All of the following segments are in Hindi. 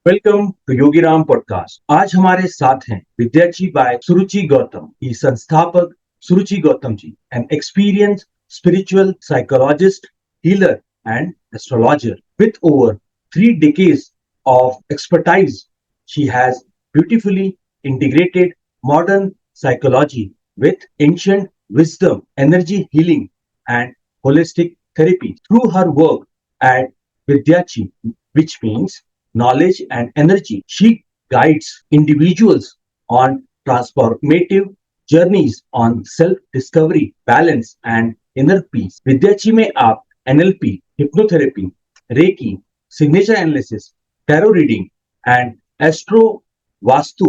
Welcome to Yogiram podcast. आज हमारे साथ हैं विद्याची बाय सुरुचि गौतम की संस्थापक Suruchi Gautam ji, an experience spiritual psychologist, healer, and astrologer. With over 3 decades of expertise, she has beautifully integrated modern psychology with ancient wisdom, energy healing, and holistic therapy. Through her work at Vidyachi, which means knowledge and energy, she guides individuals on transformative journeys on self discovery, balance, and inner peace. विद्याची में आप NLP, hypnotherapy, reiki, signature analysis, tarot reading and astro vastu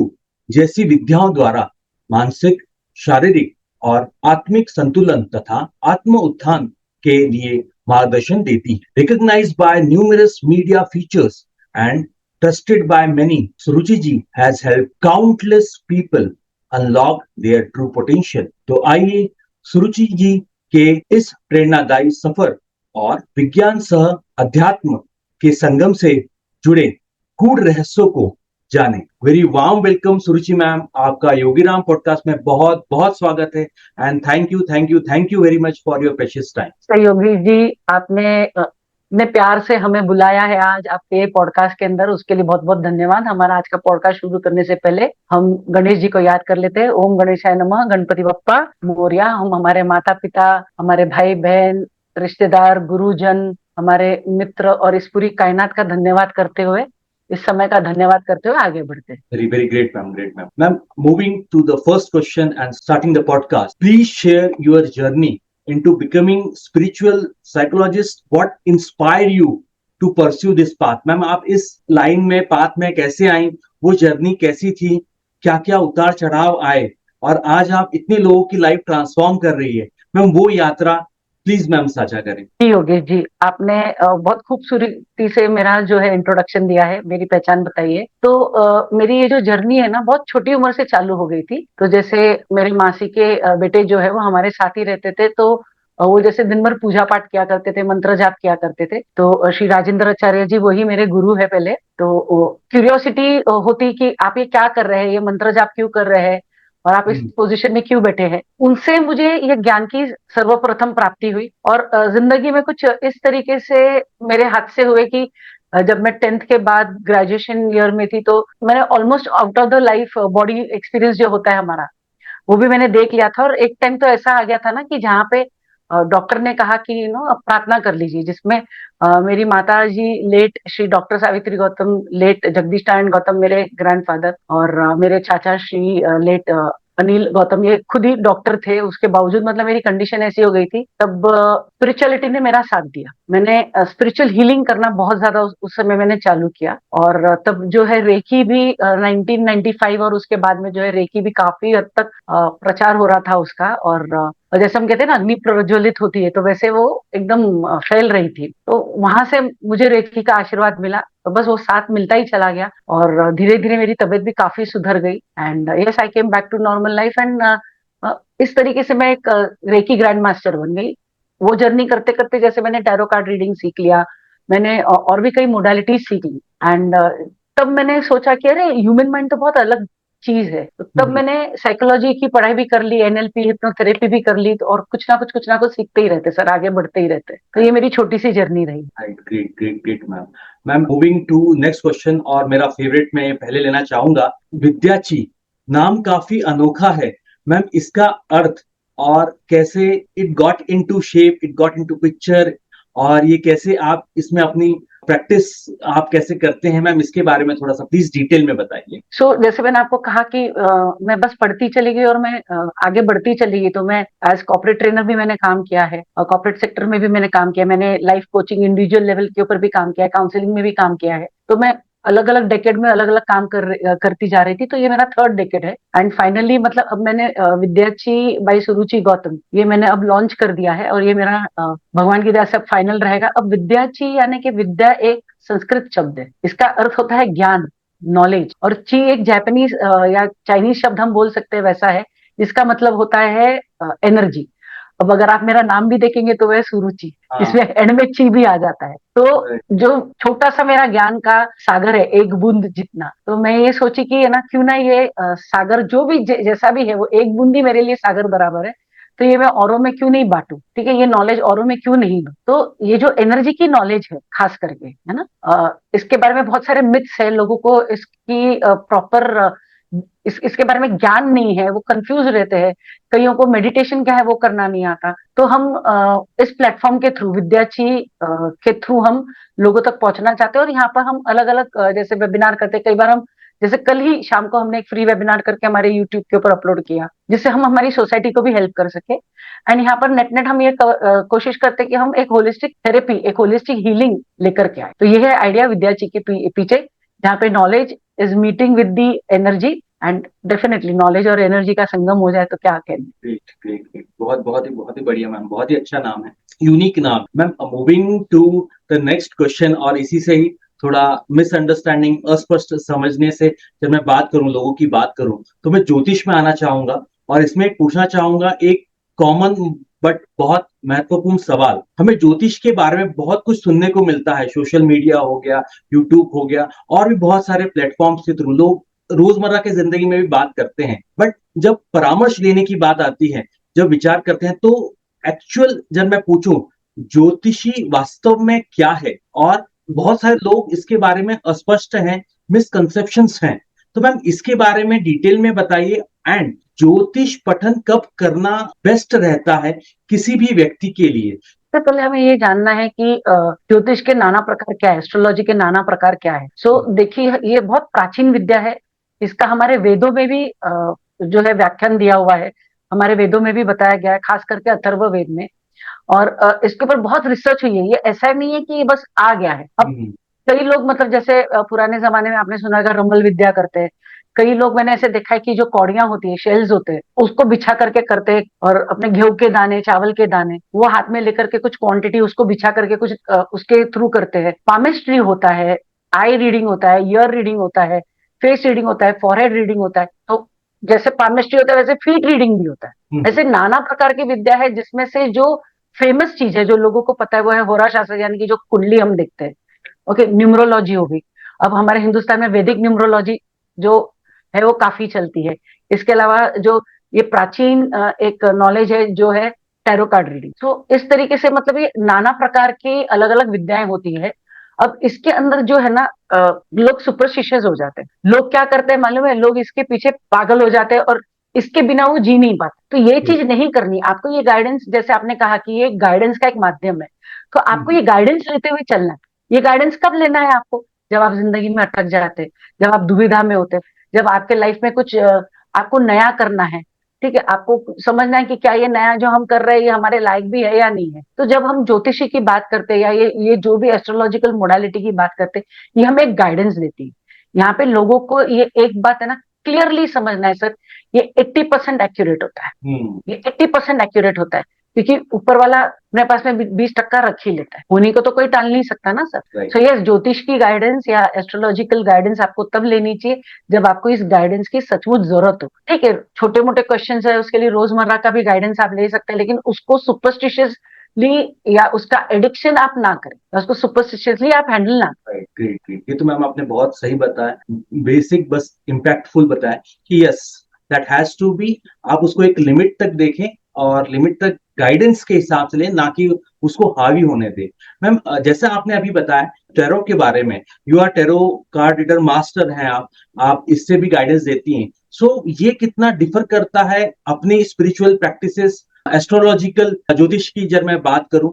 जैसी विद्याओं द्वारा मानसिक, शारीरिक और आत्मिक संतुलन तथा आत्म उत्थान के लिए मार्गदर्शन देती है। Recognised by numerous media features and trusted by many, Suruchi ji has helped countless people unlock their true potential. तो आइए सुरुचि जी के इस प्रेरणादायी सफर और विज्ञान सह अध्यात्म के संगम से जुड़े गूढ़ रहस्यों को जाने। Very warm welcome Suruchi ma'am, आपका योगीराम पॉडकास्ट में बहुत बहुत स्वागत है and thank you very much for your precious time. Yogi ji, आपने इतने प्यार से हमें बुलाया है आज आपके पॉडकास्ट के अंदर, उसके लिए बहुत बहुत धन्यवाद। हमारा आज का पॉडकास्ट शुरू करने से पहले हम गणेश जी को याद कर लेते हैं। ओम गणेशाय नमः, गणपति बप्पा मोरया। हम हमारे माता पिता, हमारे भाई बहन, रिश्तेदार, गुरुजन, हमारे मित्र और इस पूरी कायनात का धन्यवाद करते हुए, इस समय का धन्यवाद करते हुए आगे बढ़ते हैं। Very great, ma'am. Great, ma'am. Ma'am, moving to the first question and starting the podcast, please share your journey into becoming spiritual psychologist. What inspired you to pursue this path? Ma'am, आप इस लाइन में पाथ में कैसे आई? वो जर्नी कैसी थी? क्या क्या उतार चढ़ाव आए और आज आप इतने लोगों की लाइफ ट्रांसफॉर्म कर रही है? मैम, वो यात्रा प्लीज मैम साझा करें। जी योगेश जी, आपने बहुत खूबसूरती से मेरा जो है इंट्रोडक्शन दिया है, मेरी पहचान बताइए। तो मेरी ये जो जर्नी है ना, बहुत छोटी उम्र से चालू हो गई थी। तो जैसे मेरे मासी के बेटे जो है वो हमारे साथ ही रहते थे, तो वो जैसे दिन भर पूजा पाठ किया करते थे, मंत्र जाप किया करते थे। तो श्री राजेंद्र आचार्य जी वही मेरे गुरु है पहले। तो क्यूरियोसिटी होती कि आप ये क्या कर रहे हैं, ये मंत्र जाप क्यों कर रहे हैं और आप इस पोजीशन में क्यों बैठे हैं। उनसे मुझे ये ज्ञान की सर्वप्रथम प्राप्ति हुई और जिंदगी में कुछ इस तरीके से मेरे हाथ से हुए कि जब मैं 10th के बाद ग्रेजुएशन ईयर में थी, तो मैंने almost out of the life body experience जो होता है हमारा, वो भी मैंने देख लिया था। और एक टाइम तो ऐसा आ गया था ना कि जहाँ पे डॉक्टर ने कहा कि अब प्रार्थना कर लीजिए, जिसमें मेरी माता जी late Shri doctor Savitri Gautam, late Jagdish Narayan Gautam मेरे ग्रैंडफादर, और मेरे चाचा श्री लेट अनिल गौतम, ये खुद ही डॉक्टर थे। उसके बावजूद मतलब मेरी कंडीशन ऐसी हो गई थी, तब स्पिरिचुअलिटी ने मेरा साथ दिया। मैंने स्पिरिचुअल हीलिंग करना बहुत ज्यादा उस समय मैंने चालू किया। और तब जो है रेकी भी 1995 और उसके बाद में जो है रेकी भी काफी हद तक प्रचार हो रहा था उसका। और जैसे हम कहते हैं ना, अग्नि प्रज्वलित होती है, तो वैसे वो एकदम फैल रही थी। तो वहां से मुझे रेकी का आशीर्वाद मिला, तो बस वो साथ मिलता ही चला गया और धीरे धीरे मेरी तबीयत भी काफी सुधर गई। And yes, I came back to normal life. And इस तरीके से मैं एक रेकी ग्रैंड मास्टर बन गई। वो जर्नी करते करते जैसे मैंने टैरो कार्ड रीडिंग सीख लिया, मैंने और भी कई मोडालिटीज सीख ली। एंड तब मैंने सोचा कि अरे ह्यूमन माइंड तो बहुत अलग चीज है। तो तब मैंने साइकोलॉजी की पढ़ाई भी कर ली, एनएलपी हिप्नोथेरेपी भी कर ली। तो और कुछ ना कुछ सीखते ही रहते सर, आगे बढ़ते ही रहते। तो ये मेरी छोटी सी जर्नी रही। Great ma'am. Ma'am, moving to next question, और मेरा फेवरेट मैं पहले लेना चाहूंगा। विद्याची नाम काफी अनोखा है मैम, इसका अर्थ और कैसे it got into shape, it got into picture, और ये कैसे आप इसमें अपनी प्रैक्टिस आप कैसे करते हैं मैम, इसके बारे में थोड़ा सा प्लीज डिटेल में बताइए। जैसे मैंने आपको कहा कि मैं बस पढ़ती चली गई और मैं आगे बढ़ती चली गई। तो मैं एज कॉर्पोरेट ट्रेनर भी मैंने काम किया है, और कॉर्पोरेट सेक्टर में भी मैंने काम किया। मैंने लाइफ कोचिंग इंडिविजुअल लेवल के ऊपर भी काम किया है, काउंसलिंग में भी काम किया है। तो मैं अलग अलग डेकेड में अलग अलग काम करती जा रही थी। तो ये मेरा 3rd डेकेड है। एंड फाइनली मतलब अब मैंने विद्याची बाई सुरुचि गौतम, ये मैंने अब लॉन्च कर दिया है। और ये मेरा भगवान की दया से फाइनल रहेगा। अब विद्याची यानी कि विद्या एक संस्कृत शब्द है, इसका अर्थ होता है ज्ञान, नॉलेज। और ची एक जापानीज या चाइनीज शब्द हम बोल सकते हैं वैसा है, जिसका मतलब होता है एनर्जी। अब अगर आप मेरा नाम भी देखेंगे तो वह सुरुचि, हाँ। इसमें एंड में ची भी आ जाता है। तो जो छोटा सा मेरा ज्ञान का सागर है, एक बूंद जितना, तो मैं ये सोची कि है ना, क्यों ना ये सागर जो भी जैसा भी है, वो एक बूंद ही मेरे लिए सागर बराबर है। तो ये मैं औरों में क्यों नहीं बांटू, ठीक है, ये नॉलेज औरों में क्यों नहीं दूं। तो ये जो एनर्जी की नॉलेज है खास करके, है ना, इसके बारे में बहुत सारे मिथ्स है, लोगों को इसकी प्रॉपर इसके बारे में ज्ञान नहीं है, वो कंफ्यूज रहते हैं। कईयों को मेडिटेशन क्या है वो करना नहीं आता। तो हम इस प्लेटफॉर्म के थ्रू, विद्याची के थ्रू हम लोगों तक पहुंचना चाहते हैं। और यहाँ पर हम अलग अलग जैसे वेबिनार करते हैं। कई बार हम, जैसे कल ही शाम को हमने एक फ्री वेबिनार करके हमारे यूट्यूब के ऊपर अपलोड किया, जिससे हम हमारी सोसाइटी को भी हेल्प कर सके। एंड यहाँ पर नेट नेट हम ये कोशिश करते हैं कि हम एक होलिस्टिक थेरेपी, एक होलिस्टिक हीलिंग लेकर के आए। तो ये है आइडिया विद्याची के पीछे, जहाँ पे knowledge is meeting with the energy, and definitely knowledge और एनर्जी का संगम हो जाए तो क्या कहने। ग्रेट ग्रेट ग्रेट, बहुत ही बढ़िया मैम, बहुत ही अच्छा नाम है, यूनिक नाम। Ma'am moving to the next question, और इसी से ही थोड़ा मिसअंडरस्टैंडिंग, अस्पष्ट समझने से जब मैं बात करूं, लोगों की बात करूं, तो मैं ज्योतिष में आना चाहूंगा। और इसमें एक पूछना चाहूंगा एक कॉमन बट बहुत महत्वपूर्ण सवाल। हमें ज्योतिष के बारे में बहुत कुछ सुनने को मिलता है, सोशल मीडिया हो गया, यूट्यूब हो गया, और भी बहुत सारे प्लेटफॉर्म्स के थ्रू लोग रोजमर्रा की जिंदगी में भी बात करते हैं। बट जब परामर्श लेने की बात आती है, जब विचार करते हैं, तो एक्चुअल जब मैं पूछूं ज्योतिषी वास्तव में क्या है, और बहुत सारे लोग इसके बारे में अस्पष्ट हैं, मिसकंसेप्शंस हैं। तो मैम इसके बारे में डिटेल में बताइए। एंड ज्योतिष पठन कब करना बेस्ट रहता है किसी भी व्यक्ति के लिए? सबसे पहले हमें ये जानना है कि ज्योतिष के नाना प्रकार क्या है, एस्ट्रोलॉजी के नाना प्रकार क्या है। सो देखिए, ये बहुत प्राचीन विद्या है। इसका हमारे वेदों में भी जो है व्याख्यान दिया हुआ है, हमारे वेदों में भी बताया गया है, खास करके अथर्व वेद में। और इसके ऊपर बहुत रिसर्च हुई है। ये ऐसा नहीं है कि ये बस आ गया है। अब कई लोग, मतलब जैसे पुराने जमाने में आपने सुना होगा रमल विद्या करते हैं। कई लोग, मैंने ऐसे देखा है कि जो कौड़ियां होती है, शेल्स होते हैं, उसको बिछा करके करते हैं। और अपने गेहूं के दाने, चावल के दाने, वो हाथ में लेकर के कुछ क्वांटिटी उसको बिछा करके कुछ उसके थ्रू करते हैं। पामिस्ट्री होता है, आई रीडिंग होता है, ईयर रीडिंग होता है, फेस रीडिंग होता है, फॉरहेड रीडिंग होता है। तो जैसे पामिस्ट्री होता है, वैसे फीट रीडिंग भी होता है। ऐसे नाना प्रकार की विद्या है, जिसमें से जो फेमस चीज है, जो लोगों को पता है, वो है होरा शास्त्र, यानी कि जो कुंडली हम देखते हैं। ओके, न्यूमरोलॉजी हो गई। अब हमारे हिंदुस्तान में वैदिक न्यूमरोलॉजी जो है वो काफी चलती है। इसके अलावा जो ये प्राचीन एक नॉलेज है, जो है टैरो कार्ड रीडिंग। तो इस तरीके से, मतलब ये नाना प्रकार की अलग अलग विद्याएं होती है। अब इसके अंदर जो है ना, लोग सुपरस्टिशियस हो जाते हैं। लोग क्या करते हैं मालूम है, लोग इसके पीछे पागल हो जाते हैं, और इसके बिना वो जी नहीं पाते। तो ये चीज नहीं करनी आपको। ये गाइडेंस, जैसे आपने कहा कि ये गाइडेंस का एक माध्यम है, तो आपको ये गाइडेंस लेते हुए चलना है। ये गाइडेंस कब लेना है आपको? जब आप जिंदगी में अटक जाते, जब आप दुविधा में होते, जब आपके लाइफ में कुछ आपको नया करना है, ठीक है, आपको समझना है कि क्या ये नया जो हम कर रहे हैं ये हमारे लायक भी है या नहीं है। तो जब हम ज्योतिषी की बात करते हैं, या ये जो भी एस्ट्रोलॉजिकल मोडालिटी की बात करते हैं, ये हमें एक गाइडेंस देती है। यहाँ पे लोगों को ये एक बात है ना, क्लियरली समझना है सर, ये 80% एक्यूरेट होता है। ये 80% एक्यूरेट होता है, क्योंकि ऊपर वाला अपने पास में 20% रख ही लेता है। उन्हीं को तो कोई टाल नहीं सकता ना सर। सो यस, ज्योतिष की गाइडेंस या एस्ट्रोलॉजिकल गाइडेंस आपको तब लेनी चाहिए जब आपको इस गाइडेंस की सचमुच जरूरत हो। ठीक है, छोटे मोटे क्वेश्चन है, उसके लिए रोजमर्रा का भी गाइडेंस आप ले सकते हैं, लेकिन उसको सुपरस्टिशियसली या उसका एडिक्शन आप ना करें, या उसको सुपरस्टिशियसली आप हैंडल ना करें। ग्रेट ग्रेट, ये तो मैम आपने बहुत सही बताया, बेसिक बस इम्पैक्टफुल बताया कि yes that has to be. आप उसको एक लिमिट तक देखें, और लिमिट तक गाइडेंस के हिसाब से लें, ना कि उसको हावी होने दें। मैम जैसा आपने अभी बताया टैरो के बारे में, you are tarot card reader master हैं आप इससे भी गाइडेंस देती हैं। सो ये कितना डिफर करता है अपनी स्पिरिचुअल प्रैक्टिसेस, एस्ट्रोलॉजिकल ज्योतिष की जब मैं बात करूं,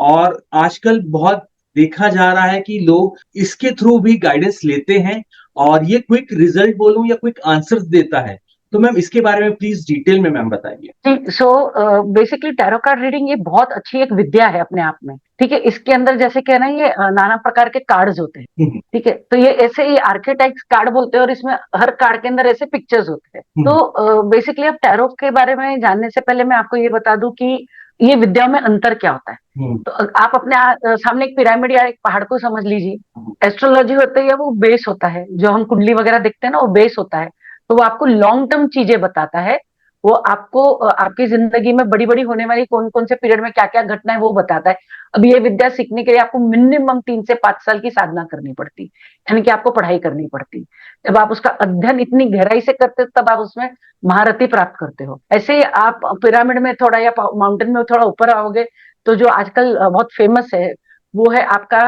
और आजकल बहुत देखा जा रहा है कि लोग इसके थ्रू भी गाइडेंस लेते हैं, और ये क्विक रिजल्ट बोलूं या क्विक आंसर देता है। तो मैम इसके बारे में प्लीज डिटेल में मैम बताइए। जी, so basically tarot card reading ये बहुत अच्छी एक विद्या है अपने आप में। ठीक है, इसके अंदर जैसे क्या है ना, ये नाना प्रकार के कार्ड्स होते हैं। ठीक है, तो ये ऐसे ही आर्केटाइप्स कार्ड बोलते हैं, और इसमें हर कार्ड के अंदर ऐसे पिक्चर्स होते हैं। तो बेसिकली अब टैरो के बारे में जानने से पहले मैं आपको ये बता दूं कि ये विद्याओं में अंतर क्या होता है। तो आप अपने सामने एक पिरामिड या एक पहाड़ को समझ लीजिए। एस्ट्रोलॉजी होता है या वो बेस होता है, जो हम कुंडली वगैरह देखते हैं ना, वो बेस होता है। तो वो आपको लॉन्ग टर्म चीजें बताता है, वो आपको आपकी जिंदगी में बड़ी बड़ी होने वाली कौन कौन से पीरियड में क्या क्या घटना है वो बताता है। अब ये विद्या सीखने के लिए आपको मिनिमम 3 से 5 साल की साधना करनी पड़ती, यानी कि आपको पढ़ाई करनी पड़ती। जब आप उसका अध्ययन इतनी गहराई से करते हो तब आप उसमें महारथी प्राप्त करते हो। ऐसे ही आप पिरामिड में थोड़ा या माउंटेन में थोड़ा ऊपर आओगे तो जो आजकल बहुत फेमस है वो है आपका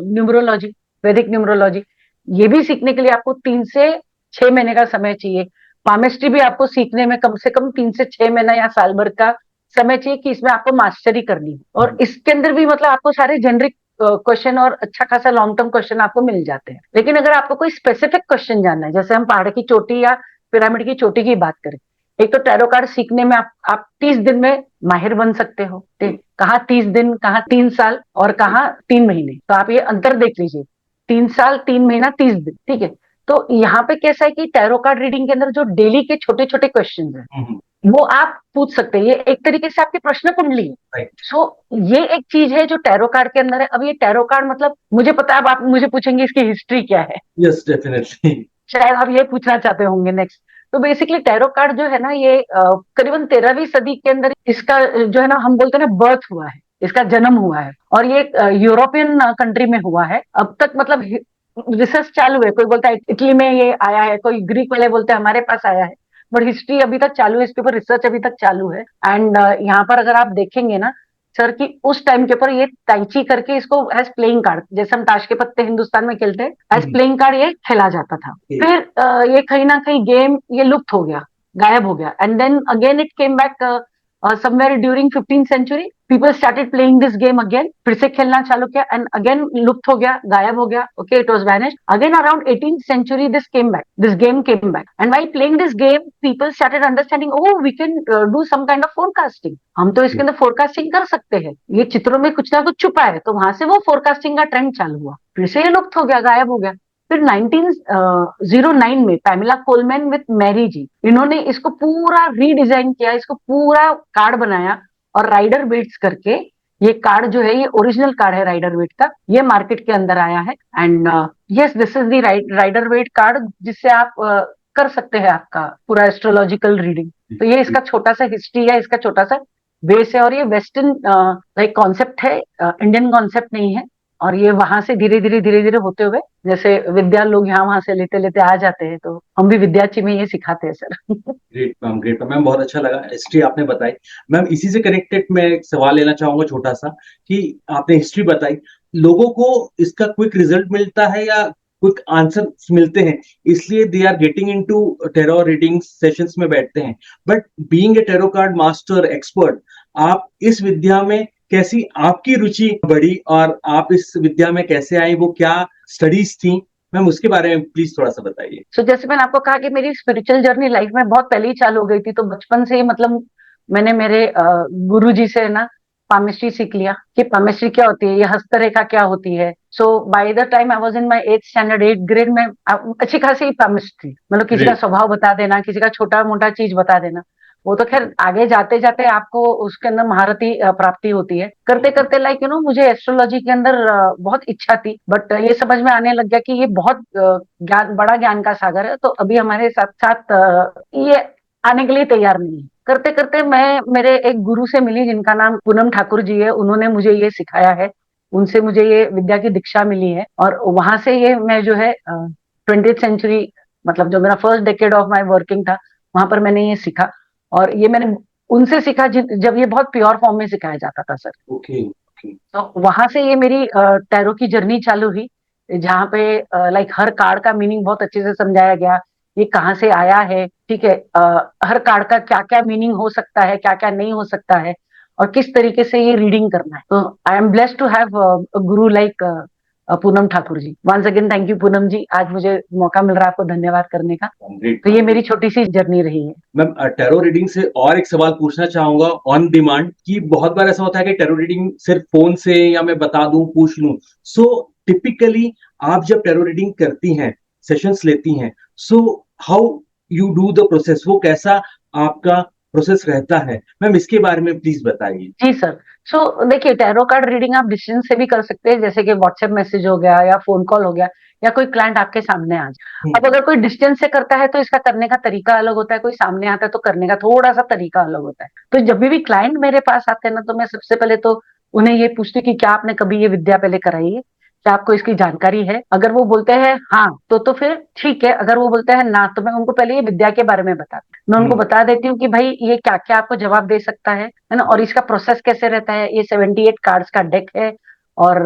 न्यूमरोलॉजी, वैदिक न्यूमरोलॉजी। ये भी सीखने के लिए आपको 3 से 6 महीने का समय चाहिए। पामिस्ट्री भी आपको सीखने में कम से कम 3 से 6 महीना या साल भर का समय चाहिए कि इसमें आपको मास्टरी करनी है। और इसके अंदर भी मतलब आपको सारे जेनरिक क्वेश्चन और अच्छा खासा लॉन्ग टर्म क्वेश्चन आपको मिल जाते हैं। लेकिन अगर आपको कोई स्पेसिफिक क्वेश्चन जानना है, जैसे हम पहाड़ की चोटी या पिरामिड की चोटी की बात करें, एक तो टैरो कार्ड सीखने में आप 30 दिन में माहिर बन सकते हो। ठीक, कहाँ 30 दिन, कहाँ 3 साल और कहाँ 3 महीने, तो आप ये अंतर देख लीजिए, 3 साल 3 महीना 30 दिन, ठीक है। तो यहाँ पे कैसा है कि टैरो कार्ड रीडिंग के अंदर जो डेली के छोटे छोटे क्वेश्चन है वो आप पूछ सकते हैं। ये एक तरीके से आपकी प्रश्न कुंडली है। राइट। सो ये एक चीज है जो टैरो कार्ड के अंदर है। अब ये टैरो कार्ड मतलब मुझे पता है अब आप मुझे पूछेंगे इसकी हिस्ट्री क्या है, यस डेफिनेटली। शायद आप ये पूछना चाहते होंगे नेक्स्ट। तो बेसिकली टैरो कार्ड जो है ना ये करीबन 13वीं सदी के अंदर इसका जो है ना हम बोलते हैं ना बर्थ हुआ है, इसका जन्म हुआ है। और ये यूरोपियन कंट्री में हुआ है। अब तक मतलब रिसर्च चालू है, कोई बोलता है इटली में ये आया है, कोई ग्रीक वाले बोलते हैं हमारे पास आया है, बट हिस्ट्री अभी तक चालू है, इसके ऊपर रिसर्च अभी तक चालू है। एंड यहाँ पर अगर आप देखेंगे ना सर कि उस टाइम के ऊपर ये ताइची करके इसको एज प्लेइंग कार्ड, जैसे हम ताश के पत्ते हिंदुस्तान में खेलते हैं, एज प्लेइंग कार्ड ये खेला जाता था। फिर ये कहीं ना कहीं गेम ये लुप्त हो गया, गायब हो गया। And then again it came back somewhere during 15th century, people started playing this game again, फिर से खेलना चालू किया एंड अगेन लुप्त हो गया, गायब हो गया। Okay, it was vanished again around 18th century, this game came back and while playing this game people started understanding, oh we can do some kind of forecasting, हम तो इसके अंदर फोरकास्टिंग कर सकते हैं, ये चित्रों में कुछ ना कुछ छुपा है। तो वहां से वो फोरकास्टिंग का ट्रेंड चालू हुआ, फिर से ये लुप्त हो गया, गायब हो गया। फिर 1909 में पैमिला कोलमैन विथ मैरी जी, इन्होंने इसको पूरा रीडिजाइन किया, इसको पूरा कार्ड बनाया और राइडर वेट्स करके ये कार्ड जो है ये ओरिजिनल कार्ड है राइडर वेट का, ये मार्केट के अंदर आया है। And yes this is the Rider Waite card जिससे आप कर सकते हैं आपका पूरा एस्ट्रोलॉजिकल रीडिंग। तो ये इसका छोटा सा हिस्ट्री है, इसका छोटा सा बेस है। और ये वेस्टर्न लाइक कॉन्सेप्ट है, इंडियन कॉन्सेप्ट नहीं है। और ये वहां से धीरे धीरे होते हुए जैसे विद्या लोग यहाँ वहां से लेते लेते आ जाते हैं, तो हम भी विद्याची में ये सिखाते हैं सर। ग्रेट मैम, बहुत अच्छा लगा हिस्ट्री आपने बताई। मैम इसी से कनेक्टेड मैं एक सवाल लेना चाहूंगा छोटा सा, कि आपने हिस्ट्री बताई, लोगों को इसका क्विक रिजल्ट मिलता है या क्विक आंसर मिलते हैं इसलिए they are getting into tarot reading sessions में बैठते हैं, but being a tarot card master expert, आप इस विद्या में कैसी आपकी रुचि बढ़ी और आप इस विद्या में कैसे आई, वो क्या स्टडीज थी मैम, उसके बारे में प्लीज थोड़ा सा बताइए। सो जैसे मैंने आपको कहा कि मेरी स्पिरिचुअल जर्नी लाइफ में बहुत पहले ही चालू हो गई थी, तो बचपन से ही मतलब मैंने मेरे गुरु जी से ना पामिस्ट्री सीख लिया कि पामिस्ट्री क्या होती है, ये हस्तरेखा क्या होती है। So by the time I was in my 8th standard 8th grade में अच्छी खासी पामिस्ट्री थी, मतलब किसी का स्वभाव बता देना, किसी का छोटा मोटा चीज बता देना। वो तो खैर आगे जाते जाते आपको उसके अंदर महारती प्राप्ति होती है, करते करते लाइक मुझे एस्ट्रोलॉजी के अंदर बहुत इच्छा थी, बट ये समझ में आने लग गया कि ये बहुत ज्ञान, बड़ा ज्ञान का सागर है, तो अभी हमारे साथ साथ ये आने के लिए तैयार नहीं है। करते करते मैं मेरे एक गुरु से मिली जिनका नाम पूनम ठाकुर जी है, उन्होंने मुझे ये सिखाया है, उनसे मुझे ये विद्या की दीक्षा मिली है। और वहां से ये मैं जो है 20th सेंचुरी, मतलब जो मेरा first decade of my working था, वहां पर मैंने ये सीखा। और ये मैंने उनसे सीखा जब ये बहुत प्योर फॉर्म में सिखाया जाता था सर। ओके। तो वहां से ये मेरी टैरो की जर्नी चालू हुई, जहाँ पे लाइक हर कार्ड का मीनिंग बहुत अच्छे से समझाया गया, ये कहाँ से आया है, ठीक है, हर कार्ड का क्या क्या मीनिंग हो सकता है, क्या क्या नहीं हो सकता है, और किस तरीके से ये रीडिंग करना है। तो I am blessed to have guru like Poonam Thakur ji. Once again thank you Poonam ji, आज मुझे मौका मिल रहा है आपको धन्यवाद करने का। तो ये मेरी छोटी सी जर्नी रही है। मैम टैरो रीडिंग से और एक सवाल पूछना चाहूंगा ऑन डिमांड, कि बहुत बार ऐसा होता है कि टैरो रीडिंग सिर्फ फोन से या मैं बता दूं पूछ लूं, सो टिपिकली आप जब टैरो रीडिंग करती हैं, सेशंस लेती हैं, so how you do the process, वो कैसा आपका प्रोसेस रहता है, मैम इसके बारे में प्लीज बताइए। जी सर। सो देखिए, टैरो कार्ड रीडिंग आप डिस्टेंस से भी कर सकते हैं, जैसे कि व्हाट्सएप मैसेज हो गया या फोन कॉल हो गया, या कोई क्लाइंट आपके सामने आ जाए। अब अगर कोई डिस्टेंस से करता है तो इसका करने का तरीका अलग होता है, कोई सामने आता है तो करने का थोड़ा सा तरीका अलग होता है। तो जब भी क्लाइंट मेरे पास आते हैं ना, तो मैं सबसे पहले तो उन्हें ये पूछती हूँ कि क्या आपने कभी ये विद्या पहले कराई है, क्या आपको इसकी जानकारी है। अगर वो बोलते हैं हाँ, तो फिर ठीक है। अगर वो बोलते हैं ना, तो मैं उनको पहले ये विद्या के बारे में बताती हूँ। मैं उनको बता देती हूँ कि भाई ये क्या क्या आपको जवाब दे सकता है ना, और इसका प्रोसेस कैसे रहता है। ये 78 कार्ड्स का डेक है, और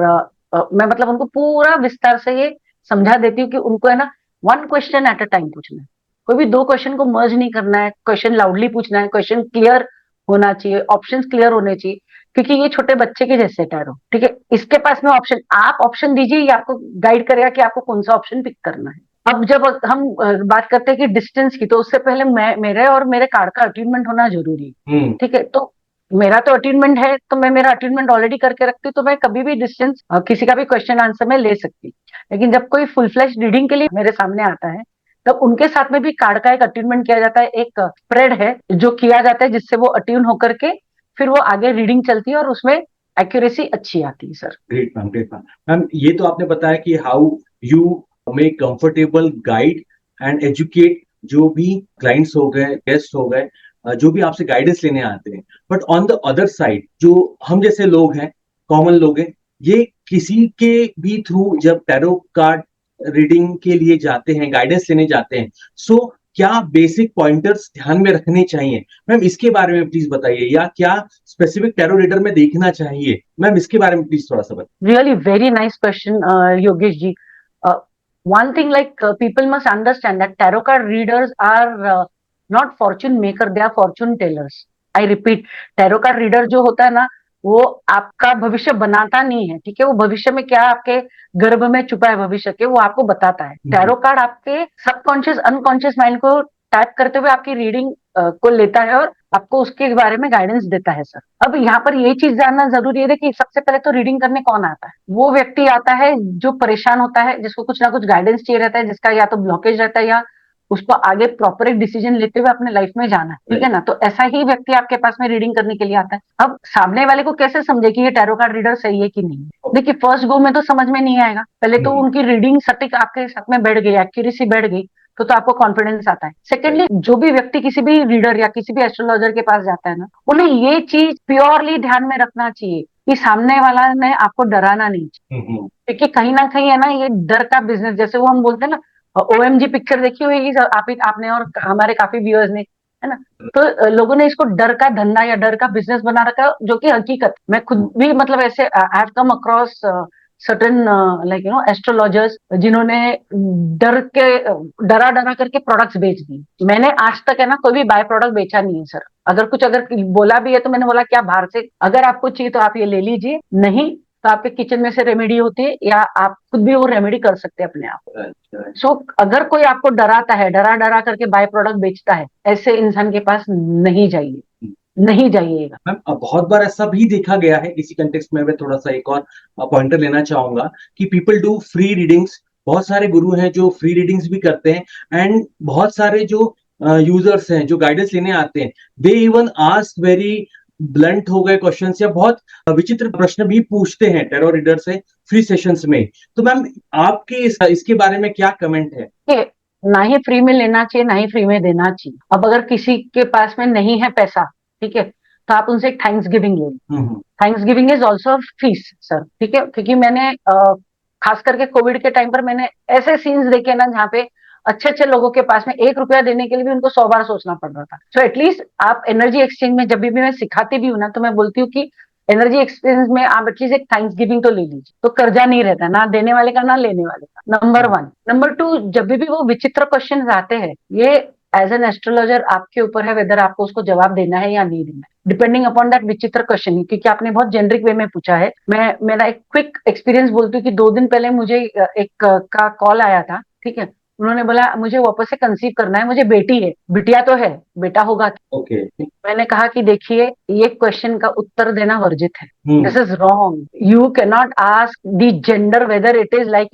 मैं मतलब उनको पूरा विस्तार से ये समझा देती हूँ कि उनको है ना, one question at a time पूछना है। कोई भी दो क्वेश्चन को मर्ज नहीं करना है, क्वेश्चन लाउडली पूछना है, क्वेश्चन क्लियर होना चाहिए, ऑप्शंस क्लियर होने चाहिए। क्योंकि ये छोटे बच्चे के जैसे टैरो, ठीक है, इसके पास में ऑप्शन, आप ऑप्शन दीजिए, ये आपको गाइड करेगा कि आपको कौन सा ऑप्शन पिक करना है। अब जब हम बात करते हैं कि डिस्टेंस की, तो उससे पहले मेरे और मेरे कार्ड का अटेनमेंट होना जरूरी है। ठीक है, तो मेरा तो अटेनमेंट है, तो मैं मेरा अटेनमेंट ऑलरेडी करके रखती हूँ, तो मैं कभी भी डिस्टेंस किसी का भी क्वेश्चन आंसर में ले सकती। लेकिन जब कोई फुल फ्लैश रीडिंग के लिए मेरे सामने आता है, तब उनके साथ में भी कार्ड का एक अटेनमेंट किया जाता है, एक स्प्रेड है जो किया जाता है, जिससे वो अट्यून होकर के फिर वो आगे रीडिंग चलती है और उसमें एक्यूरेसी अच्छी आती है sir. Great ma'am, great ma'am. Ma'am ये तो आपने बताया कि how you make comfortable guide and educate जो भी क्लाइंट्स हो गए, गेस्ट हो गए, जो भी आपसे गाइडेंस लेने आते हैं। But on the other side जो हम जैसे लोग हैं, कॉमन लोग हैं, ये किसी के भी थ्रू जब टैरो कार्ड रीडिंग के लिए जाते हैं, गाइडेंस लेने जाते हैं, सो क्या बेसिक पॉइंटर्स ध्यान में रखने चाहिए मैम, इसके बारे में प्लीज बताइए। या क्या स्पेसिफिक टैरो रीडर में देखना चाहिए मैम, इसके बारे में प्लीज थोड़ा सा बताइए। Really very nice question, Yogesh ji. One thing, like, people must understand that tarot card readers are not fortune maker, they are fortune tellers. I repeat, tarot card reader जो होता है ना, वो आपका भविष्य बनाता नहीं है, ठीक है। वो भविष्य में क्या आपके गर्भ में छुपा है भविष्य के, वो आपको बताता है। टैरो कार्ड आपके सबकॉन्शियस अनकॉन्शियस माइंड को टाइप करते हुए आपकी रीडिंग को लेता है और आपको उसके बारे में गाइडेंस देता है सर। अब यहाँ पर ये चीज जानना जरूरी है कि सबसे पहले तो रीडिंग करने कौन आता है। वो व्यक्ति आता है जो परेशान होता है, जिसको कुछ ना कुछ गाइडेंस चाहिए रहता है, जिसका या तो ब्लॉकेज रहता है, या उसको आगे प्रॉपर एक डिसीजन लेते हुए अपने लाइफ में जाना है, ठीक है ना। तो ऐसा ही व्यक्ति आपके पास में रीडिंग करने के लिए आता है। अब सामने वाले को कैसे समझे कि ये टैरो कार्ड रीडर सही है कि नहीं है। देखिए, फर्स्ट गो में तो समझ में नहीं आएगा, पहले तो उनकी रीडिंग सटीक आपके साथ में बैठ गई, एक्यूरेसी बैठ गई, तो आपको कॉन्फिडेंस आता है। सेकेंडली, जो भी व्यक्ति किसी भी रीडर या किसी भी एस्ट्रोलॉजर के पास जाता है ना, उन्हें ये चीज प्योरली ध्यान में रखना चाहिए कि सामने वाला ने आपको डराना नहीं चाहिए। क्योंकि कहीं ना कहीं है ना, ये डर का बिजनेस, जैसे वो हम बोलते हैं ना, OMG पिक्चर देखी होगी आपने और हमारे काफी व्यूअर्स ने, है ना। तो लोगों ने इसको डर का धंधा या डर का बिजनेस बना रखा, जो कि हकीकत, मैं खुद भी मतलब ऐसे I have come across certain like astrologers, जिन्होंने डरा डरा करके प्रोडक्ट्स बेच दिए। मैंने आज तक है ना कोई भी बाय प्रोडक्ट बेचा नहीं है सर। अगर बोला भी है तो मैंने बोला क्या बाहर से अगर आपको चाहिए तो आप ये ले लीजिए, नहीं तो आपके किचन में से रेमेडी होती है, या आप खुद भी वो रेमेडी कर सकते हैं अपने आप। सो अगर कोई आपको डराता है, डरा डरा करके बाय प्रोडक्ट बेचता है, ऐसे इंसान के पास नहीं जाइए, नहीं जाइएगा। मैम बहुत बार ऐसा भी देखा गया है इसी कंटेक्स्ट में, मैं थोड़ा सा एक और पॉइंटर लेना चाहूंगा कि पीपल डू फ्री रीडिंग्स। बहुत सारे गुरु हैं जो फ्री रीडिंग्स भी करते हैं, एंड बहुत सारे जो यूजर्स हैं जो गाइडेंस लेने आते हैं, they even ask very blunt हो गए क्वेश्चंस, या बहुत विचित्र प्रश्न भी पूछते हैं टैरो रीडर से फ्री सेशंस में। तो मैम आपके इसके बारे में क्या कमेंट है? ना ही फ्री में लेना चाहिए, ना ही फ्री में देना चाहिए। अब अगर किसी के पास में नहीं है पैसा, ठीक है, तो आप उनसे एक थैंक्स गिविंग ले। Thanks giving is also fees sir, ठीक है। क्योंकि मैंने खास करके कोविड के टाइम पर मैंने ऐसे सीन्स देखे ना, जहाँ पे अच्छे अच्छे लोगों के पास में 1 रुपया देने के लिए भी उनको 100 बार सोचना पड़ रहा था। सो एटलीस्ट आप एनर्जी एक्सचेंज में जब भी मैं सिखाती भी हूँ ना, तो मैं बोलती हूँ कि एनर्जी एक्सचेंज में आप एटलीस्ट एक थैंक्स गिविंग तो ले लीजिए, तो कर्जा नहीं रहता ना देने वाले का ना लेने वाले का। नंबर 1। नंबर 2, जब भी वो विचित्र क्वेश्चन आते हैं, ये एज एन एस्ट्रोलॉजर आपके ऊपर है वेदर आपको उसको जवाब देना है या नहीं देना है, डिपेंडिंग अपॉन दैट विचित्र क्वेश्चन। क्योंकि आपने बहुत जेनरिक वे में पूछा है। मेरा एक क्विक एक्सपीरियंस बोलती हूँ कि 2 दिन पहले मुझे एक का कॉल आया था, ठीक है। उन्होंने बोला मुझे वापस से कंसीव करना है, मुझे बेटी है, बिटिया तो है, बेटा होगा क्या? ओके। मैंने कहा कि देखिए, ये क्वेश्चन का उत्तर देना वर्जित है। Hmm. This is wrong. You can not ask the gender whether it is like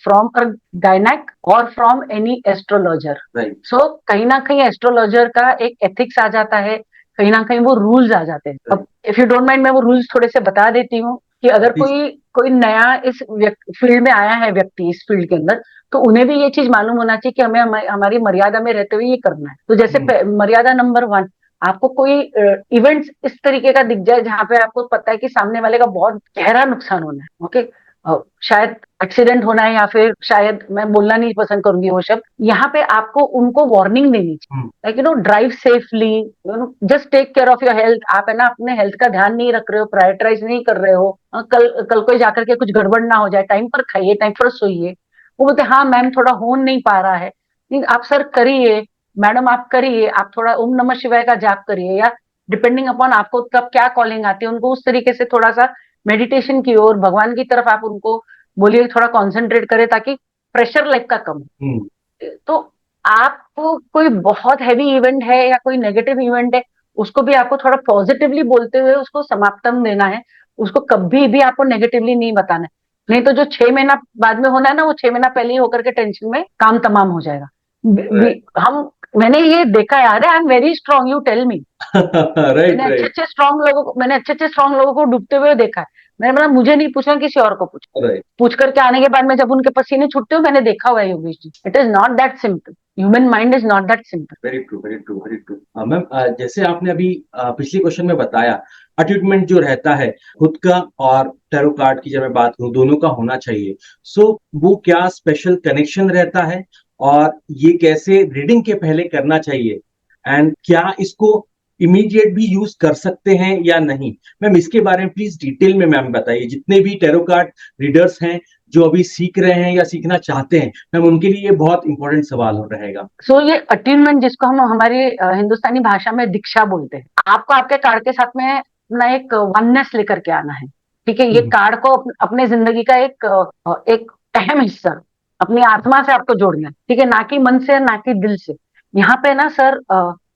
from a gynaec और from any astrologer. Right. So कहीं ना कहीं एस्ट्रोलॉजर का एक एथिक्स आ जाता है, कहीं ना कहीं वो रूल्स आ जाते हैं। अब इफ यू डोंट माइंड, मैं वो रूल्स थोड़े से बता देती हूँ कि अगर प्लीज। कोई कोई नया इस फील्ड में आया है व्यक्ति, इस फील्ड के अंदर, तो उन्हें भी ये चीज मालूम होना चाहिए कि हमें हमारी मर्यादा में रहते हुए ये करना है। तो जैसे मर्यादा नंबर 1, आपको कोई इवेंट्स इस तरीके का दिख जाए जहां पे आपको पता है कि सामने वाले का बहुत गहरा नुकसान होना है, ओके, शायद एक्सीडेंट होना है, या फिर शायद, मैं बोलना नहीं पसंद करूंगी वो शब्द, यहाँ पे आपको उनको वार्निंग देनी चाहिए, like drive safely, just take care of your health. आप है ना अपने हेल्थ का ध्यान नहीं रख रहे हो, प्रायोरिटाइज नहीं कर रहे हो, कल कल को जाकर के कुछ गड़बड़ ना हो जाए, टाइम पर खाइए, टाइम पर सोइए। वो बोलते हाँ मैम थोड़ा हो नहीं पा रहा है, नहीं आप सर करिए, मैडम आप करिए, आप थोड़ा ओम नमः शिवाय का जाप करिए, या डिपेंडिंग अपॉन आपको कब क्या कॉलिंग आती है, उनको उस तरीके से थोड़ा सा मेडिटेशन की ओर, भगवान की तरफ आप उनको बोलिए, थोड़ा कॉन्सेंट्रेट करें, ताकि प्रेशर लाइफ का कम हो। तो आपको कोई बहुत हैवी इवेंट है या कोई नेगेटिव इवेंट है, उसको भी आपको थोड़ा पॉजिटिवली बोलते हुए उसको समाप्तम देना है, उसको कभी भी आपको नेगेटिवली नहीं बताना है। नहीं तो जो 6 महीना बाद में होना है ना, वो 6 महीना पहले ही होकर के टेंशन में काम तमाम हो जाएगा। हम मैंने ये देखा यार, I am very strong, you tell me. Right right मैंने अच्छे अच्छे स्ट्रांग लोगों को डूबते हुए देखा है। मैंने बोला मुझे नहीं पूछना, किसी और को पूछ। राइट। पूछ करके आने के बाद में जब उनके पसीने छूटते हो, मैंने देखा हुआ है Yogesh ji, it is not that simple. Human mind is not that simple. Very true very true very true. Ma'am, जैसे आपने अभी पिछले क्वेश्चन में बताया, अटैचमेंट जो रहता है खुद का और टैरो कार्ड की, जब मैं बात करूं, दोनों का होना चाहिए। सो वो क्या स्पेशल कनेक्शन रहता है, और ये कैसे रीडिंग के पहले करना चाहिए, एंड क्या इसको इमीडिएट भी यूज कर सकते हैं या नहीं? मैम इसके बारे में प्लीज डिटेल में मैम बताइए, जितने भी टैरो कार्ड रीडर्स हैं जो अभी सीख रहे हैं या सीखना चाहते हैं, मैम उनके लिए ये बहुत इंपॉर्टेंट सवाल हो रहेगा। सो ये अट्यूनमेंट, जिसको हम हमारी हिंदुस्तानी भाषा में दीक्षा बोलते हैं, आपको आपके कार्ड के साथ में अपना एक वननेस लेकर के आना है। ठीक है, ये कार्ड को अपने जिंदगी का एक अहम हिस्सा, अपनी आत्मा से आपको जोड़ना है। ठीक है, ना कि मन से, ना कि दिल से। यहाँ पे ना सर,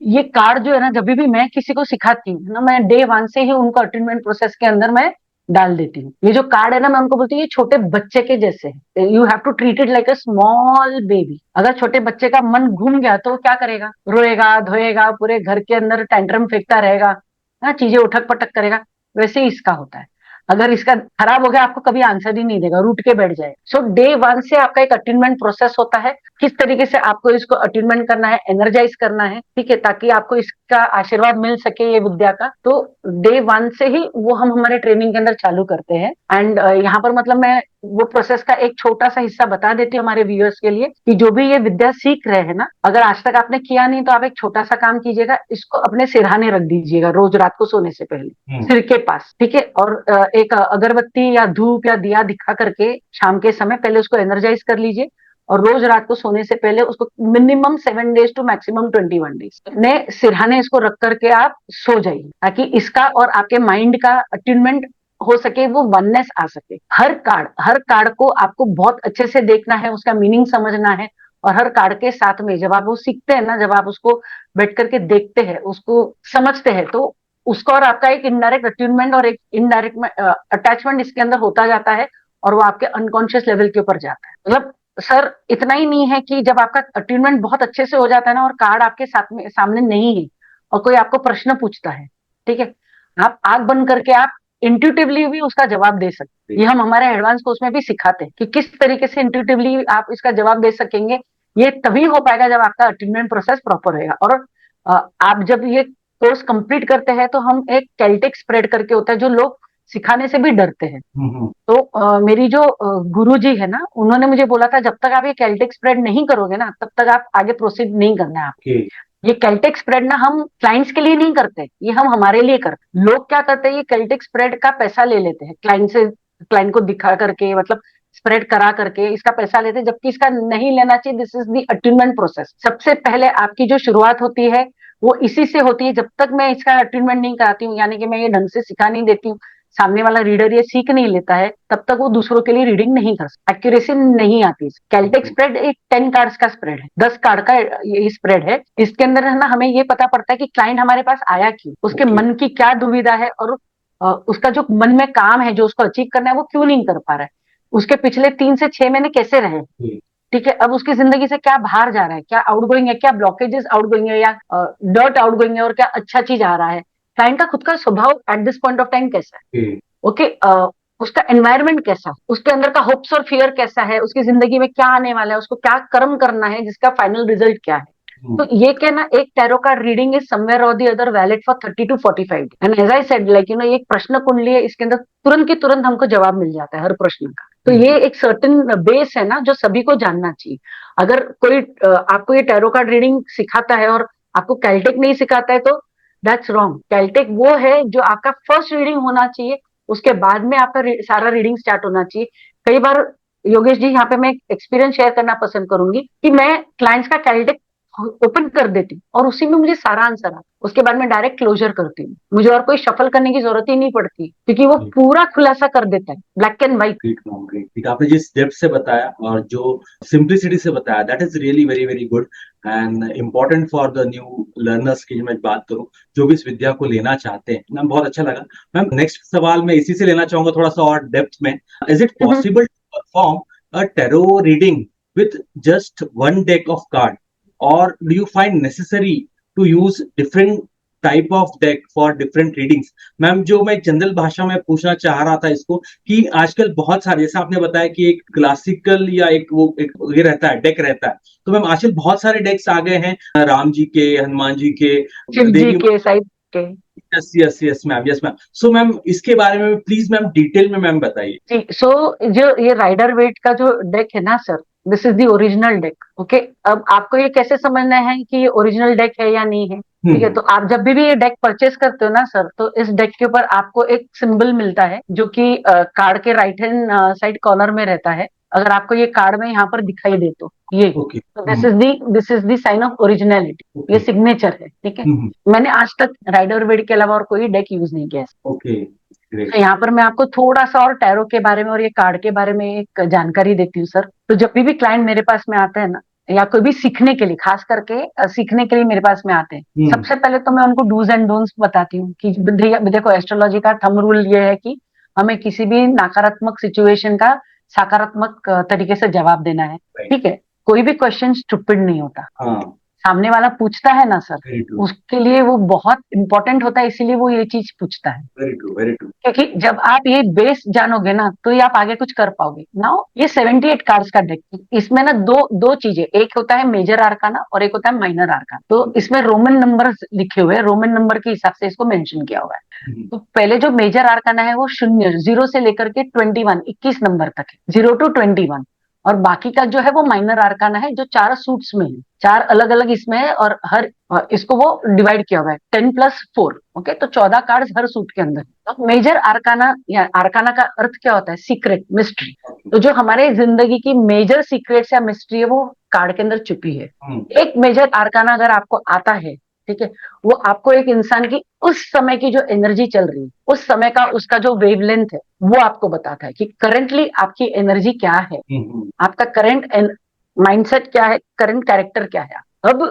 ये कार्ड जो है ना, जब भी मैं किसी को सिखाती हूँ ना, मैं डे 1 से ही उनको अट्यूनमेंट प्रोसेस के अंदर मैं डाल देती हूँ। ये जो कार्ड है ना, मैं उनको बोलती हूँ ये छोटे बच्चे के जैसे है, you have to treat it like a small baby. अगर छोटे बच्चे का मन घूम गया तो वो क्या करेगा? रोएगा, धोएगा, पूरे घर के अंदर टैंट्रम फेंकता रहेगा, ना चीजें उठक पटक करेगा। वैसे ही इसका होता है। अगर इसका खराब हो गया, आपको कभी आंसर ही नहीं देगा, रूठ के बैठ जाएगा। सो डे 1 से आपका एक अट्यूनमेंट प्रोसेस होता है, किस तरीके से आपको इसको अट्यूनमेंट करना है, एनर्जाइज करना है, ठीक है, ताकि आपको इसका आशीर्वाद मिल सके, ये विद्या का। तो डे 1 से ही वो हम हमारे ट्रेनिंग के अंदर चालू करते हैं। एंड यहाँ पर मतलब मैं वो प्रोसेस का एक छोटा सा हिस्सा बता देती हूँ हमारे व्यूअर्स के लिए, कि जो भी ये विद्या सीख रहे हैं ना, अगर आज तक आपने किया नहीं तो आप एक छोटा सा काम कीजिएगा, इसको अपने सिरहाने रख दीजिएगा रोज रात को सोने से पहले, सिर के पास। ठीक है, और एक अगरबत्ती या धूप या दिया दिखा करके शाम के समय पहले उसको एनर्जाइज कर लीजिए, और रोज रात को सोने से पहले उसको minimum 7 days to maximum 21 days ने सिरहाने इसको रख करके आप सो जाइए, ताकि इसका और आपके माइंड का अट्यूनमेंट हो सके, वो वननेस आ सके। हर कार्ड को आपको बहुत अच्छे से देखना है, उसका मीनिंग समझना है। और हर कार्ड के साथ में जब आप वो सीखते हैं ना, जब आप उसको बैठ करके देखते हैं, उसको समझते हैं, तो उसका और आपका एक इनडायरेक्ट अट्यूनमेंट और एक इनडायरेक्ट अटैचमेंट इसके अंदर होता जाता है, और वो आपके अनकॉन्शियस लेवल के ऊपर जाता है। मतलब सर इतना ही नहीं है कि जब आपका अट्यूनमेंट बहुत अच्छे से हो जाता है ना, और कार्ड आपके साथ में सामने नहीं है, और कोई आपको प्रश्न पूछता है, ठीक है, आप आंख बंद करके आप इंट्यूटिवली भी उसका जवाब दे सकते हैं। ये हम हमारे एडवांस कोर्स में भी सिखाते हैं कि किस तरीके से इंट्यूटिवली आप इसका जवाब दे सकेंगे। ये तभी हो पाएगा जब आपका अटेनमेंट प्रोसेस प्रॉपर रहेगा। और आप जब ये कोर्स कंप्लीट करते हैं तो हम एक कैल्टिक स्प्रेड करके होता है, जो लोग सिखाने से भी डरते हैं। तो मेरी जो गुरु जी है ना, उन्होंने मुझे बोला था जब तक आप ये कैल्टिक स्प्रेड नहीं करोगे ना, तब तक आप आगे प्रोसीड नहीं करना है आपको। ये कैल्टिक स्प्रेड ना हम क्लाइंट्स के लिए नहीं करते, ये हम हमारे लिए करते। लोग क्या करते हैं, ये कैल्टिक स्प्रेड का पैसा ले लेते हैं क्लाइंट से, क्लाइंट को दिखा करके, मतलब स्प्रेड करा करके इसका पैसा लेते हैं, जबकि इसका नहीं लेना चाहिए। This is the attunement process. सबसे पहले आपकी जो शुरुआत होती है वो इसी से होती है। जब तक मैं इसका अट्यूनमेंट नहीं कराती हूँ, यानी कि मैं ये ढंग से सिखा नहीं देती हूँ, सामने वाला रीडर ये सीख नहीं लेता है, तब तक वो दूसरों के लिए रीडिंग नहीं कर सकता, एक्यूरेसी नहीं आती। कैलटेक स्प्रेड एक 10 कार्ड्स का स्प्रेड है, 10 कार्ड का ये स्प्रेड है। इसके अंदर है ना, हमें ये पता पड़ता है कि क्लाइंट हमारे पास आया क्यों, उसके मन की क्या दुविधा है, और उसका जो मन में काम है जो उसको अचीव करना है वो क्यों नहीं कर पा रहा है, उसके पिछले 3 से 6 महीने कैसे रहे, ठीक है, अब उसकी जिंदगी से क्या बाहर जा रहा है, क्या आउटगोइंग है, क्या ब्लॉकेजेस आउटगोइंग है, या डर्ट आउटगोइंग है, और क्या अच्छा चीज आ रहा है, क्लाइंट का खुद का स्वभाव at this point of time कैसा है, ओके, उसका एनवायरमेंट कैसा, उसके अंदर का होप्स और फियर कैसा है, उसकी जिंदगी में क्या आने वाला है, उसको क्या कर्म करना है, जिसका फाइनल रिजल्ट क्या है। तो ये कहना, एक tarot card reading is somewhere or the other valid for 30 to 45 and as I said, like you know, एक प्रश्न कुंडली है, इसके अंदर तुरंत की तुरंत हमको जवाब मिल जाता है हर प्रश्न का। तो ये एक सर्टेन बेस है ना, जो सभी को जानना चाहिए। अगर कोई आपको ये टैरो कार्ड रीडिंग सिखाता है और आपको कैलटेक नहीं सिखाता है, तो दैट्स रॉन्ग। कैलटेक वो है जो आपका फर्स्ट रीडिंग होना चाहिए, उसके बाद में आपका सारा रीडिंग स्टार्ट होना चाहिए। कई बार योगेश जी, यहाँ पे मैं एक्सपीरियंस शेयर करना पसंद करूंगी कि मैं क्लाइंट्स का कैलटेक ओपन कर देती हूँ और उसी में मुझे सारा आंसर आता, उसके बाद मैं डायरेक्ट क्लोजर करती हूँ, मुझे और कोई शफल करने की जरूरत ही नहीं पड़ती, क्योंकि वो पूरा खुलासा कर देता है, ब्लैक एंड व्हाइट। ग्रेट, आपने जिस डेप्थ से बताया और जो सिंप्लिसिटी से बताया, that is really very very good and important for the new learners की मैं बात करूं, जो भी इस विद्या को लेना चाहते हैं। मैम बहुत अच्छा लगा। मैम नेक्स्ट सवाल मैं इसी से लेना चाहूंगा थोड़ा सा और डेप्थ में। Is it possible to perform a tarot reading with just one deck of card, or do you find necessary to use different type of deck for different readings? Ma'am जो मैं जनरल भाषा में पूछना चाह रहा था इसको, कि आजकल बहुत सारे, जैसे आपने बताया कि एक क्लासिकल या एक वो एक ये रहता है, डेक रहता है, तो मैम आजकल बहुत सारे डेक्स आ गए हैं, राम जी के, हनुमान जी के, शिव जी के, साइड के। Yes yes yes ma'am, yes ma'am. So ma'am इसके बारे में प्लीज मैम डिटेल में मैम बताइए। जी, सो जो ये राइडर वेट का जो डेक है ना sir, this is the original deck, okay. अब आपको ये कैसे समझना है कि ये ओरिजिनल डेक है या नहीं है, ठीक है। तो आप जब भी ये डेक परचेस करते हो ना सर, तो इस डेक के ऊपर आपको एक सिंबल मिलता है, जो कि कार्ड के राइट हैंड साइड कॉर्नर में रहता है। अगर आपको ये कार्ड में यहाँ पर दिखाई दे तो ये, this is the sign of originality, ये सिग्नेचर है, ठीक है। मैंने आज तक राइडर वेड के अलावा और कोई डेक यूज नहीं किया है। तो यहाँ पर मैं आपको थोड़ा सा और टैरो के बारे में और ये कार्ड के बारे में एक जानकारी देती हूँ सर। तो जब भी क्लाइंट मेरे पास में आते हैं ना, या कोई भी सीखने के लिए, खास करके सीखने के लिए मेरे पास में आते हैं, सबसे पहले तो मैं उनको डूज एंड डोंट्स बताती हूँ कि देखो, एस्ट्रोलॉजी का थंब रूल ये है कि हमें किसी भी नकारात्मक सिचुएशन का सकारात्मक तरीके से जवाब देना है, ठीक है। कोई भी क्वेश्चन स्टूपिड नहीं होता, सामने वाला पूछता है ना सर, उसके लिए वो बहुत इंपॉर्टेंट होता है, इसीलिए वो ये चीज पूछता है। Very true. क्योंकि जब आप ये बेस जानोगे ना, तो ये आप आगे कुछ कर पाओगे। नाउ ये 78 कार्ड्स का डेक, इसमें ना दो चीजें, एक होता है मेजर आर्काना और एक होता है माइनर आर्काना। तो इसमें रोमन नंबर लिखे हुए हैं, रोमन नंबर के हिसाब से इसको मेंशन किया हुआ है। तो पहले जो मेजर आर्काना है वो 0 से लेकर के 21 नंबर तक है, 0 to 21। और बाकी का जो है वो माइनर आर्काना है, जो 4 सूट्स में है, 4 अलग अलग इसमें है, और हर इसको वो डिवाइड किया हुआ है 10+4, ओके। तो 14 कार्ड्स हर सूट के अंदर। तो मेजर आर्काना या आर्काना का अर्थ क्या होता है? Secret, mystery. तो जो हमारे जिंदगी की मेजर सीक्रेट्स या मिस्ट्री है, वो कार्ड के अंदर छुपी है। एक मेजर आर्काना अगर आपको आता है, ठीक है, वो आपको एक इंसान की उस समय की जो एनर्जी चल रही है, उस समय का उसका जो वेवलेंथ है, वो आपको बताता है कि करंटली आपकी एनर्जी क्या है, आपका करंट माइंडसेट क्या है, करंट कैरेक्टर क्या है। अब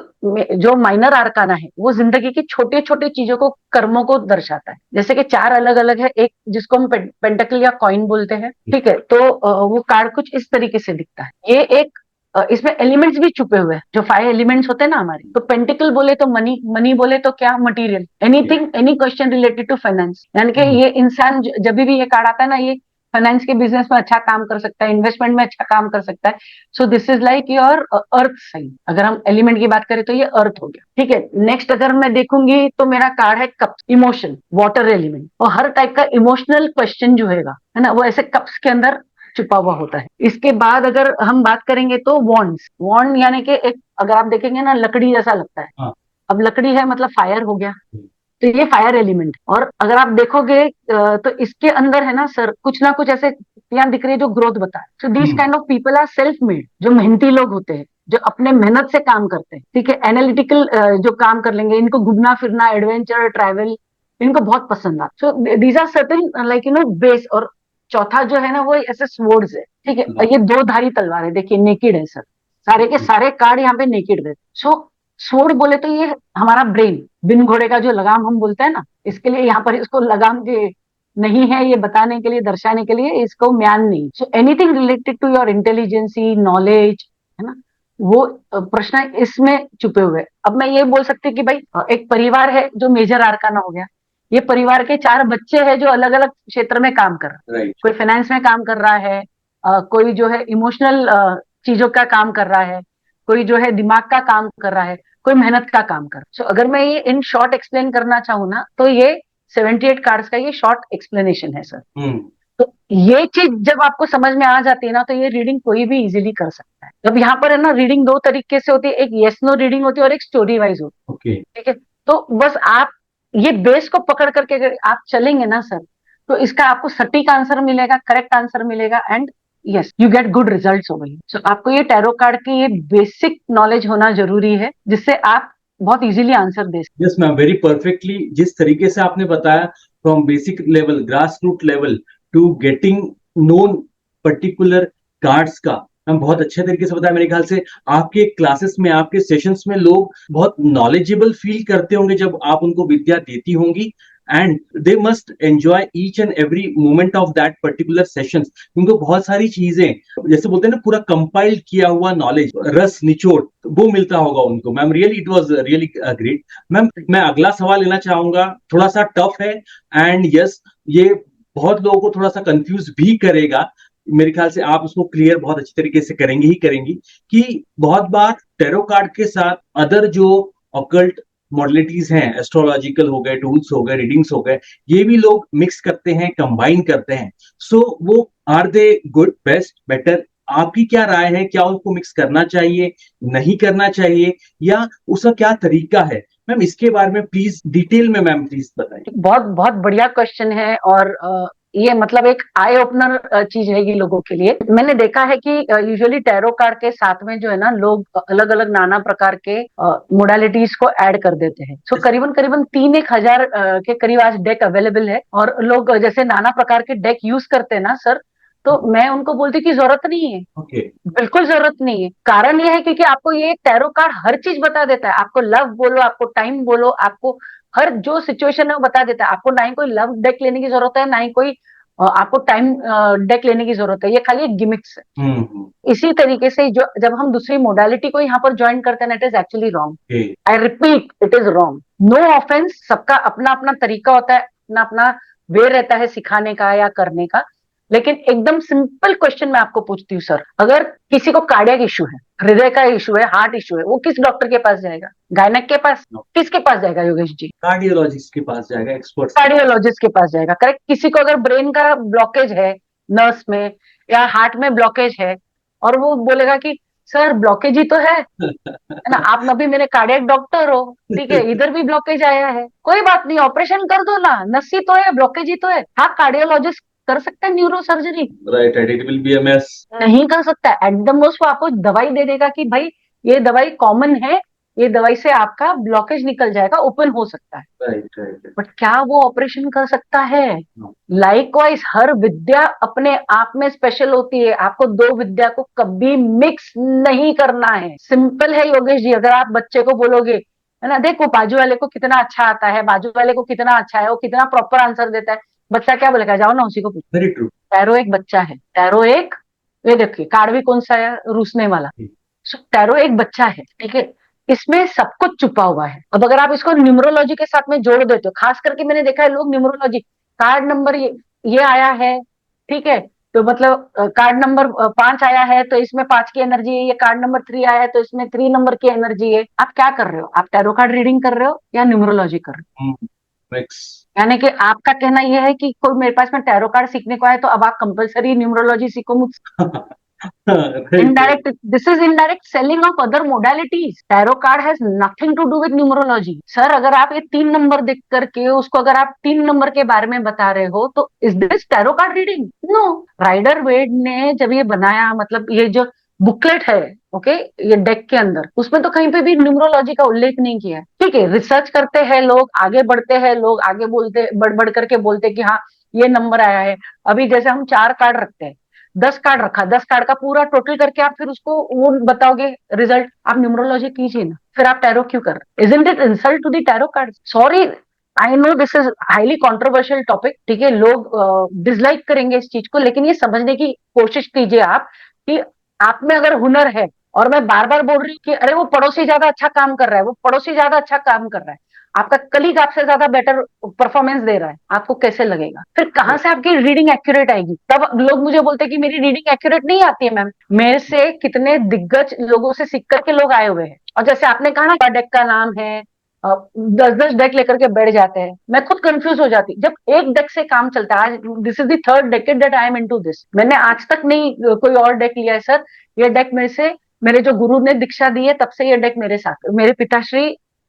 जो माइनर आर्काना है, वो जिंदगी की छोटे छोटे चीजों को, कर्मों को दर्शाता है। जैसे कि 4 अलग अलग है, एक जिसको हम पेंटकल या कॉइन बोलते हैं, ठीक है। तो वो कार्ड कुछ इस तरीके से दिखता है। ये एक इसमें एलिमेंट्स भी छुपे हुए हैं, जो 5 एलिमेंट्स होते हैं ना हमारे। तो पेंटिकल बोले तो मनी, मनी बोले तो क्या? Material, anything, any question related to finance. यानी कि ये इंसान जब भी ये कार्ड आता है ना, ये फाइनेंस के बिजनेस में अच्छा काम कर सकता है, इन्वेस्टमेंट में अच्छा काम कर सकता है। So this is like your earth sign. अगर हम एलिमेंट की बात करें तो ये अर्थ हो गया, ठीक है। नेक्स्ट अगर मैं देखूंगी तो मेरा कार्ड है कप, इमोशन, वाटर एलिमेंट। और हर टाइप का इमोशनल क्वेश्चन जो है ना, वो ऐसे कप्स के अंदर छुपा हुआ होता है। इसके बाद अगर हम बात करेंगे तो वॉन्ड्स, वॉन्ड यानी कि एक, अगर आप देखेंगे ना, लकड़ी जैसा लगता है। अब लकड़ी है मतलब फायर हो गया, तो ये फायर एलिमेंट। और अगर आप देखोगे तो इसके अंदर है ना सर, कुछ ना कुछ ऐसे यहाँ दिख रही है जो ग्रोथ बता है। So this kind of people are self made, जो मेहनती लोग होते हैं, जो अपने मेहनत से काम करते हैं, ठीक है। एनालिटिकल जो काम कर लेंगे, इनको घूमना फिरना, एडवेंचर, ट्रैवल, इनको बहुत पसंद आ। So these are certain like base. और चौथा जो है ना वो ऐसे स्वर्ड्स है, ठीक है, और ये दो धारी तलवार है, देखिए नेकेड है सर, सारे के सारे कार्ड यहाँ पे नेकेड है। सो स्वord बोले तो ये हमारा ब्रेन, बिन घोड़े का जो लगाम हम बोलते हैं ना, इसके लिए यहाँ पर इसको लगाम के नहीं है, ये बताने के लिए, दर्शाने के लिए इसको म्यान नहीं। So anything related to your intelligency, knowledge, है ना, वो प्रश्न इसमें छुपे हुए हैं। अब मैं ये बोल सकती हूँ कि भाई एक परिवार है जो मेजर आर्काना हो गया, ये परिवार के चार बच्चे हैं जो अलग अलग क्षेत्र में काम कर रहे हैं। कोई फाइनेंस में काम कर रहा है, कोई जो है इमोशनल चीजों का काम कर रहा है, कोई जो है दिमाग का काम कर रहा है, कोई मेहनत का काम कर रहा है। सो अगर मैं ये इन शॉर्ट एक्सप्लेन करना चाहूँ ना, तो ये 78 कार्ड्स का ये शॉर्ट एक्सप्लेनेशन है सर। तो ये चीज जब आपको समझ में आ जाती है ना, तो ये रीडिंग कोई भी इजीली कर सकता है। अब यहाँ पर है ना, रीडिंग दो तरीके से होती है, एक येस नो रीडिंग होती है और एक स्टोरी वाइज होती है। ठीक है, तो बस आप ये बेस को पकड़ करके अगर आप चलेंगे ना सर, तो इसका आपको सटीक आंसर मिलेगा, करेक्ट आंसर मिलेगा, and yes you get good results over here. So आपको ये टैरो कार्ड की ये बेसिक नॉलेज होना जरूरी है, जिससे आप बहुत इजीली आंसर दे सकते। यस मैम, वेरी परफेक्टली जिस तरीके से आपने बताया, from basic level, grass root level to getting known particular cards का, मैम बहुत अच्छे तरीके से बताया। मेरे ख्याल से आपके क्लासेस में, आपके सेशंस में लोग बहुत नॉलेजेबल फील करते होंगे जब आप उनको विद्या देती होंगी, and they must enjoy each and every moment of that particular sessions. उनको बहुत सारी चीजें, जैसे बोलते हैं ना, पूरा कंपाइल्ड किया हुआ नॉलेज, रस निचोड़, वो मिलता होगा उनको। Ma'am really it was really great. Ma'am मैं अगला सवाल लेना चाहूंगा, थोड़ा सा टफ है, एंड यस ये बहुत लोगों को थोड़ा सा कंफ्यूज भी करेगा। मेरे ख्याल से आप उसको क्लियर बहुत अच्छी तरीके से करेंगे ही करेंगी, कि बहुत बार टैरो कार्ड के साथ अदर जो ऑकल्ट मॉडलिटीज हैं, एस्ट्रोलॉजिकल हो गए, टूल्स हो गए, रीडिंग्स हो गए, ये भी लोग मिक्स करते हैं, कंबाइन करते हैं। सो वो are they good, best, better? आपकी क्या राय है? क्या उनको मिक्स करना चाहिए, नहीं करना चाहिए, या उसका क्या तरीका है? मैम इसके बारे में प्लीज डिटेल में मैम प्लीज बताएं। बहुत बहुत बढ़िया क्वेश्चन है, और ये मतलब एक आई ओपनर चीज है ये लोगों के लिए। मैंने देखा है कि यूजुअली टैरो कार्ड के साथ में जो है ना, लोग अलग अलग नाना प्रकार के मोडालिटीज को ऐड कर देते हैं। सो करीबन करीबन 3-1 हजार के करीब आज डेक अवेलेबल है, और लोग जैसे नाना प्रकार के डेक यूज करते हैं ना सर, तो मैं उनको बोलती कि जरूरत नहीं है। बिल्कुल जरूरत नहीं है। कारण यह है क्योंकि आपको ये टैरो कार्ड हर चीज बता देता है। आपको लव बोलो, आपको टाइम बोलो, आपको हर जो सिचुएशन है वो बता देता है। आपको ना ही कोई लव डेक लेने की जरूरत है, ना ही कोई आपको टाइम डेक लेने की जरूरत है। ये खाली एक गिमिक्स है। इसी तरीके से जो जब हम दूसरी मोडालिटी को यहाँ पर ज्वाइन करते हैं, it is actually wrong. I repeat, it is wrong. No offence, सबका अपना अपना तरीका होता है, अपना अपना वे रहता है सिखाने का या करने का। लेकिन एकदम सिंपल क्वेश्चन मैं आपको पूछती हूँ सर, अगर किसी को कार्डियक इशू है, हृदय का इशू है, हार्ट इशू है, वो किस डॉक्टर के पास जाएगा? गायनेक के पास? किसके पास जाएगा योगेश जी? कार्डियोलॉजिस्ट के पास जाएगा, एक्सपर्ट कार्डियोलॉजिस्ट के पास जाएगा, करेक्ट। किसी को अगर ब्रेन का ब्लॉकेज है, नर्व्स में या हार्ट में ब्लॉकेज है, और वो बोलेगा कि सर ब्लॉकेज ही तो है ना, आप अभी मेरे कार्डियक डॉक्टर हो, ठीक है, इधर भी ब्लॉकेज आया है, कोई बात नहीं, ऑपरेशन कर दो ना, नस ही तो है, ब्लॉकेज ही तो है। हाँ, कार्डियोलॉजिस्ट कर सकता है neuro surgery, right, it will be a mess. नहीं कर सकता। एट द मोस्ट वो आपको दवाई दे देगा कि भाई ये दवाई कॉमन है, ये दवाई से आपका ब्लॉकेज निकल जाएगा, ओपन हो सकता है। Right right. बट क्या वो ऑपरेशन कर सकता है? No. लाइकवाइज हर विद्या अपने आप में स्पेशल होती है। आपको दो विद्या को कभी मिक्स नहीं करना है। सिंपल है योगेश जी। अगर आप बच्चे को बोलोगे, है ना, देखो बाजू वाले को कितना अच्छा आता है, बाजू वाले को कितना अच्छा है, वो कितना प्रॉपर आंसर देता है, बच्चा क्या बोलेगा? जाओ ना उसी को पूछो। Very true. टैरो एक बच्चा है, टैरो एक, ये देखिए कार्ड भी कौन सा है, रूसने वाला। टैरो एक बच्चा है, ठीक है, इसमें सब कुछ छुपा हुआ है। अब अगर आप इसको न्यूमरोलॉजी के साथ में जोड़ देते हो, खास करके मैंने देखा है लोग न्यूमरोलॉजी, कार्ड नंबर ये आया है, ठीक है, तो मतलब कार्ड नंबर 5 आया है तो इसमें 5 की एनर्जी है, ये कार्ड नंबर 3 आया है तो इसमें 3 नंबर की एनर्जी है। आप क्या कर रहे हो? आप टैरो कार्ड रीडिंग कर रहे हो या न्यूमरोलॉजी कर रहे हो? यानी कि आपका कहना यह है कि कोई मेरे पास में टैरो कार्ड सीखने को आए तो अब आप कंपलसरी न्यूमरोलॉजी सीखो मुझसे? Indirect, this is indirect selling of other modalities. Tarot card has nothing to do with numerology. Sir अगर आप ये 3 नंबर देख करके उसको अगर आप 3 नंबर के बारे में बता रहे हो तो is this tarot card reading? No. Rider Waite ने जब ये बनाया, मतलब ये जो बुकलेट है, ओके, ये डेक के अंदर, उसमें तो कहीं पे भी न्यूमरोलॉजी का उल्लेख नहीं किया है। ठीक है, रिसर्च करते हैं लोग, आगे बढ़ते हैं लोग, आगे बोलते, बढ़ बढ़ करके बोलते कि हाँ ये नंबर आया है। अभी जैसे हम 4 कार्ड रखते हैं, 10 कार्ड रखा, 10 कार्ड का पूरा टोटल करके आप फिर उसको वो बताओगे रिजल्ट। आप न्यूमरोलॉजी कीजिए ना, फिर आप टैरो क्यों कर रहे? Isn't it insult to the tarot card? Sorry, I know this is highly controversial topic, ठीक है, लोग डिसलाइक करेंगे इस चीज को, लेकिन ये समझने की कोशिश कीजिए आप कि आप में अगर हुनर है, और मैं बार बार बोल रही हूँ कि अरे वो पड़ोसी ज्यादा अच्छा काम कर रहा है, वो पड़ोसी ज्यादा अच्छा काम कर रहा है, आपका कलीग आपसे ज्यादा बेटर परफॉर्मेंस दे रहा है, आपको कैसे लगेगा? फिर कहाँ से आपकी रीडिंग एक्यूरेट आएगी? तब लोग मुझे बोलते हैं कि मेरी रीडिंग एक्यूरेट नहीं आती है मैम। मेरे से कितने दिग्गज लोगों से सीख करके लोग आए हुए हैं, और जैसे आपने कहा ना डेक का नाम है, 10-10 डेक लेकर के बैठ जाते हैं, मैं खुद कंफ्यूज हो जाती जब एक डेक से काम चलता है। आज this is the third decade that I am into this, मैंने आज तक नहीं कोई और डेक लिया है सर। ये डेक मेरे से, मेरे जो गुरु ने दीक्षा दी है तब से ये डेक मेरे साथ, मेरे पिताश्री,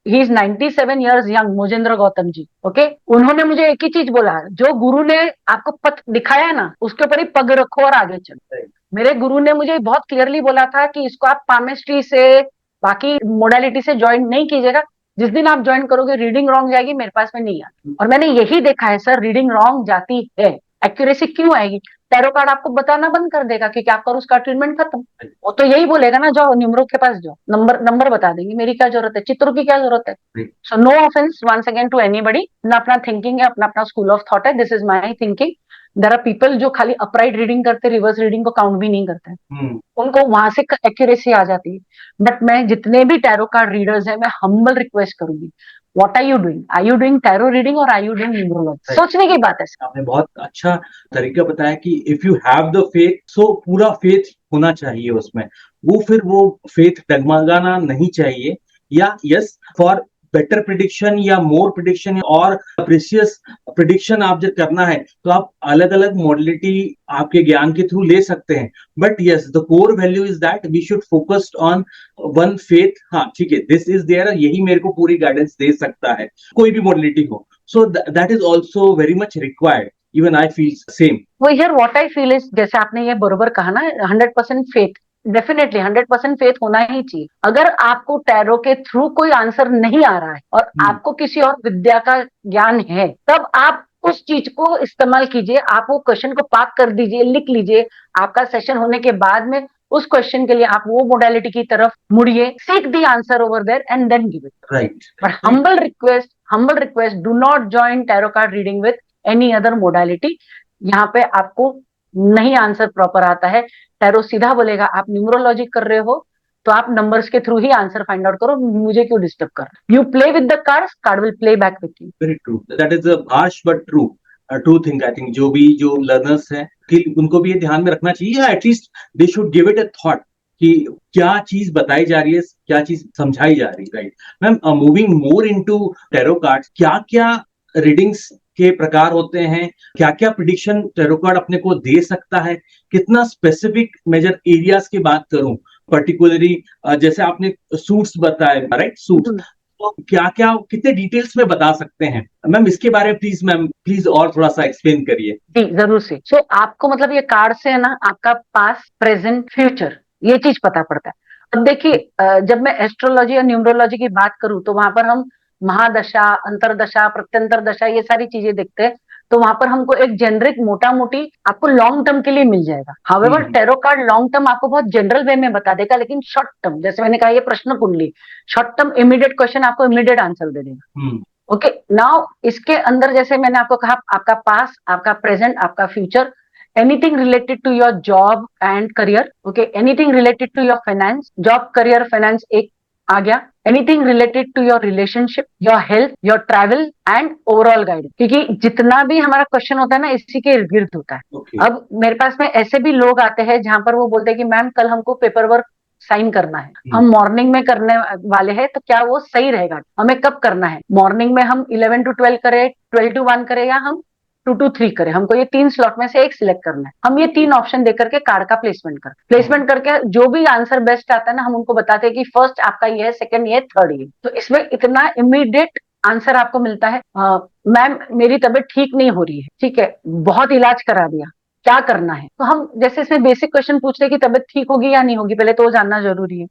he is 97 years young, Mojendra Gautam ji, okay, उन्होंने मुझे एक ही चीज बोला, जो गुरु ने आपको पथ दिखाया ना उसके ऊपर ही पग रखो और आगे चलो। मेरे गुरु ने मुझे बहुत क्लियरली बोला था कि इसको आप पामेस्ट्री से, बाकी मोडालिटी से ज्वाइन नहीं कीजिएगा, जिस दिन आप ज्वाइन करोगे रीडिंग रॉन्ग जाएगी, मेरे पास में नहीं आती। और मैंने यही देखा है सर, रीडिंग रॉन्ग जाती है। एक्यूरेसी क्यों आएगी? टैरो कार्ड आपको बताना बंद कर देगा कि क्या करो, उसका ट्रीटमेंट खत्म। वो तो यही बोलेगा ना, जाओ न्यूमरो के पास जाओ, नंबर नंबर बता देंगे, मेरी क्या जरूरत है, चित्रों की क्या जरूरत है? So no offence once again to anybody, अपना अपना थिंकिंग है, अपना अपना स्कूल ऑफ थॉट है, this is my thinking. There are people जो खाली अपराइट रीडिंग करते, रिवर्स रीडिंग को काउंट भी नहीं करते हैं, उनको वहां से एक्यूरेसी आ जाती है। बट मैं जितने भी टैरो कार्ड रीडर्स हैं, मैं हम्बल रिक्वेस्ट करूंगी, what are you doing tarot reading और आर यू डूइंग न्यूमरोलॉजी? सोचने की बात है। आपने बहुत अच्छा तरीका बताया कि if you have the faith, so पूरा फेथ होना चाहिए उसमें, वो फिर वो फेथ डगमगाना नहीं चाहिए। या यस, फॉर बेटर प्रिडिक्शन या मोर प्रिडिक्शन और प्रीशियस प्रिडिक्शन आप जब करना है तो आप अलग अलग मॉडलिटी आपके ज्ञान के थ्रू ले सकते हैं। But yes, the core value is that we should focused on one faith. हाँ ठीक है, दिस इज देयर, यही मेरे को पूरी गाइडेंस दे सकता है, कोई भी मॉडलिटी हो। So that is also very much required. Even I feel same. वो here what I feel is, जैसे आपने ये बरोबर कहा ना, 100% फेथ, डेफिनेटली 100% फेथ होना ही चाहिए। अगर आपको टैरो के थ्रू कोई आंसर नहीं आ रहा है और आपको किसी और विद्या का ज्ञान है, तब आप उस चीज को इस्तेमाल कीजिए, आप वो क्वेश्चन को पाक कर दीजिए, लिख लीजिए। आपका सेशन होने के बाद में उस क्वेश्चन के लिए आप वो मोडालिटी की तरफ मुड़िए, seek the answer over there and then give it. Right. But humble request, do not join tarot card reading with any other modality। यहाँ पे आपको नहीं आंसर प्रॉपर आता है, टैरो सीधा बोलेगा आप न्यूमरोलॉजी कर रहे हो तो आप नंबर्स के थ्रू ही आंसर फाइंड आउट करो, मुझे क्यों डिस्टर्ब कर रहे हो? You play with the cards, card will play back with you. Very true. That is a harsh but true. True thing. I think जो लर्नर्स हैं कि उनको भी ये ध्यान में रखना चाहिए, या at least they should give it a thought कि क्या चीज बताई जा रही है, क्या चीज समझाई जा रही है। Right ma'am, moving more into tarot cards, क्या क्या रीडिंग्स के प्रकार होते हैं, क्या क्या प्रिडिक्शन टैरो कार्ड अपने को दे सकता है, कितना स्पेसिफिक मेजर एरियाज की बात करूं पर्टिकुलरली, जैसे आपने सूट्स बताए, राइट, सूट्स, तो क्या क्या कितने डिटेल्स में बता सकते हैं मैम? इसके बारे में प्लीज मैम, प्लीज और थोड़ा सा एक्सप्लेन करिए। जी जरूर से। सो आपको मतलब ये कार्ड से है ना, आपका पास्ट प्रेजेंट फ्यूचर ये चीज पता पड़ता है। अब देखिए, जब मैं एस्ट्रोलॉजी और न्यूमरोलॉजी की बात करूं तो वहां पर हम महादशा, अंतरदशा, प्रत्यंतर दशा, ये सारी चीजें देखते हैं, तो वहां पर हमको एक जेनरिक मोटा मोटी आपको लॉन्ग टर्म के लिए मिल जाएगा। However tarot card long term आपको बहुत जनरल वे में बता देगा, लेकिन शॉर्ट टर्म, जैसे मैंने कहा ये प्रश्न कुंडली, शॉर्ट टर्म इमीडिएट क्वेश्चन आपको इमीडिएट आंसर दे देगा। ओके, नाउ इसके अंदर जैसे मैंने आपको कहा, आपका पास्ट, आपका प्रेजेंट, आपका future, anything related to your job and career, okay, anything related to your finance, job career finance एक आ गया, anything related to your relationship, your health, your travel and overall guidance, क्योंकि जितना भी हमारा क्वेश्चन होता है ना इसी के इर्द गिर्द होता है। Okay. अब मेरे पास में ऐसे भी लोग आते हैं जहां पर वो बोलते हैं कि मैम कल हमको पेपर वर्क साइन करना है, हम मॉर्निंग में करने वाले हैं, तो क्या वो सही रहेगा, हमें कब करना है, मॉर्निंग में हम 11 to 12 करें, 12 to 1 करें, या हम 2 to 3 करें, हमको ये 3 स्लॉट में से एक सिलेक्ट करना है। हम ये 3 ऑप्शन देकर के कार्ड का प्लेसमेंट करके जो भी आंसर बेस्ट आता है ना, हम उनको बताते हैं कि फर्स्ट आपका ये है, सेकंड ये, थर्ड ये। तो इसमें इतना इमीडिएट आंसर आपको मिलता है। मैम मेरी तबीयत ठीक नहीं हो रही है, ठीक है, बहुत इलाज करा दिया, क्या करना है। तो हम जैसे इसमें बेसिक क्वेश्चन पूछ रहे हैं कि तबीयत ठीक होगी या नहीं होगी, पहले तो वो जानना जरूरी है।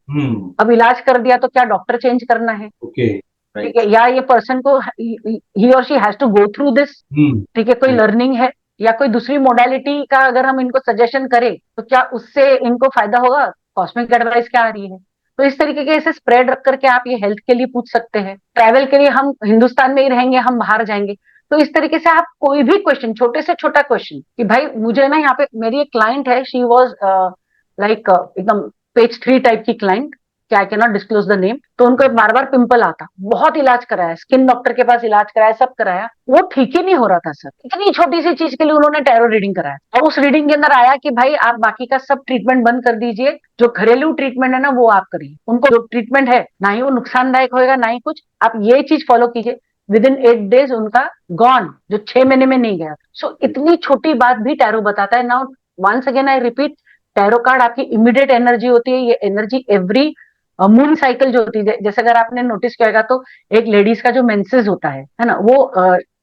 अब इलाज कर दिया तो क्या डॉक्टर चेंज करना है, ओके, ठीक है, या ये पर्सन को ही और she has to go through this, ठीक है, कोई लर्निंग है या कोई दूसरी मोडालिटी का अगर हम इनको सजेशन करें तो क्या उससे इनको फायदा होगा, कॉस्मिक एडवाइस क्या आ रही है। तो इस तरीके के ऐसे स्प्रेड रख करके आप ये हेल्थ के लिए पूछ सकते हैं। ट्रैवल के लिए हम हिंदुस्तान में ही रहेंगे, हम बाहर जाएंगे, तो इस तरीके से आप कोई भी क्वेश्चन, छोटे से छोटा क्वेश्चन कि भाई मुझे ना यहाँ पे मेरी एक क्लाइंट है, शी वॉज लाइक एकदम पेज 3 टाइप की क्लाइंट, क्या I can not disclose the name. तो उनको बार बार पिंपल आता, बहुत इलाज कराया, स्किन डॉक्टर के पास इलाज कराया, सब कराया, वो ठीक ही नहीं हो रहा था सर। इतनी छोटी सी चीज के लिए उन्होंने टैरो रीडिंग कराया, और उस रीडिंग के अंदर आया कि भाई आप बाकी का सब ट्रीटमेंट बंद कर दीजिए, जो घरेलू ट्रीटमेंट है ना वो आप करिए। उनको जो ट्रीटमेंट है ना ही वो नुकसानदायक होगा ना ही कुछ, आप ये चीज फॉलो कीजिए, विद इन 8 days उनका गॉन, जो 6 महीने में नहीं गया। सो इतनी छोटी बात भी टैरो बताता है। Now once again I repeat, tarot card आपकी इमीडिएट एनर्जी होती है, ये एनर्जी एवरी मून साइकिल जो होती है, जैसे अगर आपने नोटिस किया होगा तो एक लेडीज का जो मेंसेस होता है ना, वो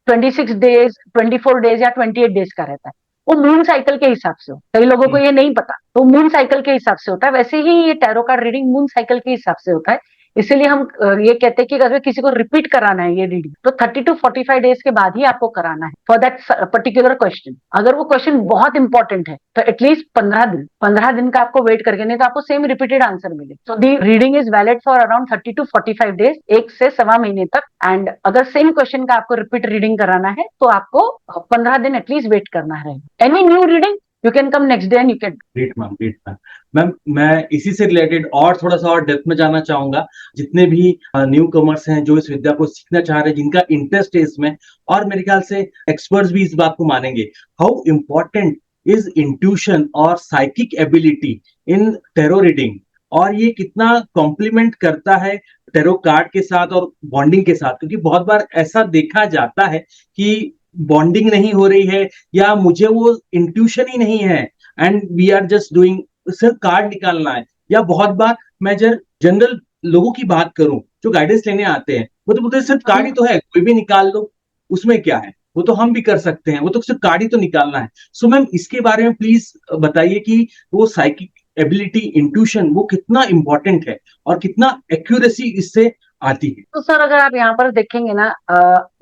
26 days, 24 days या 28 days का रहता है। वो मून साइकिल के हिसाब से हो, कई लोगों को ये नहीं पता, तो मून साइकिल के हिसाब से होता है। वैसे ही ये tarot card reading moon cycle के हिसाब से होता है। इसीलिए हम ये कहते हैं कि अगर किसी को रिपीट कराना है ये रीडिंग, तो 30 to 45 days के बाद ही आपको कराना है फॉर दैट पर्टिकुलर क्वेश्चन। अगर वो क्वेश्चन बहुत इंपॉर्टेंट है तो एटलीस्ट 15 दिन का आपको वेट करके, नहीं तो आपको सेम रिपीटेड आंसर मिले। So the reading is valid for around 30 to 45 days, 1 से 1.25 महीने तक। एंड अगर सेम क्वेश्चन का आपको रिपीट रीडिंग कराना है तो आपको 15 दिन एटलीस्ट वेट करना है। Any new reading you can come next day and you can. Great ma'am, great ma'am. Ma'am मैं इसी से रिलेटेड और थोड़ा सा और डेप्थ में जानना चाहूंगा, जितने भी न्यू कमर्स हैं जो इस विद्या को सीखना चाह रहे हैं, जिनका इंटरेस्ट है इसमें, और मेरे ख्याल से एक्सपर्ट्स भी इस बात को मानेंगे, हाउ इम्पोर्टेंट इज इंट्यूशन और psychic ability in tarot reading, और ये कितना कॉम्प्लीमेंट करता है टैरो कार्ड के साथ और बॉन्डिंग के साथ। क्योंकि बहुत बार ऐसा देखा जाता है कि बॉन्डिंग नहीं हो रही है या मुझे वो इंट्यूशन ही नहीं है, and we are just doing, सिर्फ कार्ड निकालना है। या बहुत बार मैं जनरल लोगों की बात करूं जो गाइडेंस लेने आते हैं, वो तो बोलते हैं सिर्फ कार्ड ही तो है, कोई भी निकाल लो, उसमें क्या है, वो तो हम भी कर सकते हैं, वो तो सिर्फ कार्ड ही तो निकालना है। सो मैम इसके बारे में प्लीज बताइए कि वो साइकिक एबिलिटी, इंट्यूशन, वो कितना इंपॉर्टेंट है और कितना एक्यूरेसी इससे आती है। तो सर अगर आप यहाँ पर देखेंगे ना,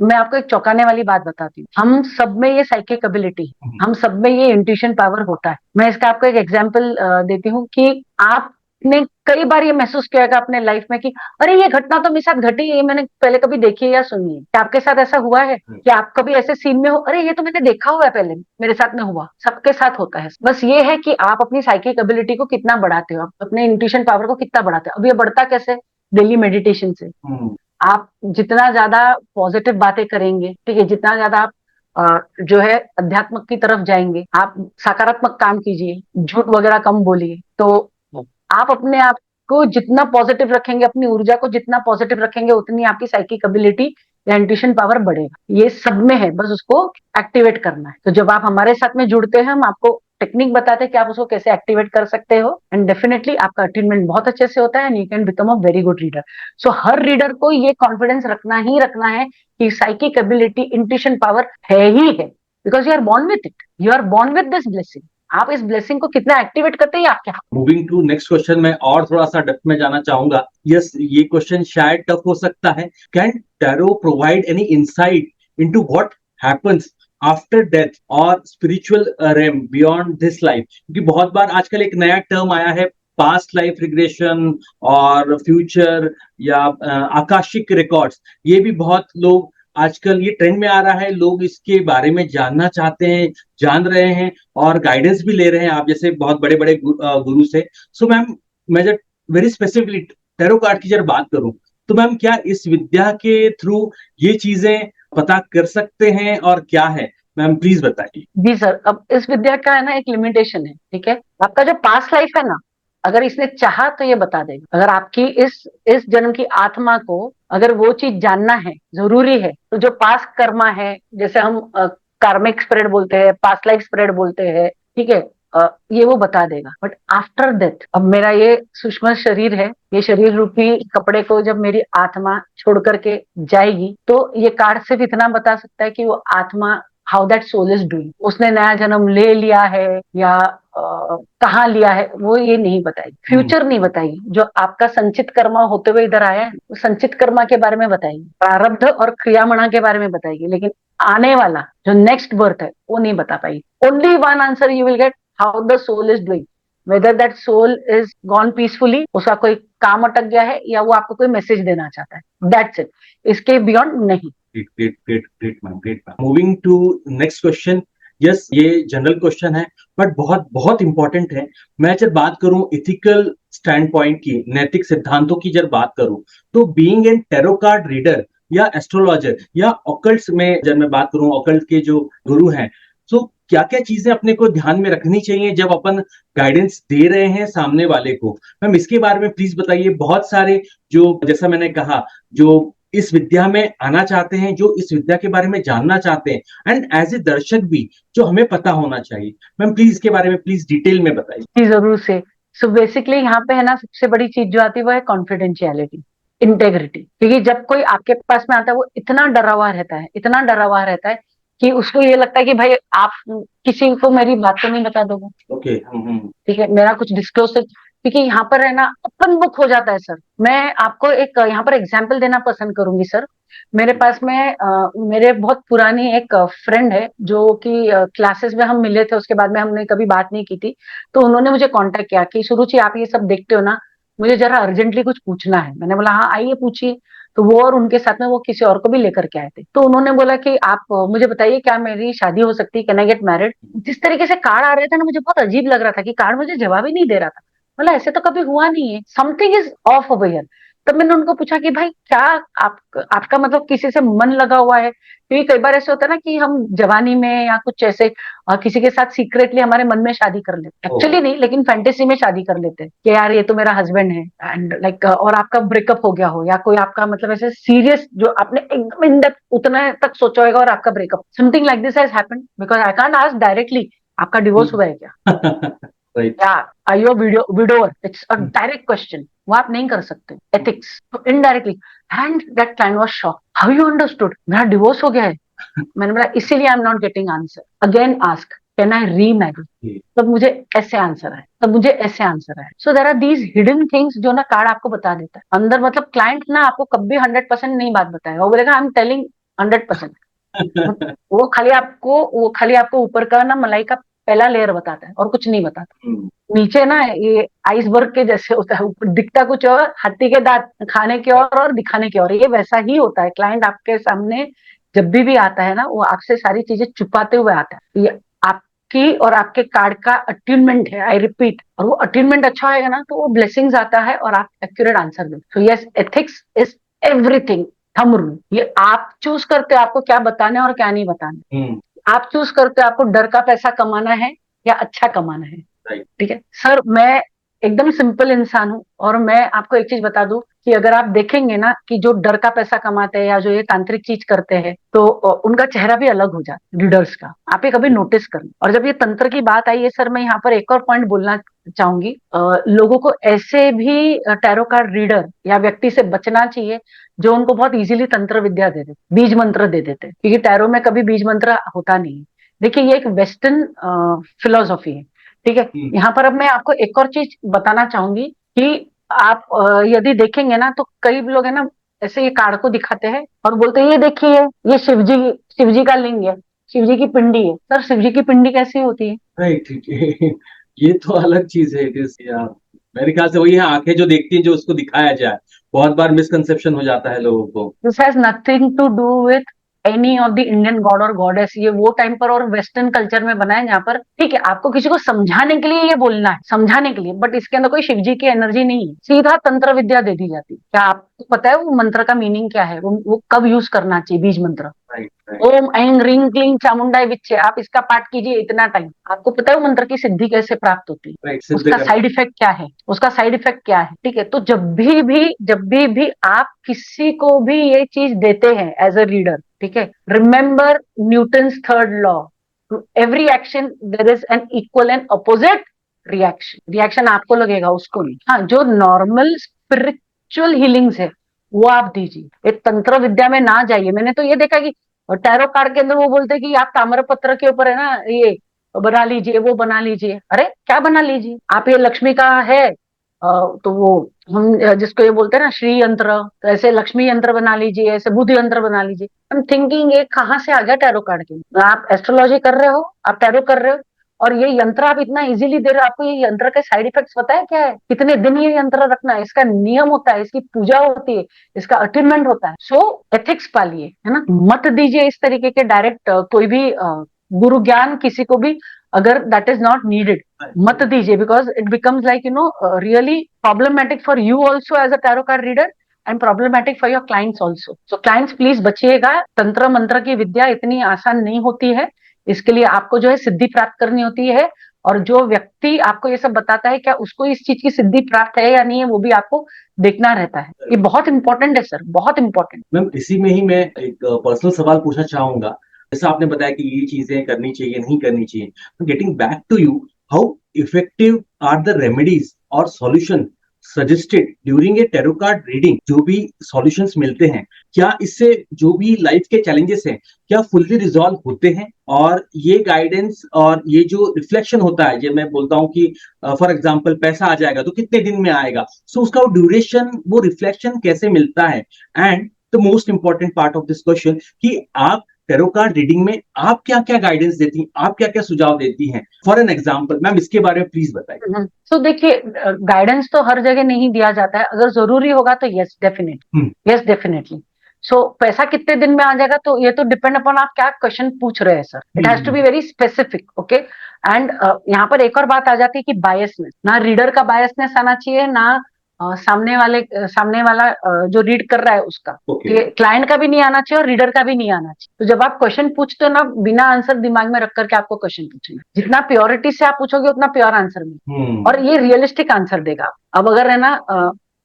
मैं आपको एक चौंकाने वाली बात बताती हूँ। हम सब में ये साइकिक एबिलिटी, हम सब में ये इंट्यूशन पावर होता है। मैं इसका आपको एक एग्जांपल देती हूँ कि आपने कई बार ये महसूस किया होगा अपने लाइफ में कि अरे ये घटना तो मेरे साथ घटी है, ये मैंने पहले कभी देखी है या सुनी है। क्या आपके साथ ऐसा हुआ है कि आप कभी ऐसे सीन में हो, अरे ये तो मैंने देखा हुआ है, पहले मेरे साथ में हुआ। सबके साथ होता है, बस ये है कि आप अपनी साइकिक एबिलिटी को कितना बढ़ाते हो, आप अपने इंट्यूशन पावर को कितना बढ़ाते हो। अब ये बढ़ता कैसे? डेली मेडिटेशन से। आप जितना ज्यादा पॉजिटिव बातें करेंगे, ठीक है, जितना ज्यादा आप जो है अध्यात्म की तरफ जाएंगे, आप सकारात्मक काम कीजिए, झूठ वगैरह कम बोलिए, तो आप अपने आप को जितना पॉजिटिव रखेंगे, अपनी ऊर्जा को जितना पॉजिटिव रखेंगे, उतनी आपकी साइकिक एबिलिटी या इंट्यूशन पावर बढ़ेगा। ये सब में है, बस उसको एक्टिवेट करना है। तो जब आप हमारे साथ में जुड़ते हैं, हम आपको टेक्निक बताते हैं कि आप उसको कैसे एक्टिवेट कर सकते हो, एंड डेफिनेटली आपका अटेनमेंट बहुत अच्छे से होता है and you can become a very good reader. So her reader को ये कॉन्फिडेंस रखना ही रखना है कि साइकिक एबिलिटी, इंट्यूशन पावर है ही है, because you are born with it, you are born with this blessing. आप इस ब्लेसिंग को कितना एक्टिवेट करते हैं आपके हाथ। मूविंग टू नेक्स्ट क्वेश्चन, मैं और थोड़ा सा डेप्थ में जाना चाहूंगा। यस, ये क्वेश्चन शायद टफ हो सकता है। Can tarot provide any insight into what happens after death और spiritual realm beyond this life? क्योंकि बहुत बार आजकल एक नया टर्म आया है, पास्ट लाइफ रिग्रेशन और फ्यूचर या आकाशिक रिकॉर्ड्स। ये भी बहुत लोग आजकल ये ट्रेंड में आ रहा है, लोग इसके बारे में जानना चाहते हैं, जान रहे हैं और गाइडेंस भी ले रहे हैं आप जैसे बहुत बड़े बड़े गुरु से। सो मैम, मैं जब वेरी स्पेसिफिकली टैरो कार्ड की जब बात करूं, तो मैम क्या इस विद्या के थ्रू ये चीजें पता कर सकते हैं और क्या है, मैम प्लीज बताइए। जी सर, अब इस विद्या का है ना एक लिमिटेशन है, ठीक है। आपका जो पास्ट लाइफ है ना, अगर इसने चाहा तो ये बता देगा। अगर आपकी इस जन्म की आत्मा को अगर वो चीज जानना है, जरूरी है, तो जो पास्ट कर्मा है, जैसे हम कार्मिक स्प्रेड बोलते हैं, पास्ट लाइफ स्प्रेड बोलते हैं, ठीक है, ये वो बता देगा। बट आफ्टर डेथ, अब मेरा ये सूक्ष्म शरीर है, ये शरीर रूपी कपड़े को जब मेरी आत्मा छोड़ करके जाएगी, तो ये कार्ड सिर्फ इतना बता सकता है कि वो आत्मा how that soul is doing, उसने नया जन्म ले लिया है या कहाँ लिया है, वो ये नहीं बताएगी। फ्यूचर नहीं बताएगी, जो आपका संचित कर्मा होते हुए इधर आया है वो संचित कर्मा के बारे में बताएगी, प्रारब्ध और क्रियामणा के बारे में बताएगी, लेकिन आने वाला जो नेक्स्ट बर्थ है वो नहीं बता पाएगी। Only one answer you will get, how the soul is doing, whether that soul is gone peacefully, उसका कोई काम अटक गया है या वो आपको कोई मैसेज देना चाहता है, दैट्स इट, इसके बियॉन्ड नहीं। Great ma'am, great ma'am. Moving to next question. Yes, ये जनरल क्वेश्चन है बट बहुत बहुत इंपॉर्टेंट है। मैं जब बात करूं इथिकल स्टैंड पॉइंट की, नैतिक सिद्धांतों की जब बात करूं, तो being an tarot card reader या एस्ट्रोलॉजर या ऑकल्ट्स में जब मैं बात करूं, ऑकल्ट के जो गुरु हैं, तो क्या क्या चीजें अपने को ध्यान में रखनी चाहिए जब अपन गाइडेंस दे रहे हैं सामने वाले को? मैम इसके बारे में प्लीज बताइए। बहुत सारे जो, जैसा मैंने कहा, जो इस विद्या में आना चाहते हैं, जो इस विद्या के बारे में जानना चाहते हैं, एंड एज ए दर्शक भी जो हमें पता होना चाहिए। मैम प्लीज इसके बारे में प्लीज डिटेल में बताइए। जी जरूर से। सो बेसिकली यहाँ पे है ना, सबसे बड़ी चीज जो आती है वो है कॉन्फिडेंशियलिटी, इंटेग्रिटी। क्योंकि जब कोई आपके पास में आता है वो इतना डरा हुआ रहता है, इतना डरा हुआ रहता है कि उसको ये लगता है कि भाई आप किसी को मेरी बात तो नहीं बता दोगे, ओके। ठीक है, मेरा कुछ डिस्क्लोज, क्योंकि यहाँ पर है ना ओपन बुक हो जाता है सर। मैं आपको एक यहाँ पर एग्जाम्पल देना पसंद करूंगी सर। मेरे पास में मेरे बहुत पुरानी एक फ्रेंड है जो कि क्लासेस में हम मिले थे, उसके बाद में हमने कभी बात नहीं की थी। तो उन्होंने मुझे कांटेक्ट किया कि सुरुचि आप ये सब देखते हो ना, मुझे जरा अर्जेंटली कुछ पूछना है। मैंने बोला हाँ आइए पूछिए। तो वो और उनके साथ में वो किसी और को भी लेकर के आए थे। तो उन्होंने बोला कि आप मुझे बताइए क्या मेरी शादी हो सकती है, कैन आई गेट मैरिड। जिस तरीके से कार्ड आ रहे थे ना, मुझे बहुत अजीब लग रहा था कि कार्ड मुझे जवाब ही नहीं दे रहा था। बोला ऐसे तो कभी हुआ नहीं है, something is of over here. तब मैंने उनको पूछा कि भाई क्या आपका मतलब किसी से मन लगा हुआ है? क्योंकि कई बार ऐसे होता है ना कि हम जवानी में या कुछ ऐसे किसी के साथ सीक्रेटली हमारे मन में शादी कर लेते हैं, एक्चुअली नहीं लेकिन फैंटेसी में शादी कर लेते हैं कि यार ये तो मेरा हस्बैंड है, एंड लाइक और आपका ब्रेकअप हो गया हो, या कोई आपका मतलब ऐसे सीरियस जो आपने एकदम इन डेप्थ उतना तक सोचा होगा और आपका breakup, something like this has happened, because I can't ask directly आपका डिवोर्स हुआ है क्या, राइट। या are you widower, it's a direct question, वो आप नहीं कर सकते, एथिक्स। तो indirectly, and that client was shocked, how you understood मेरा डिवोर्स हो गया है। मैंने बोला इसीलिए I am not getting answer, again ask can I remarry. तब मुझे ऐसे आंसर है, तब मुझे ऐसे आंसर है। So there are these hidden things जो ना कार्ड आपको बता देता है अंदर। मतलब क्लाइंट ना आपको कभी 100% नहीं बात बताएगा, वो बोलेगा आई एम टेलिंग 100%। वो खाली आपको ऊपर का ना मलाई का पहला लेयर बताता है और कुछ नहीं बताता। नीचे ना ये आइसबर्ग के जैसे होता है, ऊपर दिखता कुछ और, हाथी के दांत खाने के और दिखाने के और, ये वैसा ही होता है। क्लाइंट आपके सामने जब भी आता है ना, वो आपसे सारी चीजें छुपाते हुए आता है। ये आपकी और आपके कार्ड का अट्यूनमेंट है, आई रिपीट। और वो अट्यूनमेंट अच्छा होगा ना तो वो ब्लेसिंग्स आता है और आप एक्यूरेट आंसर दो। So yes, ethics is everything. Thumb rule, ये आप चूज करते हो आपको क्या बताना है और क्या नहीं बताना। आप चूज करते हो आपको डर का पैसा कमाना है या अच्छा कमाना है। ठीक है सर, मैं एकदम सिंपल इंसान हूं और मैं आपको एक चीज बता दूं कि अगर आप देखेंगे ना कि जो डर का पैसा कमाते हैं या जो ये तांत्रिक चीज करते हैं, तो उनका चेहरा भी अलग हो जाता है रीडर्स का, आप ये कभी नोटिस करना। और जब ये तंत्र की बात आई है सर, मैं यहाँ पर एक और पॉइंट बोलना चाहूंगी। लोगों को ऐसे भी टैरो कार्ड रीडर या व्यक्ति से बचना चाहिए जो उनको बहुत इजीली तंत्र विद्या दे देते, बीज मंत्र दे देते, क्योंकि टैरो में कभी बीज मंत्र होता नहीं है। देखिए ये एक वेस्टर्न फिलोसॉफी है, ठीक है। यहाँ पर अब मैं आपको एक और चीज बताना चाहूंगी कि आप यदि देखेंगे ना तो कई लोग है ना ऐसे ये कार्ड को दिखाते हैं और बोलते हैं ये देखिए ये शिवजी का लिंग है, शिवजी की पिंडी है। सर शिवजी की पिंडी कैसी होती है? राइट। ये तो अलग चीज है। मेरे ख्याल से वही है, आंखें जो देखती हैं जो उसको दिखाया जाए। बहुत बार मिसकंसेप्शन हो जाता है लोगों को। This has nothing to do with any of the Indian god और गॉडेस। ये वो टाइम पर और वेस्टर्न कल्चर में बना है जहाँ पर ठीक है आपको किसी को समझाने के लिए ये बोलना है, समझाने के लिए, बट इसके अंदर कोई शिवजी की एनर्जी नहीं है, सीधा तंत्र विद्या दे दी जाती है। क्या आपको पता है वो मंत्र का मीनिंग क्या है, वो कब यूज करना चाहिए बीज मंत्र? ओम ऐं ह्रीं क्लीं चामुंडाय विच्चे, आप इसका पाठ कीजिए इतना टाइम। आपको पता है वो मंत्र की सिद्धि कैसे प्राप्त होती है, उसका साइड इफेक्ट क्या है, उसका साइड इफेक्ट क्या है? ठीक है, तो जब भी आप किसी को भी ये चीज देते हैं एज अ रीडर, ठीक है, remember Newton's third law, to every action there is an equal and opposite reaction. Reaction आपको लगेगा, उसको नहीं। हाँ, जो नॉर्मल स्पिरिचुअल हीलिंग्स है वो आप दीजिए, एक तंत्र विद्या में ना जाइए। मैंने तो ये देखा कि और टैरो कार्ड के अंदर वो बोलते हैं कि आप ताम्रपत्र के ऊपर है ना ये बना लीजिए, वो बना लीजिए। अरे क्या बना लीजिए, आप ये लक्ष्मी का है तो वो हम जिसको ये बोलते हैं ना श्री यंत्र, तो ऐसे लक्ष्मी यंत्र बना लीजिए, ऐसे बुद्ध यंत्र बना लीजिए। हम थिंकिंग ये कहाँ से आ गया टैरो कार्ड के, आप एस्ट्रोलॉजी कर रहे हो, आप टैरो कर रहे हो, और ये यंत्र आप इतना इजीली दे रहे हो, आपको ये यंत्र के साइड इफेक्ट्स पता है क्या है, कितने दिन ये यंत्र रखना है, इसका नियम होता है, इसकी पूजा होती है, इसका अटेनमेंट होता है। सो एथिक्स पालिए, है ना, मत दीजिए इस तरीके के डायरेक्ट कोई भी गुरु ज्ञान किसी को भी, अगर दैट इज नॉट नीडेड मत दीजिए, because it becomes like really problematic for you also as a tarot card reader and problematic for your clients also. So clients please बचिएगा, तंत्र मंत्र की विद्या इतनी आसान नहीं होती है, इसके लिए आपको जो है सिद्धि प्राप्त करनी होती है, और जो व्यक्ति आपको ये सब बताता है क्या उसको इस चीज की सिद्धि प्राप्त है या नहीं है, वो भी आपको देखना रहता है। ये बहुत इंपॉर्टेंट है सर, बहुत इंपॉर्टेंट। मैम इसी में ही मैं एक पर्सनल सवाल पूछना चाहूंगा। जैसा आपने बताया कि ये चीजें करनी चाहिए नहीं करनी चाहिए, getting back to you, how effective are the remedies और solution suggested during a tarot card reading? जो भी सॉल्यूशंस मिलते हैं, क्या इससे जो भी लाइफ के चैलेंजेस हैं क्या फुल्ली रिजॉल्व होते हैं? और ये गाइडेंस और ये जो रिफ्लेक्शन होता है, ये मैं बोलता हूँ कि फॉर एग्जांपल पैसा आ जाएगा तो कितने दिन में आएगा, सो उसका वो ड्यूरेशन, वो रिफ्लेक्शन कैसे मिलता है? And the most important part of this question कि आप टैरो कार्ड रीडिंग में आप क्या क्या गाइडेंस देती हैं, आप क्या क्या सुझाव देती हैं? फॉर एन एग्जांपल मैम इसके बारे में प्लीज बताइए। तो देखिए, गाइडेंस तो हर जगह नहीं दिया जाता है, अगर जरूरी होगा तो यस डेफिनेटली, यस डेफिनेटली। सो पैसा कितने दिन में आ जाएगा, तो ये तो डिपेंड अपॉन आप क्या क्वेश्चन पूछ रहे हैं sir, it has to be very specific, okay. And यहाँ पर एक और बात आ जाती है कि बायसनेस, ना रीडर का बायसनेस आना चाहिए, ना सामने वाला जो रीड कर रहा है उसका, क्लाइंट का भी नहीं आना चाहिए और रीडर का भी नहीं आना चाहिए। तो जब आप क्वेश्चन पूछते हो ना, बिना आंसर दिमाग में रख करके आपको क्वेश्चन पूछना है, जितना प्योरिटी से आप पूछोगे उतना प्योर आंसर मिलेगा और ये रियलिस्टिक आंसर देगा। अब अगर है ना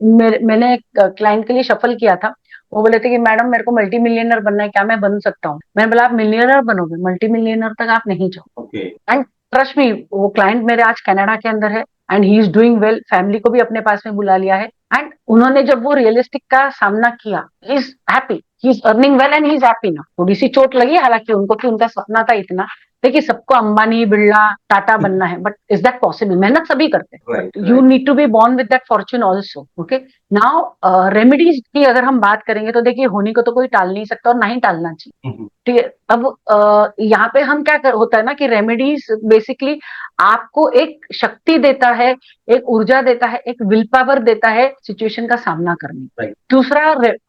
मैंने एक क्लाइंट के लिए शफल किया था, वो बोले थे कि मैडम मेरे को मल्टी मिलियनर बनना है, क्या मैं बन सकता हूँ? मैंने बोला आप मिलियनर बनोगे, मल्टी मिलियनर तक आप नहीं जाओ। एंड ट्रस्ट मी, वो क्लाइंट मेरे आज कनाडा के अंदर है and he is doing well, family को भी अपने पास में बुला लिया है। एंड उन्होंने जब वो रियलिस्टिक का सामना किया, he is happy, he is earning well and he is happy ना। थोड़ी सी चोट लगी हालांकि उनको, कि उनका सपना था इतना, देखिए सबको अंबानी बिरला टाटा बनना है, बट इज दैट पॉसिबल? मेहनत सभी करते हैं, you need to be born with that fortune also, okay. Now remedies की अगर हम बात करेंगे तो देखिए होनी को तो कोई टाल नहीं सकता और ना ही टालना चाहिए, ठीक है। अब यहाँ पे हम क्या होता है ना कि रेमेडीज बेसिकली आपको एक शक्ति देता है, एक ऊर्जा देता है, एक विल पावर देता है सिचुएशन का सामना करने। दूसरा,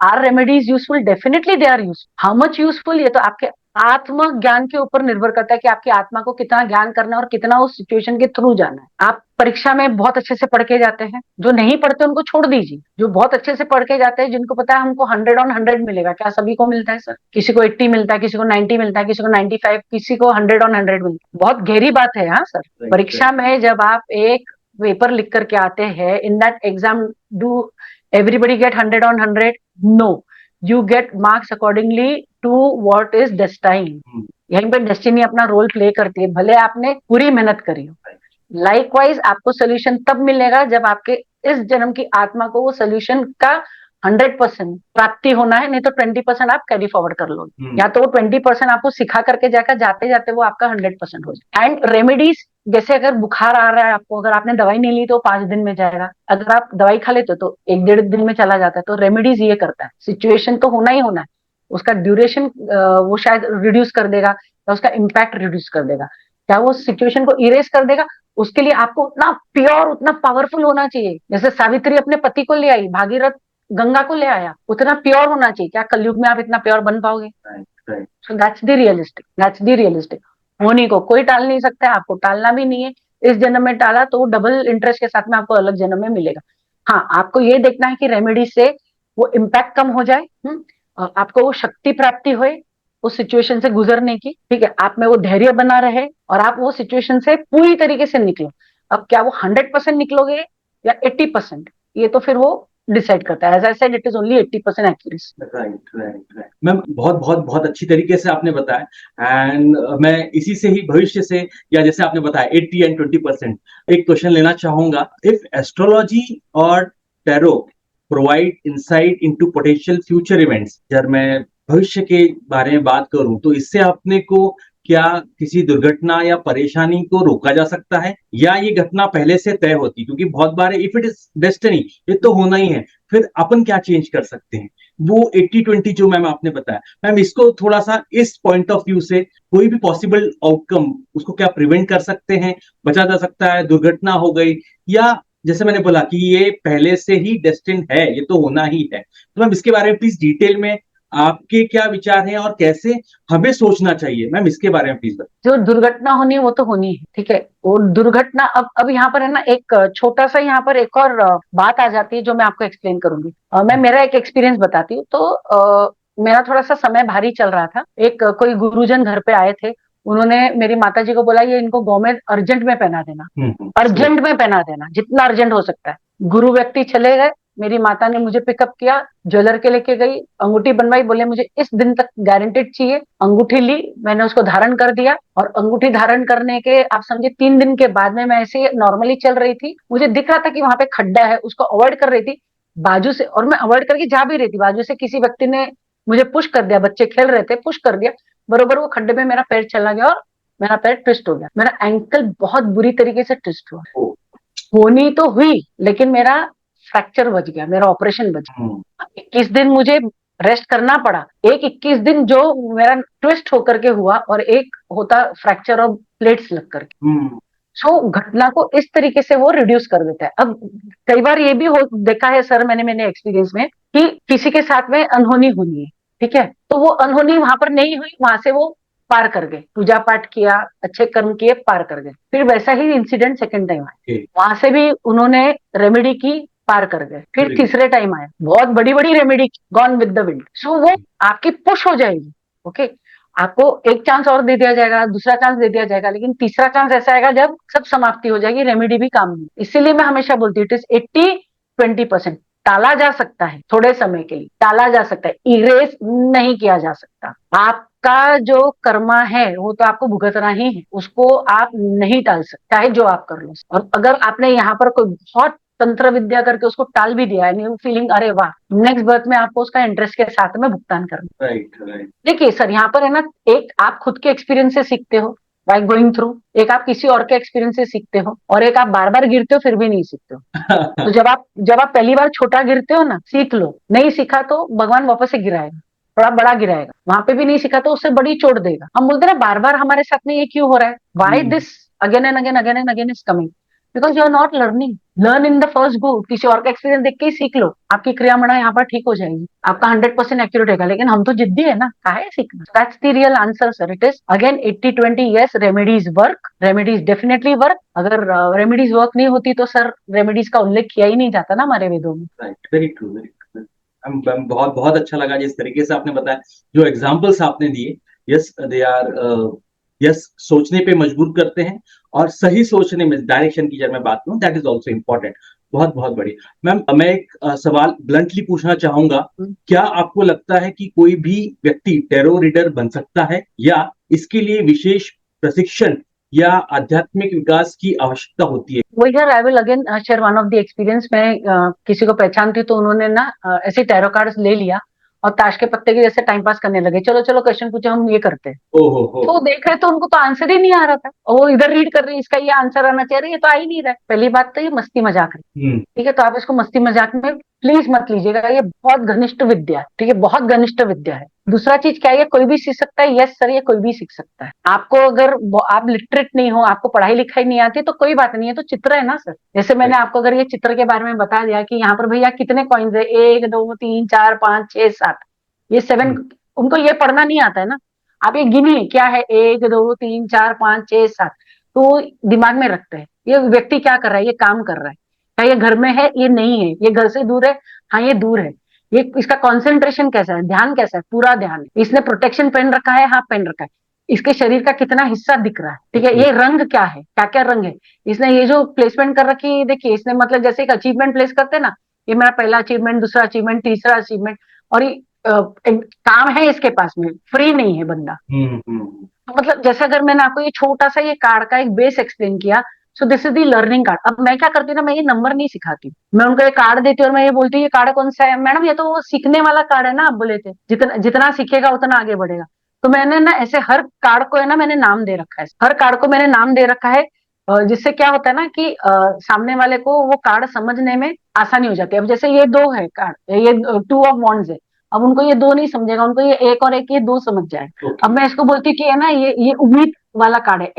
are remedies useful? Definitely they are useful. How much useful, ये तो आपके आत्म ज्ञान के ऊपर निर्भर करता है कि आपकी आत्मा को कितना ज्ञान करना है और कितना उस सिचुएशन के थ्रू जाना है। आप परीक्षा में बहुत अच्छे से पढ़ के जाते हैं, जो नहीं पढ़ते उनको छोड़ दीजिए। जो बहुत अच्छे से पढ़ के जाते हैं, जिनको पता है हमको 100/100 मिलेगा, क्या सभी को मिलता है सर? किसी को 80 मिलता है, किसी को 90 मिलता है, किसी को 95, किसी को 100/100 मिलता है। बहुत गहरी बात है हाँ सर। परीक्षा में जब आप एक पेपर लिख करके आते हैं, in that exam do everybody get 100/100? No, you get marks accordingly to what is destine. यहीं पर डेस्टिनी अपना रोल प्ले करती है, भले आपने पूरी मेहनत करी हो। लाइकवाइज आपको सोल्यूशन तब मिलेगा जब आपके इस जन्म की आत्मा को वो सोल्यूशन का 100% प्राप्ति होना है, नहीं तो 20% आप कैरी फॉरवर्ड कर लो, या तो वो 20% आपको सिखा करके जाकर जाते जाते वो आपका 100% हो जाए। एंड रेमेडीज, जैसे अगर बुखार आ रहा है आपको, अगर आपने दवाई नहीं ली तो 5 दिन में जाएगा, अगर आप दवाई खा लेते तो 1-1.5 दिन में चला जाता है। तो रेमेडीज ये करता है, सिचुएशन तो होना ही होना है, उसका ड्यूरेशन वो शायद रिड्यूस कर देगा या उसका इम्पैक्ट रिड्यूस कर देगा, क्या वो सिचुएशन को इरेज कर देगा। उसके लिए आपको उतना प्योर, उतना पावरफुल होना चाहिए। जैसे सावित्री अपने पति को ले आई, भागीरथ गंगा को ले आया, उतना प्योर होना चाहिए। क्या कलयुग में आप इतना प्योर बन पाओगे? So that's the realistic, that's the realistic. होनी को कोई टाल नहीं सकता है, आपको टालना भी नहीं है। इस जन्म में टाला तो डबल इंटरेस्ट के साथ में आपको अलग जन्म में मिलेगा। हाँ, आपको ये देखना है कि रेमेडी से वो इम्पैक्ट कम हो जाए, आपको वो शक्ति प्राप्ति हो उस सिचुएशन से गुजरने की, ठीक है। आप में वो धैर्य बना रहे और आप वो सिचुएशन से पूरी तरीके से निकलो। अब क्या वो 100% निकलोगे या 80%, ये तो फिर वो डिसाइड करता है। As I said, it is only 80% accuracy. Right ma'am, बहुत बहुत बहुत अच्छी तरीके से आपने बताया। एंड मैं इसी से ही भविष्य से, या जैसे आपने बताया 80 and 20%, एक क्वेश्चन लेना चाहूंगा। इफ एस्ट्रोलॉजी और tarot provide insight into potential future events, यार मैं भविष्य के बारे में बात करूं तो इससे अपने को क्या किसी दुर्घटना या परेशानी को रोका जा सकता है, या ये घटना पहले से तय होती? क्योंकि बहुत बार इफ इट इज डेस्टिनी, ये तो होना ही है, फिर अपन क्या चेंज कर सकते हैं? वो 80-20 जो मैम आपने बताया, मैम इसको थोड़ा सा इस पॉइंट ऑफ व्यू से कोई भी पॉसिबल आउटकम उसको क्या प्रिवेंट कर सकते हैं, बचा जा सकता है? दुर्घटना हो गई, या जैसे मैंने बोला कि ये पहले से ही डेस्टिन है, ये तो होना ही है, तो मैम इसके बारे में प्लीज डिटेल में आपके क्या विचार हैं और कैसे हमें सोचना चाहिए, मैम इसके बारे में प्लीज बताइए। जो दुर्घटना होनी है वो तो होनी है, ठीक है। और दुर्घटना अब यहाँ पर है ना, एक छोटा सा यहाँ पर एक और बात आ जाती है जो मैं आपको एक्सप्लेन करूंगी। मैं मेरा एक एक्सपीरियंस बताती हूँ। तो मेरा थोड़ा सा समय भारी चल रहा था। एक कोई गुरुजन घर पे आए थे। उन्होंने मेरी माता जी को बोला, ये इनको गवर्नमेंट अर्जेंट में पहना देना, अर्जेंट में पहना देना, जितना अर्जेंट हो सकता है। गुरु व्यक्ति चले गए। मेरी माता ने मुझे पिकअप किया, ज्वेलर के लेके गई, अंगूठी बनवाई, बोले मुझे इस दिन तक गारंटेड चाहिए। अंगूठी ली, मैंने उसको धारण कर दिया। और अंगूठी धारण करने के आप समझे 3 दिन के बाद में मैं ऐसे नॉर्मली चल रही थी। मुझे दिख रहा था कि वहां पे खड्डा है, उसको अवॉइड कर रही थी बाजू से, और मैं अवॉइड करके जा भी रही थी। बाजू से किसी व्यक्ति ने मुझे पुश कर दिया, बच्चे खेल रहे थे, पुश कर दिया। बरोबर वो खड्डे में मेरा पैर चला गया और मेरा पैर ट्विस्ट हो गया। मेरा एंकल बहुत बुरी तरीके से ट्विस्ट हुआ। होनी तो हुई, लेकिन मेरा फ्रैक्चर बच गया, मेरा ऑपरेशन बच गया। 21 दिन मुझे रेस्ट करना पड़ा। एक 21 दिन जो मेरा ट्विस्ट होकर के हुआ, और एक होता फ्रैक्चर और प्लेट्स लग करके। सो घटना को इस तरीके से वो रिड्यूस कर देता है। अब कई बार ये भी हो देखा है सर, मैंने एक्सपीरियंस में, कि किसी के साथ में अनहोनी हुई है, ठीक है, तो वो अनहोनी वहां पर नहीं हुई, वहां से वो पार कर गए, पूजा पाठ किया, अच्छे कर्म किए, पार कर गए। फिर वैसा ही इंसिडेंट सेकंड टाइम आया, वहां से भी उन्होंने रेमेडी की, पार कर गए। फिर तीसरे टाइम आया, बहुत बड़ी बड़ी remedy, gone with the wind. So वो आपकी पुश हो जाएगी। ओके, आपको एक चांस और दे दिया जाएगा, दूसरा चांस दे दिया जाएगा, लेकिन तीसरा चांस ऐसा आएगा जब सब समाप्ति हो जाएगी, रेमेडी भी काम नहीं। इसीलिए मैं हमेशा बोलती हूँ, इट इज 80-20%। टाला जा सकता है, थोड़े समय के लिए टाला जा सकता है, इरेज नहीं किया जा सकता। आपका जो कर्मा है वो तो आपको भुगतना ही है, उसको आप नहीं टाल सकते, चाहे जो आप कर लो। और अगर आपने यहाँ पर कोई बहुत तंत्र विद्या करके उसको टाल भी दिया है, फीलिंग अरे वाह, नेक्स्ट बर्थ में आपको उसका इंटरेस्ट के साथ में भुगतान करना। Right right. देखिए सर, यहाँ पर है ना, एक आप खुद के एक्सपीरियंस से सीखते हो बाय गोइंग थ्रू, एक आप किसी और के एक्सपीरियंस से सीखते हो, और एक आप बार बार गिरते हो फिर भी नहीं सीखते हो। तो जब आप पहली बार छोटा गिरते हो ना, सीख लो। नहीं सीखा तो भगवान वापस से गिराएगा, थोड़ा बड़ा गिराएगा। वहां पे भी नहीं सीखा तो उससे बड़ी चोट देगा। हम बोलते हैं ना, बार बार हमारे साथ में ये क्यों हो रहा है, why this again and again again and again is coming, because you are not learning. Learn in the first go, किसी और का एक्सपीरियंस देख के ही सीख लो, आपकी क्रियामणा यहाँ पर ठीक हो जाएगी, आपका 100% एक्यूरेट होगा। लेकिन हम तो जिद्दी है ना, काहे सीखना। That's the real answer sir. It is again 80-20। Yes, remedies work, remedies definitely work. अगर रेमेडीज वर्क नहीं होती तो सर रेमेडीज का उल्लेख किया ही नहीं जाता ना हमारे वेदों में। Right, very true very true. बहुत बहुत अच्छा लगा जिस तरीके से आपने बताया, जो एग्जाम्पल्स आपने दिए। यस, दे आर, यस, सोचने पे मजबूर करते हैं, और सही सोचने में डायरेक्शन की जब मैं बात करूं, दैट इज ऑल्सो इम्पोर्टेंट। बहुत बहुत बढ़िया मैम। मैं एक सवाल ब्लंटली पूछना चाहूंगा, क्या आपको लगता है कि कोई भी व्यक्ति टेरो रीडर बन सकता है, या इसके लिए विशेष प्रशिक्षण या आध्यात्मिक विकास की आवश्यकता होती है? वो यार, I will again share one of the experience. मैं किसी को पहचानती तो उन्होंने ना ऐसे टैरो कार्ड्स ले लिया और ताश के पत्ते के जैसे टाइम पास करने लगे, चलो चलो क्वेश्चन पूछो, हम ये करते हैं। तो वो देख रहे तो उनको तो आंसर ही नहीं आ रहा था, और वो इधर रीड कर रही है, इसका ये आंसर आना चाहिए, ये तो आ ही नहीं रहा है। पहली बात तो ये मस्ती मजाक है, ठीक है, तो आप इसको मस्ती मजाक में प्लीज मत लीजिएगा, ये बहुत घनिष्ठ विद्या है, ठीक है, बहुत घनिष्ठ विद्या है। दूसरा चीज क्या है, कोई भी सीख सकता है। यस सर, ये कोई भी सीख सकता है। आपको अगर आप लिटरेट नहीं हो, आपको पढ़ाई लिखाई नहीं आती, तो कोई बात नहीं है, तो चित्र है ना सर। जैसे मैंने आपको अगर ये चित्र के बारे में बता दिया कि यहाँ पर भैया कितने कॉइन्स है, 1 2 3 4 5 6 7, ये 7, उनको ये पढ़ना नहीं आता है ना, आप ये गिनिए क्या है, 1 2 3 4 5 6 7, तो दिमाग में रखते हैं ये व्यक्ति क्या कर रहा है, ये काम कर रहा है, क्या ये घर में है, ये नहीं है, ये घर से दूर है, हाँ ये दूर है, ये इसका कंसंट्रेशन कैसा है, ध्यान कैसा है, पूरा ध्यान है, इसने प्रोटेक्शन पहन रखा है, हाँ पहन रखा है, इसके शरीर का कितना हिस्सा दिख रहा है, ठीक है, ये रंग क्या है, क्या क्या रंग है, इसने ये जो प्लेसमेंट कर रखी है, देखिए इसने मतलब जैसे एक अचीवमेंट प्लेस करते हैं ना, ये मेरा पहला अचीवमेंट, दूसरा अचीवमेंट, तीसरा अचीवमेंट, और ये काम है इसके पास में, फ्री नहीं है बंदा। तो मतलब जैसे अगर मैंने आपको ये छोटा सा ये कार्ड का एक बेस एक्सप्लेन किया, सो this is the learning card. अब मैं क्या करती हूँ ना, मैं ये नंबर नहीं सिखाती, मैं उनको एक कार्ड देती हूँ और मैं ये बोलती हूँ ये कार्ड कौन सा है मैडम, ये तो वो सीखने वाला कार्ड है ना, आप बोले थे जितना जितना सीखेगा उतना आगे बढ़ेगा। तो मैंने ना ऐसे हर कार्ड को है ना मैंने नाम दे रखा है, हर कार्ड को मैंने नाम दे रखा है, जिससे क्या होता है ना कि सामने वाले को वो कार्ड समझने में आसानी हो जाती है। अब जैसे ये दो है कार्ड, ये टू ऑफ वॉन्ड्स है, अब उनको ये दो नहीं समझेगा, उनको ये एक और एक ये दो समझ जाए। अब मैं इसको बोलती हूँ कि है ना ये उम्मीद वाला कार्ड है,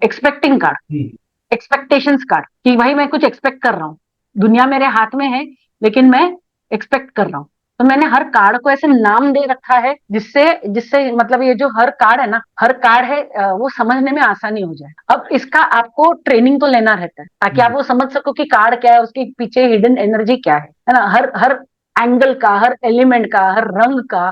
एक्सपेक्टिंग कार्ड, एक्सपेक्टेशंस कार्ड, कि भाई मैं कुछ एक्सपेक्ट कर रहा हूँ, दुनिया मेरे हाथ में है लेकिन मैं एक्सपेक्ट कर रहा हूँ। तो मैंने हर कार्ड को ऐसे नाम दे रखा है जिससे जिससे मतलब ये जो हर कार्ड है ना, हर कार्ड है वो समझने में आसानी हो जाए। अब इसका आपको ट्रेनिंग तो लेना रहता है ताकि आप वो समझ सको कि कार्ड क्या है, उसके पीछे हिडन एनर्जी क्या है ना, हर हर एंगल का, हर एलिमेंट का, हर रंग का,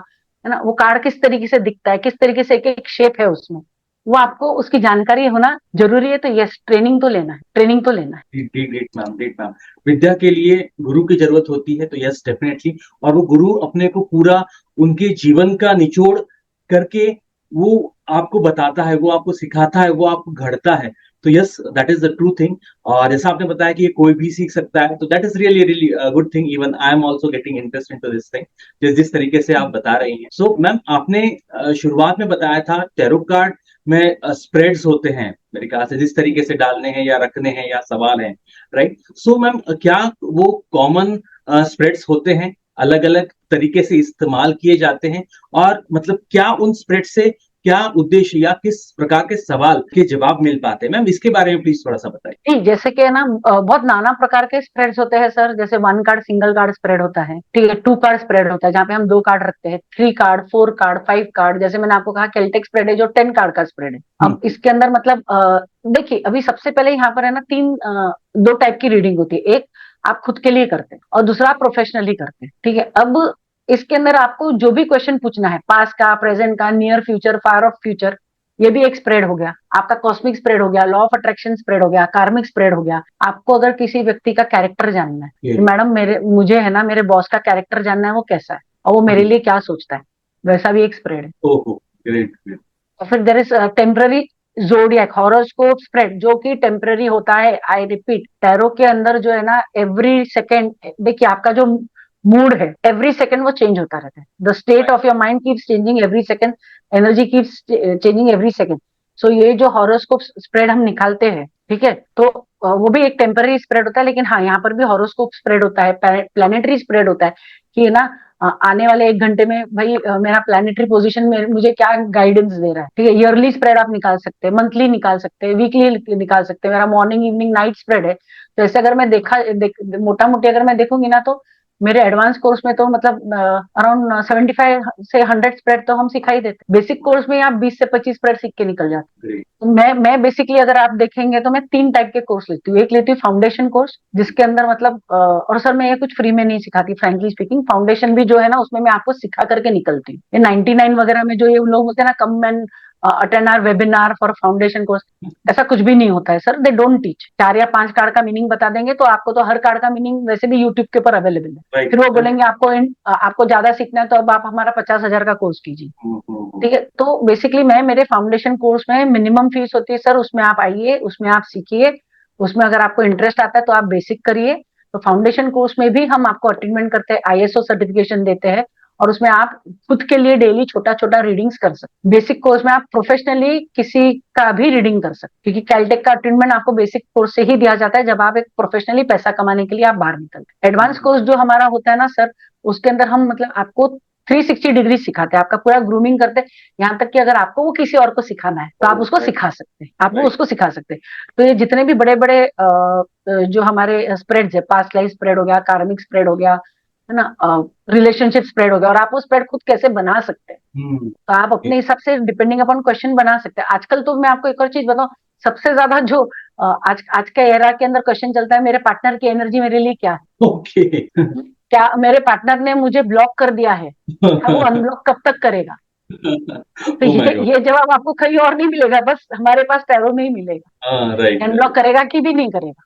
है ना, वो कार्ड किस तरीके से दिखता है, किस तरीके से एक एक शेप है उसमें, वो आपको उसकी जानकारी होना जरूरी है। तो यस, ट्रेनिंग तो लेना है, ट्रेनिंग तो लेना है। Great ma'am, great ma'am. विद्या के लिए गुरु की जरूरत होती है, तो यस डेफिनेटली। और वो गुरु अपने को पूरा उनके जीवन का निचोड़ करके वो आपको बताता है, वो आपको सिखाता है, वो आपको घड़ता है। तो yes, that is the true thing. और जैसा आपने बताया कि ये कोई भी सीख सकता है, तो that is really really good thing. Even I am also getting interest into this thing, जिस जिस तरीके से आप बता रही हैं। सो मैम, आपने शुरुआत में बताया था टैरो कार्ड में स्प्रेड्स होते हैं, मेरे ख्याल से जिस तरीके से डालने हैं या रखने हैं या सवाल हैं, राइट। सो मैम, क्या वो कॉमन स्प्रेड्स होते हैं, अलग अलग तरीके से इस्तेमाल किए जाते हैं, और मतलब क्या उन स्प्रेड से क्या उद्देश्य या किस प्रकार के सवाल के जवाब मिल पाते हैं? मैम, इसके बारे में प्लीज थोड़ा सा बताइए। नहीं, जैसे कि ना बहुत नाना प्रकार के स्प्रेड्स होते हैं सर। जैसे one card single card spread होता है, ठीक है, टू कार्ड स्प्रेड होता है जहाँ पे हम दो कार्ड रखते हैं, three card, four card, five card, जैसे मैंने आपको कहा केल्टिक स्प्रेड है जो 10 कार्ड का स्प्रेड है। अब इसके अंदर मतलब देखिए, अभी सबसे पहले यहाँ पर है ना दो टाइप की रीडिंग होती है। एक आप खुद के लिए करते हैं और दूसरा आप प्रोफेशनली करते हैं, ठीक है। अब इसके अंदर आपको जो भी क्वेश्चन पूछना है, पास्ट का, प्रेजेंट का, near future, far of future, ये भी एक स्प्रेड हो गया आपका। कॉस्मिक स्प्रेड हो गया, लॉ ऑफ अट्रैक्शन स्प्रेड हो गया, कार्मिक स्प्रेड हो गया। आपको अगर किसी व्यक्ति का कैरेक्टर जानना है कि मैडम मुझे है ना मेरे बॉस का कैरेक्टर जानना है, वो कैसा है और वो मेरे लिए क्या सोचता है, वैसा भी एक स्प्रेड है। ओहो, ग्रेट ग्रेट। और फिर there is temporary zodiac horoscope spread, जो कि टेम्पररी होता है। आई रिपीट, टैरो के अंदर जो है ना एवरी सेकेंड, देखिए आपका जो मूड है एवरी सेकेंड वो चेंज होता रहता है। The state of your mind keeps changing every second, energy keeps changing every second. So ये जो हॉरोस्कोप स्प्रेड हम निकालते हैं, ठीक है, तो वो भी एक टेम्पररी स्प्रेड होता है। लेकिन हाँ, यहाँ पर भी हॉरोस्कोप स्प्रेड होता है, प्लानिटरी स्प्रेड होता है कि ना आने वाले एक घंटे में भाई मेरा प्लानिटरी पोजीशन में मुझे क्या गाइडेंस दे रहा है, ठीक है। ईयरली स्प्रेड आप निकाल सकते हैं, मंथली निकाल सकते हैं, वीकली निकाल सकते हैं। मेरा मॉर्निंग इवनिंग नाइट स्प्रेड है, तो ऐसे अगर मैं मोटा मोटी अगर मैं देखूंगी ना, तो मेरे एडवांस कोर्स में तो मतलब अराउंड 75 से 100 स्प्रेड तो हम सिखा ही देते। बेसिक कोर्स में आप 20 से 25 स्प्रेड सीख के निकल जाते। तो मैं बेसिकली अगर आप देखेंगे तो मैं 3 टाइप के कोर्स लेती हूँ। एक लेती हूँ फाउंडेशन कोर्स, जिसके अंदर मतलब और सर मैं ये कुछ फ्री में नहीं सिखाती, फ्रेंकली स्पीकिंग। फाउंडेशन भी जो है ना उसमें मैं आपको सिखा करके निकलती हूँ। ये 99 वगैरह में जो ये लोग बोलते हैं ना, come and attend our webinar for foundation course, ऐसा कुछ भी नहीं होता है सर। They don't teach. 4 या 5 कार्ड का मीनिंग बता देंगे, तो आपको तो हर कार्ड का मीनिंग वैसे भी यूट्यूब के ऊपर अवेलेबल है। फिर वो बोलेंगे आपको ज्यादा सीखना है तो अब आप हमारा 50,000 का कोर्स कीजिए, ठीक है। तो बेसिकली मैं मेरे फाउंडेशन कोर्स में मिनिमम फीस होती है सर, उसमें आप आइए, उसमें आप सीखिए, उसमें अगर आपको इंटरेस्ट आता है तो आप बेसिक करिए। तो फाउंडेशन कोर्स में भी हम आपको अटेनमेंट करते हैं, आईएसओ सर्टिफिकेशन देते हैं, और उसमें आप खुद के लिए डेली छोटा छोटा रीडिंग्स कर सकते। बेसिक कोर्स में आप प्रोफेशनली किसी का भी रीडिंग कर सकते, क्योंकि कैलटेक का अटेनमेंट आपको बेसिक कोर्स से ही दिया जाता है जब आप एक प्रोफेशनली पैसा कमाने के लिए आप बाहर निकलते हैं। एडवांस कोर्स जो हमारा होता है ना सर, उसके अंदर हम मतलब आपको 360 डिग्री सिखाते हैं, आपका पूरा ग्रूमिंग करते हैं। यहाँ तक कि अगर आपको वो किसी और को सिखाना है तो आप उसको सिखा सकते हैं, आप वो उसको सिखा सकते हैं। तो ये जितने भी बड़े बड़े जो हमारे स्प्रेड्स है, पास्ट लाइफ स्प्रेड हो गया, कार्मिक स्प्रेड हो गया, है ना, रिलेशनशिप स्प्रेड हो गया, और आप वो स्प्रेड खुद कैसे बना सकते हैं, तो आप अपने हिसाब से डिपेंडिंग अपॉन क्वेश्चन बना सकते हैं। आजकल तो मैं आपको एक और चीज बताऊं, सबसे ज्यादा जो आज के एरा के अंदर क्वेश्चन चलता है, मेरे पार्टनर की एनर्जी मेरे लिए क्या है। ओके। क्या मेरे पार्टनर ने मुझे ब्लॉक कर दिया है, वो अनब्लॉक कब तक करेगा। तो Oh my God. ये जवाब आपको कहीं और नहीं मिलेगा, बस हमारे पास टैरो में ही मिलेगा। राइट अनब्लॉक करेगा कि भी नहीं करेगा।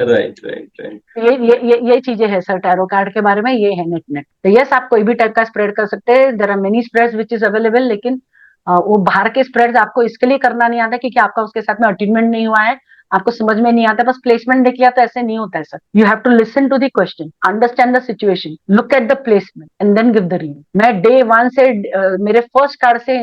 Right right right. ये चीजें है सर, टैरो कार्ड के बारे में ये है नेट नेट। तो यस, आप कोई भी टाइप का स्प्रेड कर सकते हैं। There are many spreads which is available, लेकिन वो बाहर के स्प्रेड्स आपको इसके लिए करना नहीं आता क्योंकि आपका उसके साथ में अटेनमेंट नहीं हुआ है, आपको समझ में नहीं आता, बस प्लेसमेंट देख लिया तो ऐसे नहीं होता है sir. You have to listen to the question, understand the situation, look at the placement and then give the reading. मैं डे वन से मेरे फर्स्ट कार्ड से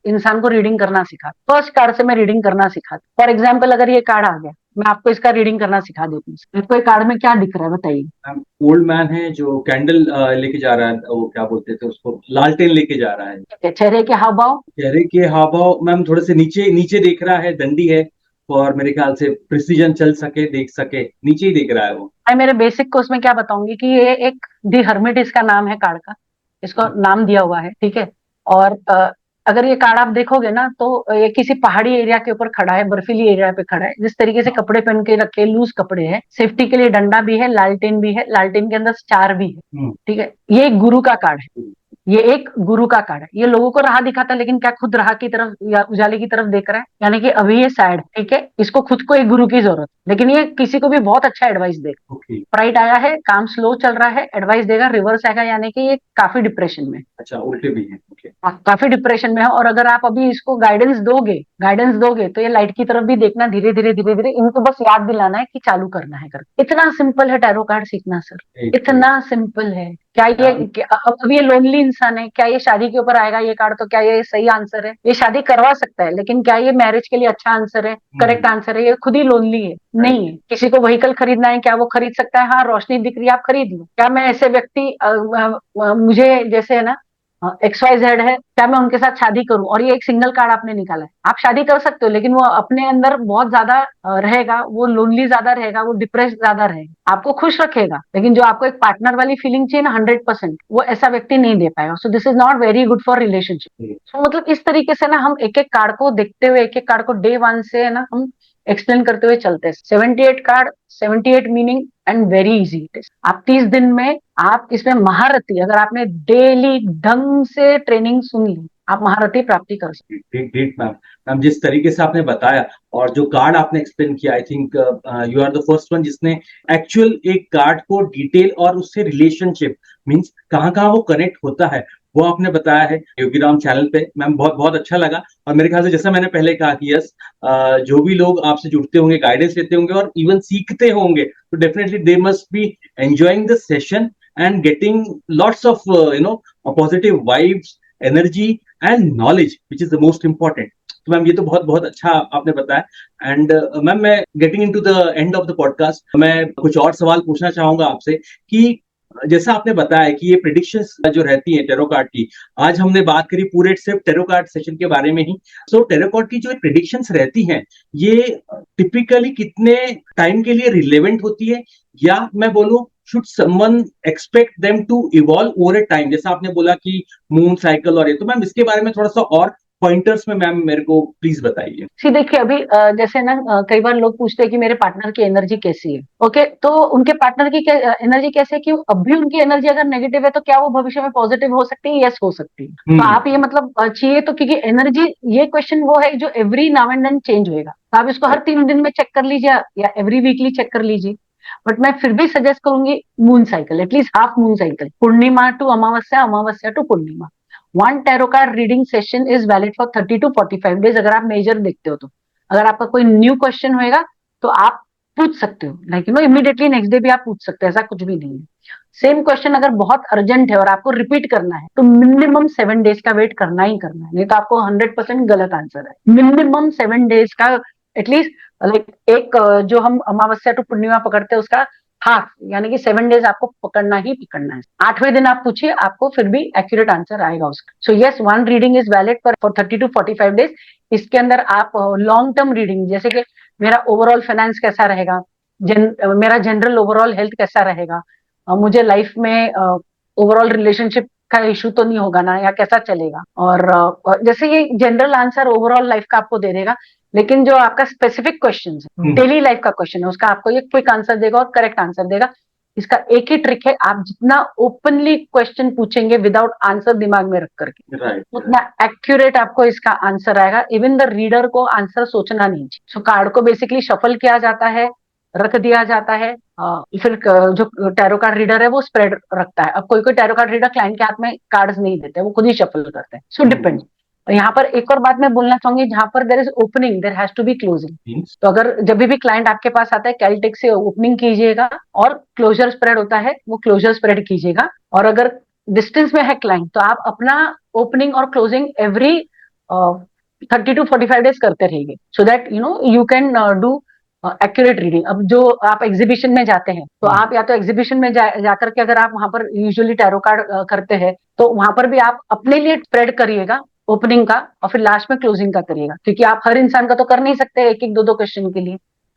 इंसान को रीडिंग करना सिखा, फर्स्ट कार्ड से मैं रीडिंग करना सिखा। फॉर एग्जाम्पल अगर ये कार्ड आ गया, मैं आपको इसका रीडिंग करना सिखा देती हूँ। आपको ये कार्ड में क्या दिख रहा है बताइए। ओल्ड मैन है जो कैंडल लेके जा रहा है, वो क्या बोलते थे उसको, लालटेन लेके जा रहा है। चेहरे के हाव भाव, चेहरे के हाव भाव मैम थोड़े से नीचे नीचे देख रहा है, दंडी है, और मेरे ख्याल से प्रिसीजन चल सके देख सके, नीचे ही देख रहा है वो। मैं मेरे बेसिक को उसमें क्या बताऊंगी कि ये एक दी हर्मिट इसका नाम है कार्ड का, इसको नाम दिया हुआ है, ठीक है। और अगर ये कार्ड आप देखोगे ना तो ये किसी पहाड़ी एरिया के ऊपर खड़ा है, बर्फीली एरिया पे खड़ा है, जिस तरीके से कपड़े पहन के रखे, लूज कपड़े हैं, सेफ्टी के लिए डंडा भी है, लालटेन भी है, लालटेन के अंदर स्टार भी है, ठीक है। ये एक गुरु का कार्ड है, ये एक गुरु का कार्ड है। ये लोगों को राह दिखाता है लेकिन क्या खुद राह की तरफ या उजाले की तरफ देख रहा है, यानी कि अभी ये सैड, ठीक है। इसको खुद को एक गुरु की जरूरत, लेकिन ये किसी को भी बहुत अच्छा एडवाइस देगा। प्राइड आया है, काम स्लो चल रहा है, एडवाइस देगा। रिवर्स आएगा यानी कि ये काफी डिप्रेशन में। अच्छा, उल्टे भी है। काफी डिप्रेशन में है, और अगर आप अभी इसको गाइडेंस दोगे तो ये लाइट की तरफ भी देखना, धीरे धीरे धीरे धीरे। इनको बस याद दिलाना है कि चालू करना है करके। इतना सिंपल है टैरो कार्ड सीखना सर, इतना सिंपल है। क्या ये अब ये लोनली इंसान है, क्या ये शादी के ऊपर आएगा ये कार्ड, तो क्या ये सही आंसर है? ये शादी करवा सकता है, लेकिन क्या ये मैरिज के लिए अच्छा आंसर है, करेक्ट आंसर है? ये खुद ही लोनली है, नहीं है। किसी को व्हीकल खरीदना है, क्या वो खरीद सकता है? हाँ, रोशनी दिख रही है, आप खरीद लो। क्या मैं ऐसे व्यक्ति मुझे जैसे है ना XYZ है, क्या मैं उनके साथ शादी करूं? और ये एक सिंगल कार्ड आपने निकाला है। आप शादी कर सकते हो, लेकिन वो अपने अंदर बहुत ज्यादा रहेगा, वो लोनली ज्यादा रहेगा, वो डिप्रेस ज्यादा रहेगा। आपको खुश रखेगा, लेकिन जो आपको एक पार्टनर वाली फीलिंग चाहिए ना 100%, वो ऐसा व्यक्ति नहीं दे पाएगा। So this is not very good for relationship. So मतलब इस तरीके से ना हम एक एक कार्ड को देखते हुए, एक एक कार्ड को डे वन से है ना हम एक्सप्लेन करते हुए चलते हैं। 78 card, 78 meaning and very easy it is. आप 30 दिन में आप इसमें महारथी, अगर आपने डेली ढंग से ट्रेनिंग सुन ली, आप महारथी प्राप्ति कर सकते। Great ma'am. मैम जिस तरीके से आपने बताया और जो कार्ड आपने एक्सप्लेन किया, I think you are the first one जिसने एक्चुअल एक कार्ड को डिटेल और उससे रिलेशनशिप मींस कहाँ कहाँ वो कनेक्ट होता है वो आपने बताया है योगीराम चैनल पे। मैम बहुत बहुत अच्छा लगा। और मेरे ख्याल से जैसा मैंने पहले कहा कि यस, जो भी लोग आपसे जुड़ते होंगे, गाइडेंस लेते होंगे और इवन सीखते होंगे, तो definitely they must be enjoying the session and getting lots of positive vibes, energy and knowledge which is the most important. तो मैम ये तो बहुत बहुत अच्छा आपने बताया। एंड मैम मैं getting into the end of the podcast, मैं कुछ और सवाल पूछना चाहूंगा आपसे कि जैसा आपने बताया कि ये प्रिडिक्शंस जो रहती हैं टेरो कार्ड की, आज हमने बात करी पूरे सिर्फ टेरो कार्ड सेशन के बारे में ही। सो टेरो कार्ड की जो प्रिडिक्शंस रहती हैं ये टिपिकली कितने टाइम के लिए रिलेवेंट होती है, या मैं बोलूं should someone expect them to evolve over a time? जैसा आपने बोला कि मून साइकिल और ये, तो मैम इसके बारे में थोड़ा सा और पॉइंटर्स में मैम मेरे को प्लीज बताइए। सी देखिए अभी जैसे ना कई बार लोग पूछते हैं कि मेरे पार्टनर की एनर्जी कैसी है। ओके, तो उनके पार्टनर की एनर्जी कैसी है कि अभी उनकी एनर्जी अगर नेगेटिव है तो क्या वो भविष्य में पॉजिटिव हो सकती है? यस, हो सकती है। तो आप ये मतलब चाहिए तो, क्योंकि एनर्जी ये क्वेश्चन वो है जो every now and then change होएगा, तो आप इसको हर 3 दिन में चेक कर लीजिए या एवरी वीकली चेक कर लीजिए। बट मैं फिर भी सजेस्ट करूंगी moon cycle, at least half moon cycle, Purnima to Amavasya, Amavasya to Purnima. One tarot card reading session is valid for 30 to 45 days. अगर आप मेजर देखते हो तो, अगर आपका कोई न्यू क्वेश्चन होएगा तो आप पूछ सकते हो, लेकिन इमीडिएटली नेक्स्ट डे भी आप पूछ सकते हो, ऐसा कुछ भी नहीं है। सेम क्वेश्चन अगर बहुत अर्जेंट है और आपको रिपीट करना है तो मिनिमम 7 डेज का वेट करना ही करना है, नहीं तो आपको 100% गलत आंसर है। मिनिमम 7 डेज का एटलीस्ट, लाइक एक जो हम अमावस्या टू पूर्णिमा पकड़ते हैं उसका हाफ, यानी कि 7 डेज आपको पकड़ना ही पकड़ना है। 8वें दिन आप पूछिए, आपको फिर भी एक्यूरेट आंसर आएगा उसका। So yes, one reading is valid for 30 to 45 days. इसके अंदर आप लॉन्ग टर्म रीडिंग, जैसे कि मेरा ओवरऑल फाइनेंस कैसा रहेगा, मेरा जनरल ओवरऑल हेल्थ कैसा रहेगा, मुझे लाइफ में ओवरऑल रिलेशनशिप का इशू तो नहीं होगा ना, या कैसा चलेगा। और जैसे ये जनरल आंसर ओवरऑल लाइफ का आपको दे देगा, लेकिन जो आपका स्पेसिफिक क्वेश्चन है, डेली लाइफ का क्वेश्चन है, उसका आपको ये क्विक आंसर देगा और करेक्ट आंसर देगा। इसका एक ही ट्रिक है, आप जितना ओपनली क्वेश्चन पूछेंगे विदाउट आंसर दिमाग में रख करके, उतना एक्यूरेट आपको इसका आंसर आएगा। इवन द रीडर को आंसर सोचना नहीं चाहिए। सो कार्ड को बेसिकली शफल किया जाता है, रख दिया जाता है, फिर जो टैरो कार्ड रीडर है वो स्प्रेड रखता है। अब कोई कोई टैरो कार्ड रीडर क्लाइंट के हाथ में कार्ड्स नहीं देते, वो खुद ही शफल करते हैं। सो डिपेंड। यहाँ पर एक और बात मैं बोलना चाहूंगी, जहां पर there is opening there has to be closing. Means तो अगर जब भी क्लाइंट आपके पास आता है, कैलटेक से ओपनिंग कीजिएगा, और क्लोजर स्प्रेड होता है वो क्लोजर स्प्रेड कीजिएगा। और अगर डिस्टेंस में है क्लाइंट, तो आप अपना ओपनिंग और क्लोजिंग एवरी 30 to 45 डेज करते रहिए, so that you can do accurate reading. अब जो आप एग्जीबिशन में जाते हैं, तो आप या तो एग्जीबिशन में जाकर के, अगर आप वहां पर यूजुअली टैरो कार्ड करते हैं, तो वहां पर भी आप अपने लिए स्प्रेड करिएगा ओपनिंग का, और फिर लास्ट में क्लोजिंग का करिएगा, क्योंकि आप हर इंसान का तो कर नहीं सकते एक एक दो दो क्वेश्चन के लिए।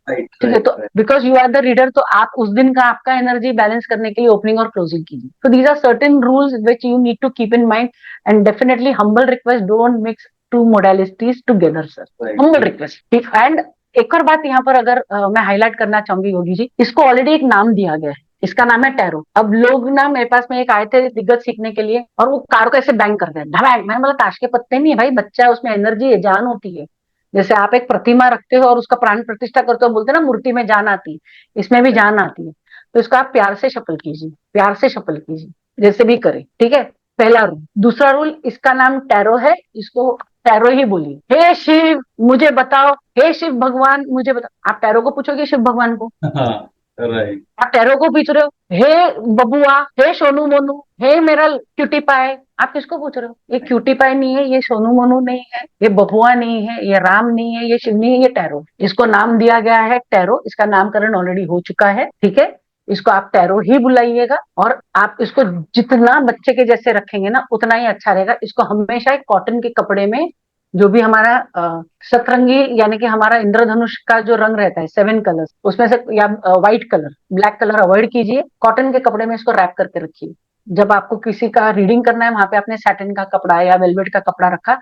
राइट ठीक है, राइट तो because you are the reader, तो आप उस दिन का आपका एनर्जी बैलेंस करने के लिए ओपनिंग और क्लोजिंग कीजिए। तो these are certain rules which you need to keep in mind, and definitely humble request, don't mix two modalities together sir, humble request. And एक और बात यहाँ पर अगर मैं हाईलाइट करना चाहूंगी योगी जी, इसको ऑलरेडी एक नाम दिया गया है, इसका नाम है टैरो। अब लोग ना मेरे पास में एक आए थे दिग्गज सीखने के लिए, और वो कार को ऐसे बैंग करते हैं धड़ाक। मैंने बोला ताश के पत्ते नहीं है भाई, बच्चा है, उसमें एनर्जी है, जान होती है। जैसे आप एक प्रतिमा रखते हो और उसका प्राण प्रतिष्ठा करते हो, बोलते हैं ना मूर्ति में जान आती है, इसमें भी जान आती है। तो इसको आप प्यार से शफल कीजिए, प्यार से शफल कीजिए, जैसे भी करें, ठीक है। पहला रूल। दूसरा रूल, इसका नाम टैरो है, इसको टैरो ही बोलिए। हे शिव मुझे बताओ, हे शिव भगवान मुझे बताओ। आप टैरो को पूछोगे शिव भगवान को, हाँ राइट आप टैरो को पूछ रहे हो हे बबुआ, हे सोनू मोनू, हे मेरा क्यूटी पाए, आप किसको पूछ रहे हो? ये क्यूटी पाए नहीं है, ये सोनू मोनू नहीं है, ये बबुआ नहीं है, ये राम नहीं है, ये शिव नहीं है, ये टैरो। इसको नाम दिया गया है टैरो, इसका नामकरण ऑलरेडी हो चुका है, ठीक है। इसको आप टैरो ही बुलाइएगा, और आप इसको जितना बच्चे के जैसे रखेंगे ना, उतना ही अच्छा रहेगा। इसको हमेशा एक कॉटन के कपड़े में, जो भी हमारा सतरंगी यानी कि हमारा इंद्रधनुष का जो रंग रहता है 7 कलर्स, उसमें से, या white colour, black colour avoid कीजिए, कॉटन के कपड़े में इसको रैप करके रखिए। जब आपको किसी का रीडिंग करना है, वहां पे आपने सैटिन का कपड़ा या वेलवेट का कपड़ा रखा,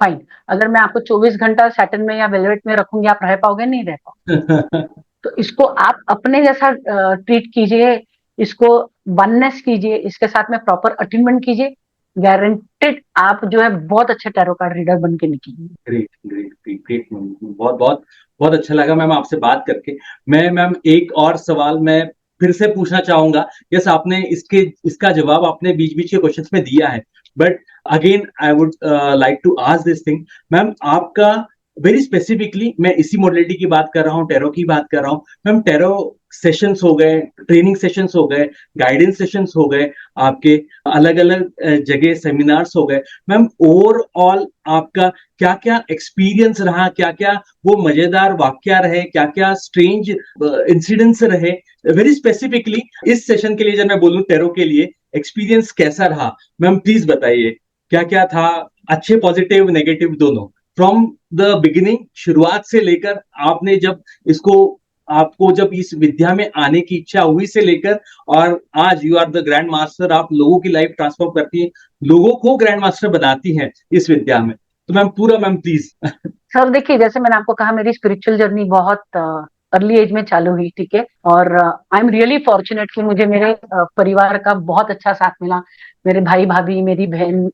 फाइन। अगर मैं आपको 24 घंटा सैटिन में या वेलवेट में रखूंगी, आप रह पाओगे? नहीं रह पाओगे। तो इसको आप अपने जैसा ट्रीट कीजिए, इसको वननेस कीजिए, इसके साथ में प्रॉपर अटेनमेंट कीजिए, गारंटेड आप जो है बहुत अच्छे टैरो कार्ड रीडर बन के निकलेंगे। Great great great great ma'am, बहुत बहुत बहुत अच्छा लगा मैम आपसे बात करके। मैं मैम एक और सवाल मैं फिर से पूछना चाहूंगा। यस, आपने इसका जवाब आपने बीच बीच के क्वेश्चंस में दिया है, but again I would like to ask this thing. Ma'am आपका वेरी स्पेसिफिकली, मैं इसी मॉडलिटी की बात कर रहा हूँ, टैरो की बात कर रहा हूँ मैम। टैरो सेशंस हो गए, ट्रेनिंग सेशंस हो गए, गाइडेंस सेशंस हो गए, आपके अलग अलग जगह सेमिनार्स हो गए मैम। ओवरऑल आपका क्या क्या एक्सपीरियंस रहा, क्या क्या वो मजेदार वाक्या रहे, क्या क्या स्ट्रेंज इंसिडेंट्स रहे? वेरी स्पेसिफिकली इस सेशन के लिए जब मैं बोलूं टैरो के लिए, एक्सपीरियंस कैसा रहा मैम, प्लीज बताइए। क्या क्या था, अच्छे पॉजिटिव नेगेटिव दोनों, फ्रॉम द बिगिनिंग, शुरुआत से लेकर आपने जब इसको, आपको जब इस विद्या में आने की इच्छा हुई से लेकर, और आज you are the grand master, आप लोगों की लाइफ ट्रांसफॉर्म करती हैं, लोगों को ग्रैंड मास्टर बनाती हैं इस विद्या में। तो मैम पूरा मैम प्लीज। सर देखिए, जैसे मैंने आपको कहा, मेरी स्पिरिचुअल जर्नी बहुत अर्ली एज में चालू हुई, ठीक है। और आई एम रियली फॉर्चुनेट कि मुझे मेरे परिवार का बहुत अच्छा साथ मिला। मेरे भाई भाभी, मेरी बहन,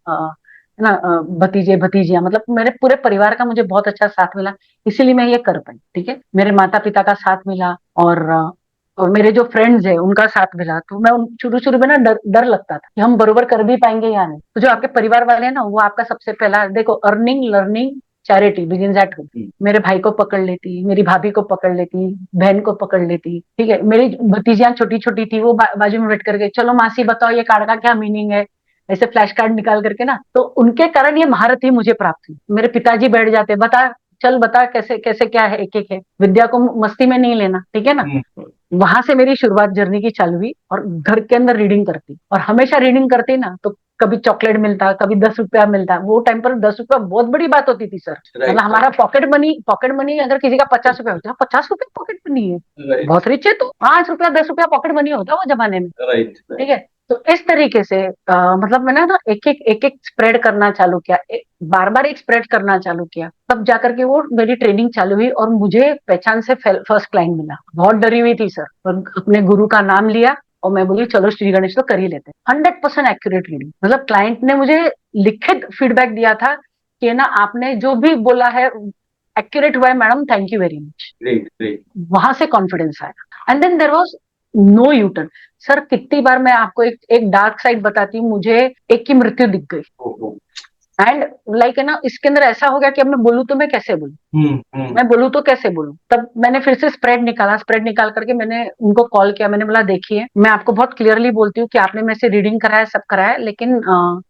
है ना, भतीजे भतीजियां, मतलब मेरे पूरे परिवार का मुझे बहुत अच्छा साथ मिला, इसीलिए मैं ये कर पाई, ठीक है। मेरे माता पिता का साथ मिला, और मेरे जो फ्रेंड्स है उनका साथ मिला। तो मैं शुरू शुरू में ना डर डर लगता था कि हम बरोबर कर भी पाएंगे या नहीं। तो जो आपके परिवार वाले हैं ना, वो आपका सबसे पहला, देखो, earning learning charity begins at home. मेरे भाई को पकड़ लेती, मेरी भाभी को पकड़ लेती, बहन को पकड़ लेती, ठीक है। मेरी भतीजियां छोटी छोटी थी, वो बाजू में बैठ करके, चलो मासी बताओ ये कार्ड का क्या मीनिंग है, ऐसे फ्लैश कार्ड निकाल करके ना। तो उनके कारण ये महारत ही मुझे प्राप्त हुई। मेरे पिताजी बैठ जाते, बता, चल बता, कैसे कैसे क्या है, एक एक है, विद्या को मस्ती में नहीं लेना, ठीक है ना। वहां से मेरी शुरुआत जर्नी की चालू हुई, और घर के अंदर रीडिंग करती, और हमेशा रीडिंग करती ना, तो कभी चॉकलेट मिलता, कभी 10 रुपया मिलता। वो टाइम पर 10 रुपया बहुत बड़ी बात होती थी सर। मतलब हमारा पॉकेट मनी अगर किसी का 50 रुपया होता है, 50 रुपया पॉकेट मनी है, बहुत रिच है, तो 5 रुपया 10 रुपया पॉकेट मनी होता है वो जमाने में, ठीक है। तो इस तरीके से मतलब मैंने ना एक एक स्प्रेड करना चालू किया, बार बार एक स्प्रेड करना चालू किया, तब जाकर के वो मेरी ट्रेनिंग चालू हुई, और मुझे पहचान से फर्स्ट क्लाइंट मिला। बहुत डरी हुई थी सर, और अपने गुरु का नाम लिया, और मैं बोली चलो श्री गणेश तो कर ही लेते हैं। 100% एक्यूरेट रीडिंग, मतलब क्लाइंट ने मुझे लिखित फीडबैक दिया था कि ना आपने जो भी बोला है एक्यूरेट हुआ है madam, thank you very much. Great great. वहां से कॉन्फिडेंस आया, and then there was no U turn. Sir कितनी बार मैं आपको एक डार्क साइड बताती हूँ, मुझे एक की मृत्यु दिख गई, एंड लाइक है ना, इसके अंदर ऐसा हो गया कि अब मैं बोलूँ तो मैं कैसे बोलूँ, मैं बोलूँ तो कैसे बोलूँ। तब मैंने फिर से स्प्रेड निकाला, स्प्रेड निकाल करके मैंने उनको कॉल किया, मैंने बोला देखिए मैं आपको बहुत क्लियरली बोलती हूँ कि आपने मेरे से रीडिंग कराया, सब कराया, लेकिन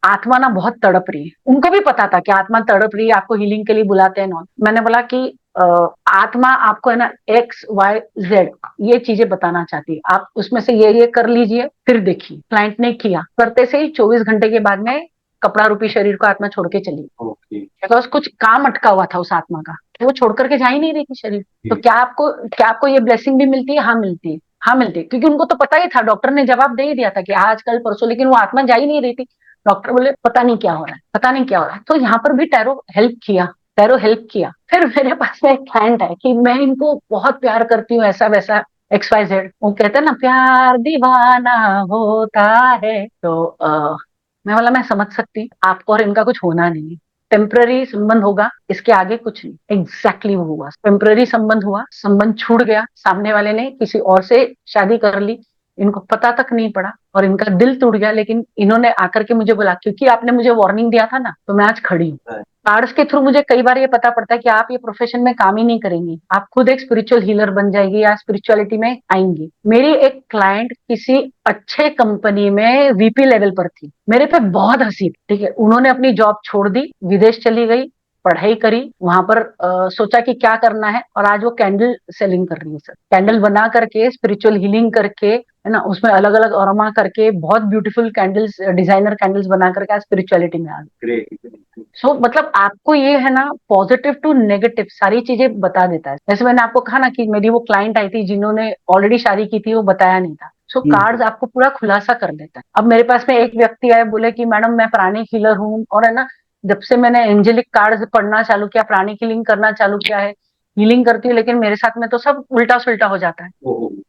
आत्मा ना बहुत तड़प रही है। उनको भी पता था कि आत्मा तड़प रही है, आपको हीलिंग के लिए बुलाते हैं नॉन। मैंने बोला कि आत्मा आपको है ना XYZ ये चीजें बताना चाहती है, आप उसमें से ये कर लीजिए, फिर देखिए। क्लाइंट ने किया, करते से ही 24 घंटे के बाद में कपड़ा रूपी शरीर को आत्मा छोड़ के चली, बिकॉज कुछ काम अटका हुआ था उस आत्मा का, वो छोड़ करके जा ही नहीं रही थी शरीर। तो क्या आपको ये ब्लेसिंग भी मिलती है? हाँ मिलती है, हाँ मिलती है, क्योंकि उनको तो पता ही था, डॉक्टर ने जवाब दे ही दिया था कि आज कल परसों, लेकिन वो आत्मा जा ही नहीं रही थी। डॉक्टर बोले पता नहीं क्या हो रहा है, पता नहीं क्या हो रहा है। तो यहाँ पर भी टैरो हेल्प किया, टैरो हेल्प किया। फिर मेरे पास में एक क्लाइंट है कि मैं इनको बहुत प्यार करती हूँ, ऐसा वैसा XYZ, वो कहते हैं ना प्यार दीवाना होता है। तो मैं बोला मैं समझ सकती हूँ, आपको और इनका कुछ होना नहीं है, टेम्पररी संबंध होगा, इसके आगे कुछ नहीं। एग्जैक्टली वो हुआ, टेम्पररी संबंध हुआ, संबंध छूट गया, सामने वाले ने किसी और से शादी कर ली, इनको पता तक नहीं पड़ा और इनका दिल टूट गया। लेकिन इन्होंने आकर के मुझे बोला क्योंकि आपने मुझे वार्निंग दिया था ना, तो मैं आज खड़ी हूँ। कार्ड्स के थ्रू मुझे कई बार ये पता पड़ता है कि आप ये प्रोफेशन में काम ही नहीं करेंगी, आप खुद एक स्पिरिचुअल हीलर बन जाएगी या स्पिरिचुअलिटी में आएंगी। मेरी एक क्लाइंट किसी अच्छे कंपनी में VP लेवल पर थी, मेरे पे बहुत हंसी, ठीक है, उन्होंने अपनी जॉब छोड़ दी, विदेश चली गई, पढ़ाई करी वहां पर, सोचा कि क्या करना है, और आज वो कैंडल सेलिंग कर रही है सर। कैंडल बना करके, स्पिरिचुअल हीलिंग करके, है ना, उसमें अलग अलग अरोमा करके, बहुत ब्यूटीफुल कैंडल्स, डिजाइनर कैंडल्स बना करके आज स्पिरिचुअलिटी में आ गई। सो मतलब आपको ये है ना, पॉजिटिव टू नेगेटिव सारी चीजें बता देता है। जैसे मैंने आपको कहा ना कि मेरी वो क्लाइंट आई थी जिन्होंने ऑलरेडी शादी की थी, वो बताया नहीं था। सो कार्ड्स आपको पूरा खुलासा कर देता है। अब मेरे पास में एक व्यक्ति आए, बोले कि मैडम मैं प्राणिक हीलर हूँ, और है ना, जब से मैंने एंजेलिक कार्ड्स पढ़ना चालू किया, प्राणिक हीलिंग करना चालू किया है, हीलिंग करती हूँ, लेकिन मेरे साथ में तो सब उल्टा सुल्टा हो जाता है।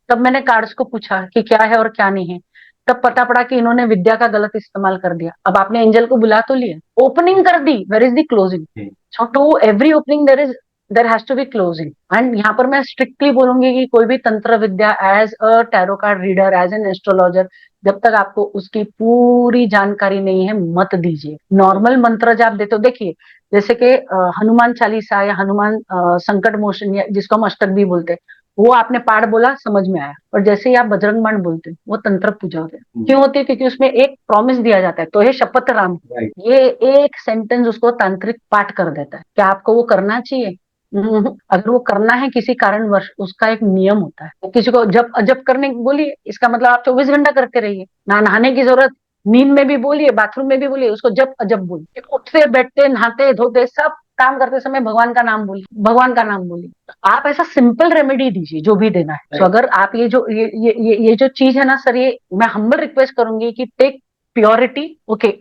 तब मैंने कार्ड्स को पूछा कि क्या है और क्या नहीं है, तब पता पड़ा कि इन्होंने विद्या का गलत इस्तेमाल कर दिया। अब आपने एंजल को बुला तो लिया, ओपनिंग कर दी, where is the closing? So to every opening there has to be closing. And यहाँ पर मैं स्ट्रिक्टली बोलूंगी कि कोई भी तंत्र विद्या, as a tarot card reader, as an astrologer, जब तक आपको उसकी पूरी जानकारी नहीं है मत दीजिए। नॉर्मल मंत्र जाप देते हो, देखिए जैसे कि हनुमान चालीसा या हनुमान संकट मोचन, या जिसको हम अष्टक भी बोलते हैं, वो आपने पाठ बोला समझ में आया, और जैसे ही आप बजरंग बाण बोलते हैं वो तंत्र पूजा होते हैं। क्यों होती है? क्योंकि उसमें एक प्रॉमिस दिया जाता है, तो ये शपथ राम, ये एक सेंटेंस उसको तांत्रिक पाठ कर देता है। क्या आपको वो करना चाहिए? अगर वो करना है किसी कारणवश, उसका एक नियम होता है। किसी को जब अजब करने की बोलिए, इसका मतलब आप 24 घंटा करते रहिए, ना नहाने की जरूरत, नींद में भी बोलिए, बाथरूम में भी बोलिए, उसको जब अजब बोलिए, उठते बैठते नहाते धोते सब काम करते समय भगवान का नाम बोलिए, भगवान का नाम बोलिए। आप ऐसा सिंपल रेमेडी दीजिए जो भी देना है। तो अगर आप ये जो ये जो चीज है ना सर, ये मैं हम्बल रिक्वेस्ट करूंगी कि take purity, okay,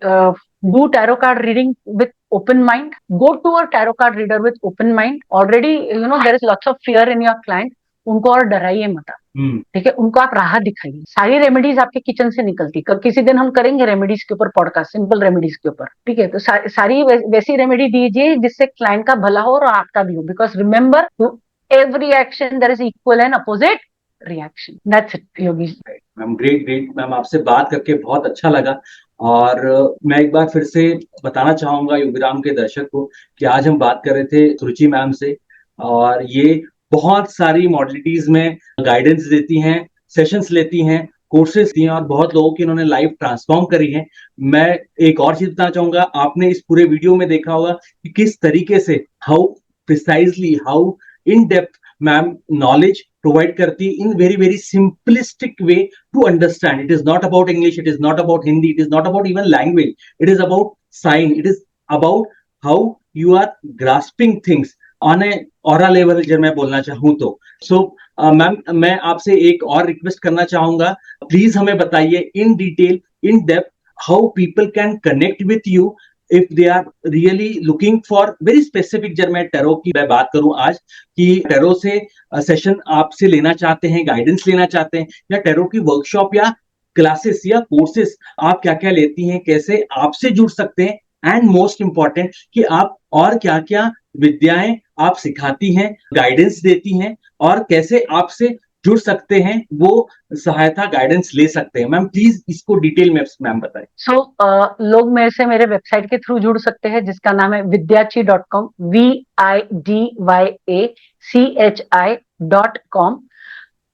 do tarot card reading with open mind, go to a tarot card reader with open mind. Already there is lots of fear in your client, उनको और डराइए मत आप, ठीक है, उनको आप राहत दिखाइए। सारी रेमेडीज आपके किचन से निकलती, किसी दिन हम करेंगे रेमेडीज के ऊपर पॉडकास्ट, सिंपल रेमेडीज के ऊपर, ठीक है। तो सारी वैसी रेमेडी दीजिए जिससे क्लाइंट का भला हो और आपका भी हो, because remember to every action there is equal and opposite reaction. That's it Yogi. Ma'am great great ma'am, आपसे बात करके बहुत अच्छा लगा। और मैं एक बार फिर से बताना चाहूंगा योगीराम के दर्शक को कि आज हम बात कर रहे थे सुरुचि मैम से, और ये बहुत सारी मॉडलिटीज में गाइडेंस देती हैं, सेशंस लेती हैं, कोर्सेज दी हैं, और बहुत लोगों की इन्होंने लाइफ ट्रांसफॉर्म करी है। मैं एक और चीज बताना चाहूंगा, आपने इस पूरे वीडियो में देखा होगा कि किस तरीके से, how precisely, how in depth ma'am knowledge provide करती है, in very very simplistic way to understand. It is not about English, it is not about Hindi, it is not about even language, it is about sign, it is about how you are grasping things on a aura level, जब मैं बोलना चाहूं तो। सो मैम, मैं आपसे एक और रिक्वेस्ट करना चाहूंगा, प्लीज हमें बताइए in detail, in depth, how people can connect with you if they are really looking for very specific। जब मैं टैरो की मैं बात करूं आज, कि टैरो से सेशन आपसे लेना चाहते हैं, गाइडेंस लेना चाहते हैं, या टैरो की वर्कशॉप या क्लासेस या कोर्सेस आप क्या क्या लेती हैं, कैसे आपसे जुड़ सकते हैं, एंड मोस्ट इंपॉर्टेंट कि आप और क्या क्या विद्याएं आप सिखाती हैं, गाइडेंस देती हैं, और कैसे आपसे जुड़ सकते हैं, वो सहायता गाइडेंस ले सकते हैं? मैम प्लीज इसको डिटेल में मैम बताएं। लोग मेरे से मेरे वेबसाइट के थ्रू जुड़ सकते हैं, जिसका नाम है vidyachi.com, VIDYACHI.com।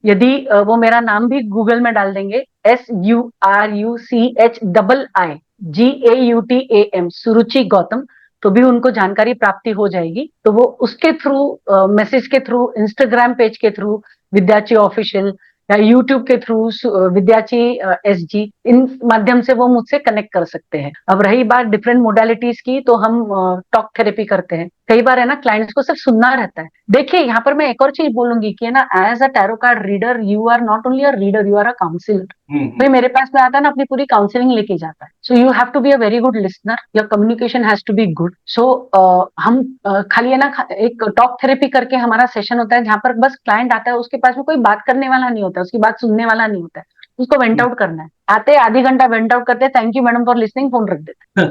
यदि वो मेरा नाम भी गूगल में डाल देंगे, SURUCHIIGAUTAM, सुरुचि गौतम, तो भी उनको जानकारी प्राप्ति हो जाएगी। तो वो उसके थ्रू, मैसेज के थ्रू, इंस्टाग्राम पेज के थ्रू विद्याची ऑफिशियल, या यूट्यूब के थ्रू विद्याची SG, इन माध्यम से वो मुझसे कनेक्ट कर सकते हैं। अब रही बात डिफरेंट मोडालिटीज की, तो हम टॉक थेरेपी करते हैं। कई बार है ना, क्लाइंट्स को सिर्फ सुनना रहता है। देखिए, यहाँ पर मैं एक और चीज बोलूंगी कि है ना, as a tarot card reader you are not only a reader, you are a counsellor. कोई मेरे पास में आता है ना, अपनी पूरी काउंसलिंग लेके जाता है। So you have to be a very good listener, your communication has to be good. So हम खाली है ना, एक टॉक थेरेपी करके हमारा सेशन होता है, जहां पर बस क्लाइंट आता है, उसके पास में कोई बात करने वाला नहीं होता, उसकी बात सुनने वाला नहीं होता है, उसको वेंट आउट करना है। आते आधी घंटा वेंट आउट करते, thank you madam for listening, phone रख देते।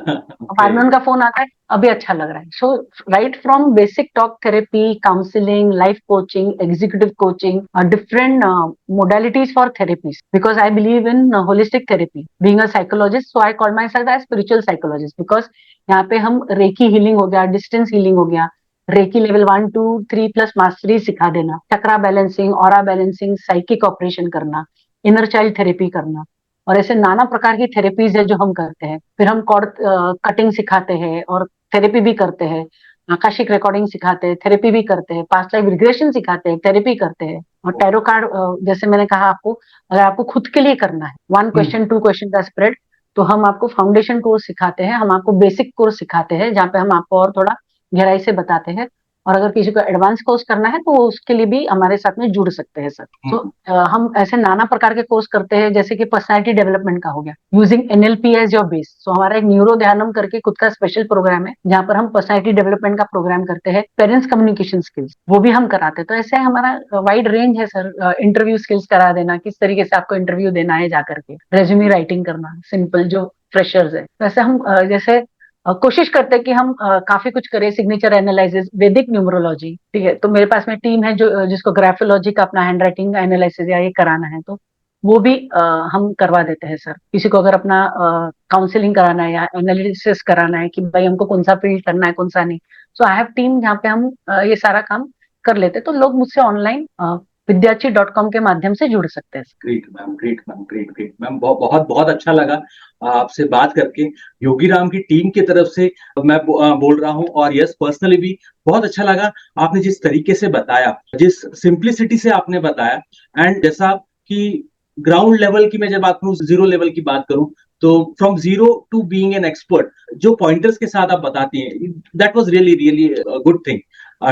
बाद में उनका फोन आता है, अभी अच्छा लग रहा है। So right from basic talk therapy, counselling, life coaching, executive coaching, different modalities for therapies, because I believe in holistic therapy. Being a psychologist, so I call myself as spiritual psychologist, because यहाँ पे हम रेकी हीलिंग हो गया, डिस्टेंस हीलिंग हो गया, रेकी लेवल 1 2 3 प्लस मास्टरी सिखा देना, chakra balancing, aura balancing, psychic operation करना, इनर चाइल्ड थेरेपी करना, और ऐसे नाना प्रकार की थेरेपीज है जो हम करते हैं। फिर हम कॉर्ड कटिंग सिखाते हैं और थेरेपी भी करते हैं, आकाशिक रिकॉर्डिंग सिखाते हैं, थेरेपी भी करते हैं, पास्ट लाइफ रिग्रेशन सिखाते हैं, थेरेपी करते हैं। और टैरो कार्ड, जैसे मैंने कहा आपको, अगर आपको खुद के लिए करना है, 1 क्वेश्चन 2 क्वेश्चन का स्प्रेड, तो हम आपको फाउंडेशन कोर्स सिखाते हैं, हम आपको बेसिक कोर्स सिखाते हैं, जहाँ पे हम आपको और थोड़ा गहराई से बताते हैं। और अगर किसी को एडवांस कोर्स करना है, तो उसके लिए भी हमारे साथ में जुड़ सकते हैं सर। तो हम ऐसे नाना प्रकार के कोर्स करते हैं, जैसे कि पर्सनालिटी डेवलपमेंट का हो गया, using NLP as your base. So हमारा एक न्यूरो ध्यानम करके खुद का स्पेशल प्रोग्राम है, जहाँ पर हम पर्सनालिटी डेवलपमेंट का प्रोग्राम करते हैं। पेरेंट्स कम्युनिकेशन स्किल्स वो भी हम कराते हैं। तो ऐसे हमारा वाइड रेंज है सर। इंटरव्यू स्किल्स करा देना, किस तरीके से आपको इंटरव्यू देना है, जाकर के रेज्यूमे राइटिंग करना, सिंपल जो फ्रेशर्स है। वैसे हम जैसे कोशिश करते हैं कि हम काफी कुछ करें। सिग्नेचर एनालिसिस, वैदिक न्यूमरोलॉजी, ठीक है, तो मेरे पास में टीम है जो जिसको ग्राफोलॉजी का अपना हैंड राइटिंग एनालिसिस या ये कराना है, तो वो भी हम करवा देते हैं सर। किसी को अगर अपना काउंसलिंग कराना है या एनालिसिस कराना है कि भाई हमको कौन सा फील्ड करना है, कौन सा नहीं, सो आई हैव टीम जहाँ पे हम ये सारा काम कर लेते हैं। तो लोग मुझसे ऑनलाइन विद्याची.com के माध्यम से जुड़ सकते हैं। Great ma'am, great ma'am, great great ma'am, बहुत बहुत अच्छा लगा आपसे बात करके। योगीराम की टीम की तरफ से मैं बोल रहा हूँ, और यस पर्सनली भी बहुत अच्छा लगा आपने जिस तरीके से बताया, जिस सिंप्लिसिटी से आपने बताया। एंड जैसा कि ग्राउंड लेवल की मैं जब बात करूँ, जीरो लेवल की बात करूँ, तो from zero to being an expert, जो पॉइंटर्स के साथ आप बताती हैं, that was really really good thing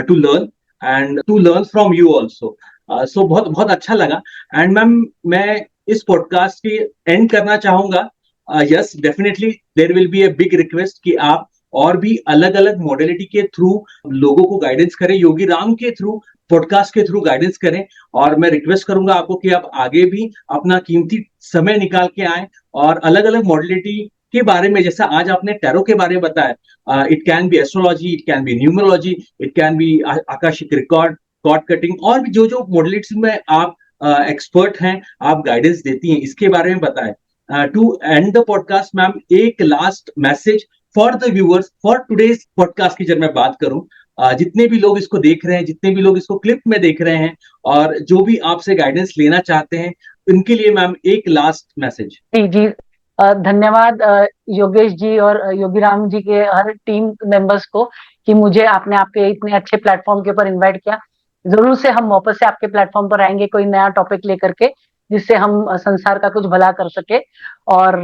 to learn, and to learn from you also. So बहुत बहुत अच्छा लगा। एंड मैम, मैं इस पॉडकास्ट की एंड करना चाहूंगा। Yes definitely there will be a big request कि आप और भी अलग अलग मॉडलिटी के थ्रू लोगों को गाइडेंस करें, योगी राम के थ्रू, पॉडकास्ट के थ्रू गाइडेंस करें। और मैं रिक्वेस्ट करूंगा आपको कि आप आगे भी अपना कीमती समय निकाल के आए और अलग अलग मॉडलिटी के बारे में, जैसा आज आपने टैरो के बारे में बताया, it can be astrology, it can be numerology, it can be akashic record, cord cutting, और भी जो जो मॉडलिटी में आप एक्सपर्ट हैं, आप गाइडेंस देती हैं, इसके बारे में बताएं। To end the podcast ma'am, एक last message for the viewers for today's podcast की जब मैं बात करूं, जितने भी लोग इसको देख रहे हैं, जितने भी लोग इसको क्लिप में देख रहे हैं, और जो भी आपसे गाइडेंस लेना चाहते हैं, उनके लिए मैम एक लास्ट मैसेज। जी जी, धन्यवाद योगेश जी और योगीराम जी के हर टीम मेंबर्स को, कि मुझे आपने आपके इतने अच्छे प्लेटफॉर्म के ऊपर इनवाइट किया। जरूर से हम वापस से आपके प्लेटफॉर्म पर आएंगे, कोई नया टॉपिक लेकर के, जिससे हम संसार का कुछ भला कर सके। और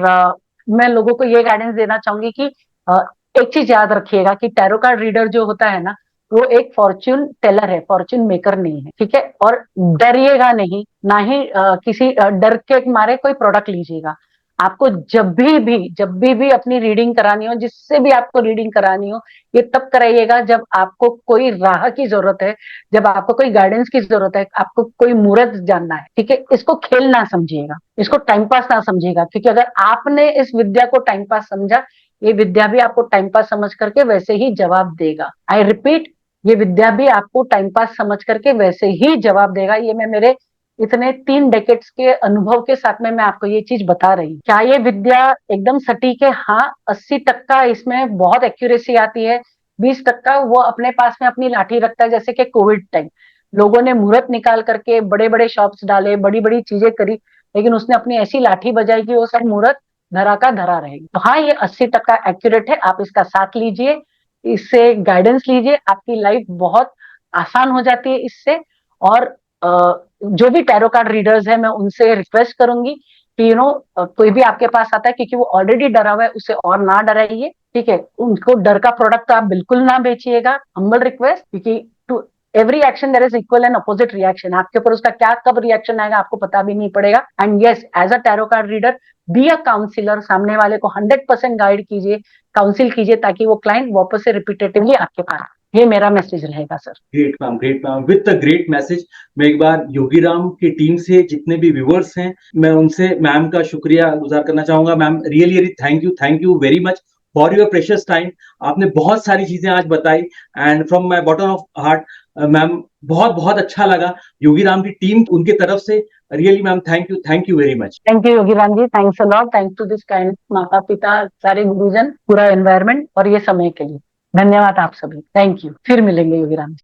मैं लोगों को ये गाइडेंस देना चाहूंगी कि अ, एक चीज याद रखिएगा कि टैरो कार्ड रीडर जो होता है ना, वो एक फॉर्च्यून टेलर है, फॉर्च्यून मेकर नहीं है, ठीक है। और डरिएगा नहीं, ना ही किसी डर के मारे कोई प्रोडक्ट लीजिएगा। आपको जब भी अपनी रीडिंग करानी हो, जिससे भी आपको रीडिंग करानी हो, ये तब कराइएगा जब आपको कोई राह की जरूरत है, जब आपको कोई गाइडेंस की जरूरत है, आपको कोई मुहूर्त जानना है, ठीक है। इसको खेल ना समझिएगा, इसको टाइम पास ना समझिएगा, क्योंकि अगर आपने इस विद्या को टाइम पास समझा, ये विद्या भी आपको टाइम पास समझ करके वैसे ही जवाब देगा। आई रिपीट, ये विद्या भी आपको टाइम पास समझ करके वैसे ही जवाब देगा। ये मैं मेरे इतने 3 डेकेड्स के अनुभव के साथ में मैं आपको ये चीज बता रही हूँ। क्या ये विद्या एकदम सटीक है? हाँ, 80% इसमें बहुत एक्यूरेसी आती है, 20% वो अपने पास में अपनी लाठी रखता है। जैसे कि कोविड टाइम लोगों ने मुहूर्त निकाल करके बड़े बड़े शॉप्स डाले, बड़ी बड़ी चीजें करी, लेकिन उसने अपनी ऐसी लाठी बजाई कि वो सब मुहूर्त धरा का धरा रहेगी। तो हाँ, ये 80% एक्यूरेट है। आप इसका साथ लीजिए, इससे गाइडेंस लीजिए, आपकी लाइफ बहुत आसान हो जाती है इससे। और जो भी टैरो कार्ड रीडर्स है, मैं उनसे रिक्वेस्ट करूंगी कि कोई भी आपके पास आता है क्योंकि वो ऑलरेडी डरा हुआ है, उसे और ना डराइए, ठीक है। उनको डर का प्रोडक्ट आप बिल्कुल ना बेचिएगा, हम्बल रिक्वेस्ट, क्योंकि to every action there is equal and opposite reaction. आपके ऊपर उसका क्या कब रिएक्शन आएगा आपको पता भी नहीं पड़ेगा। And yes, as a tarot card reader, be a counsellor, सामने वाले को 100% गाइड कीजिए, काउंसिल कीजिए, ताकि वो क्लाइंट वापस से रिपीटेटिवली आपके पास। ये मेरा मैसेज रहेगा sir. Great ma'am with the great message. मैं एक बार योगीराम की टीम से जितने भी व्यूअर्स हैं, मैं उनसे मैम का शुक्रिया गुजार करना चाहूंगा। Ma'am really really thank you very much for your precious time. आपने बहुत सारी चीजें आज बताई and from my bottom of heart ma'am बहुत बहुत अच्छा लगा। योगीराम की टीम उनके तरफ से really ma'am thank you very much. Thank you Yogiram ji, thanks a lot, thanks to this kind माता पिता, सारे गुरुजन, पूरा एनवायरमेंट और ये समय के लिए धन्यवाद आप सभी। थैंक यू, फिर मिलेंगे योगीराम जी।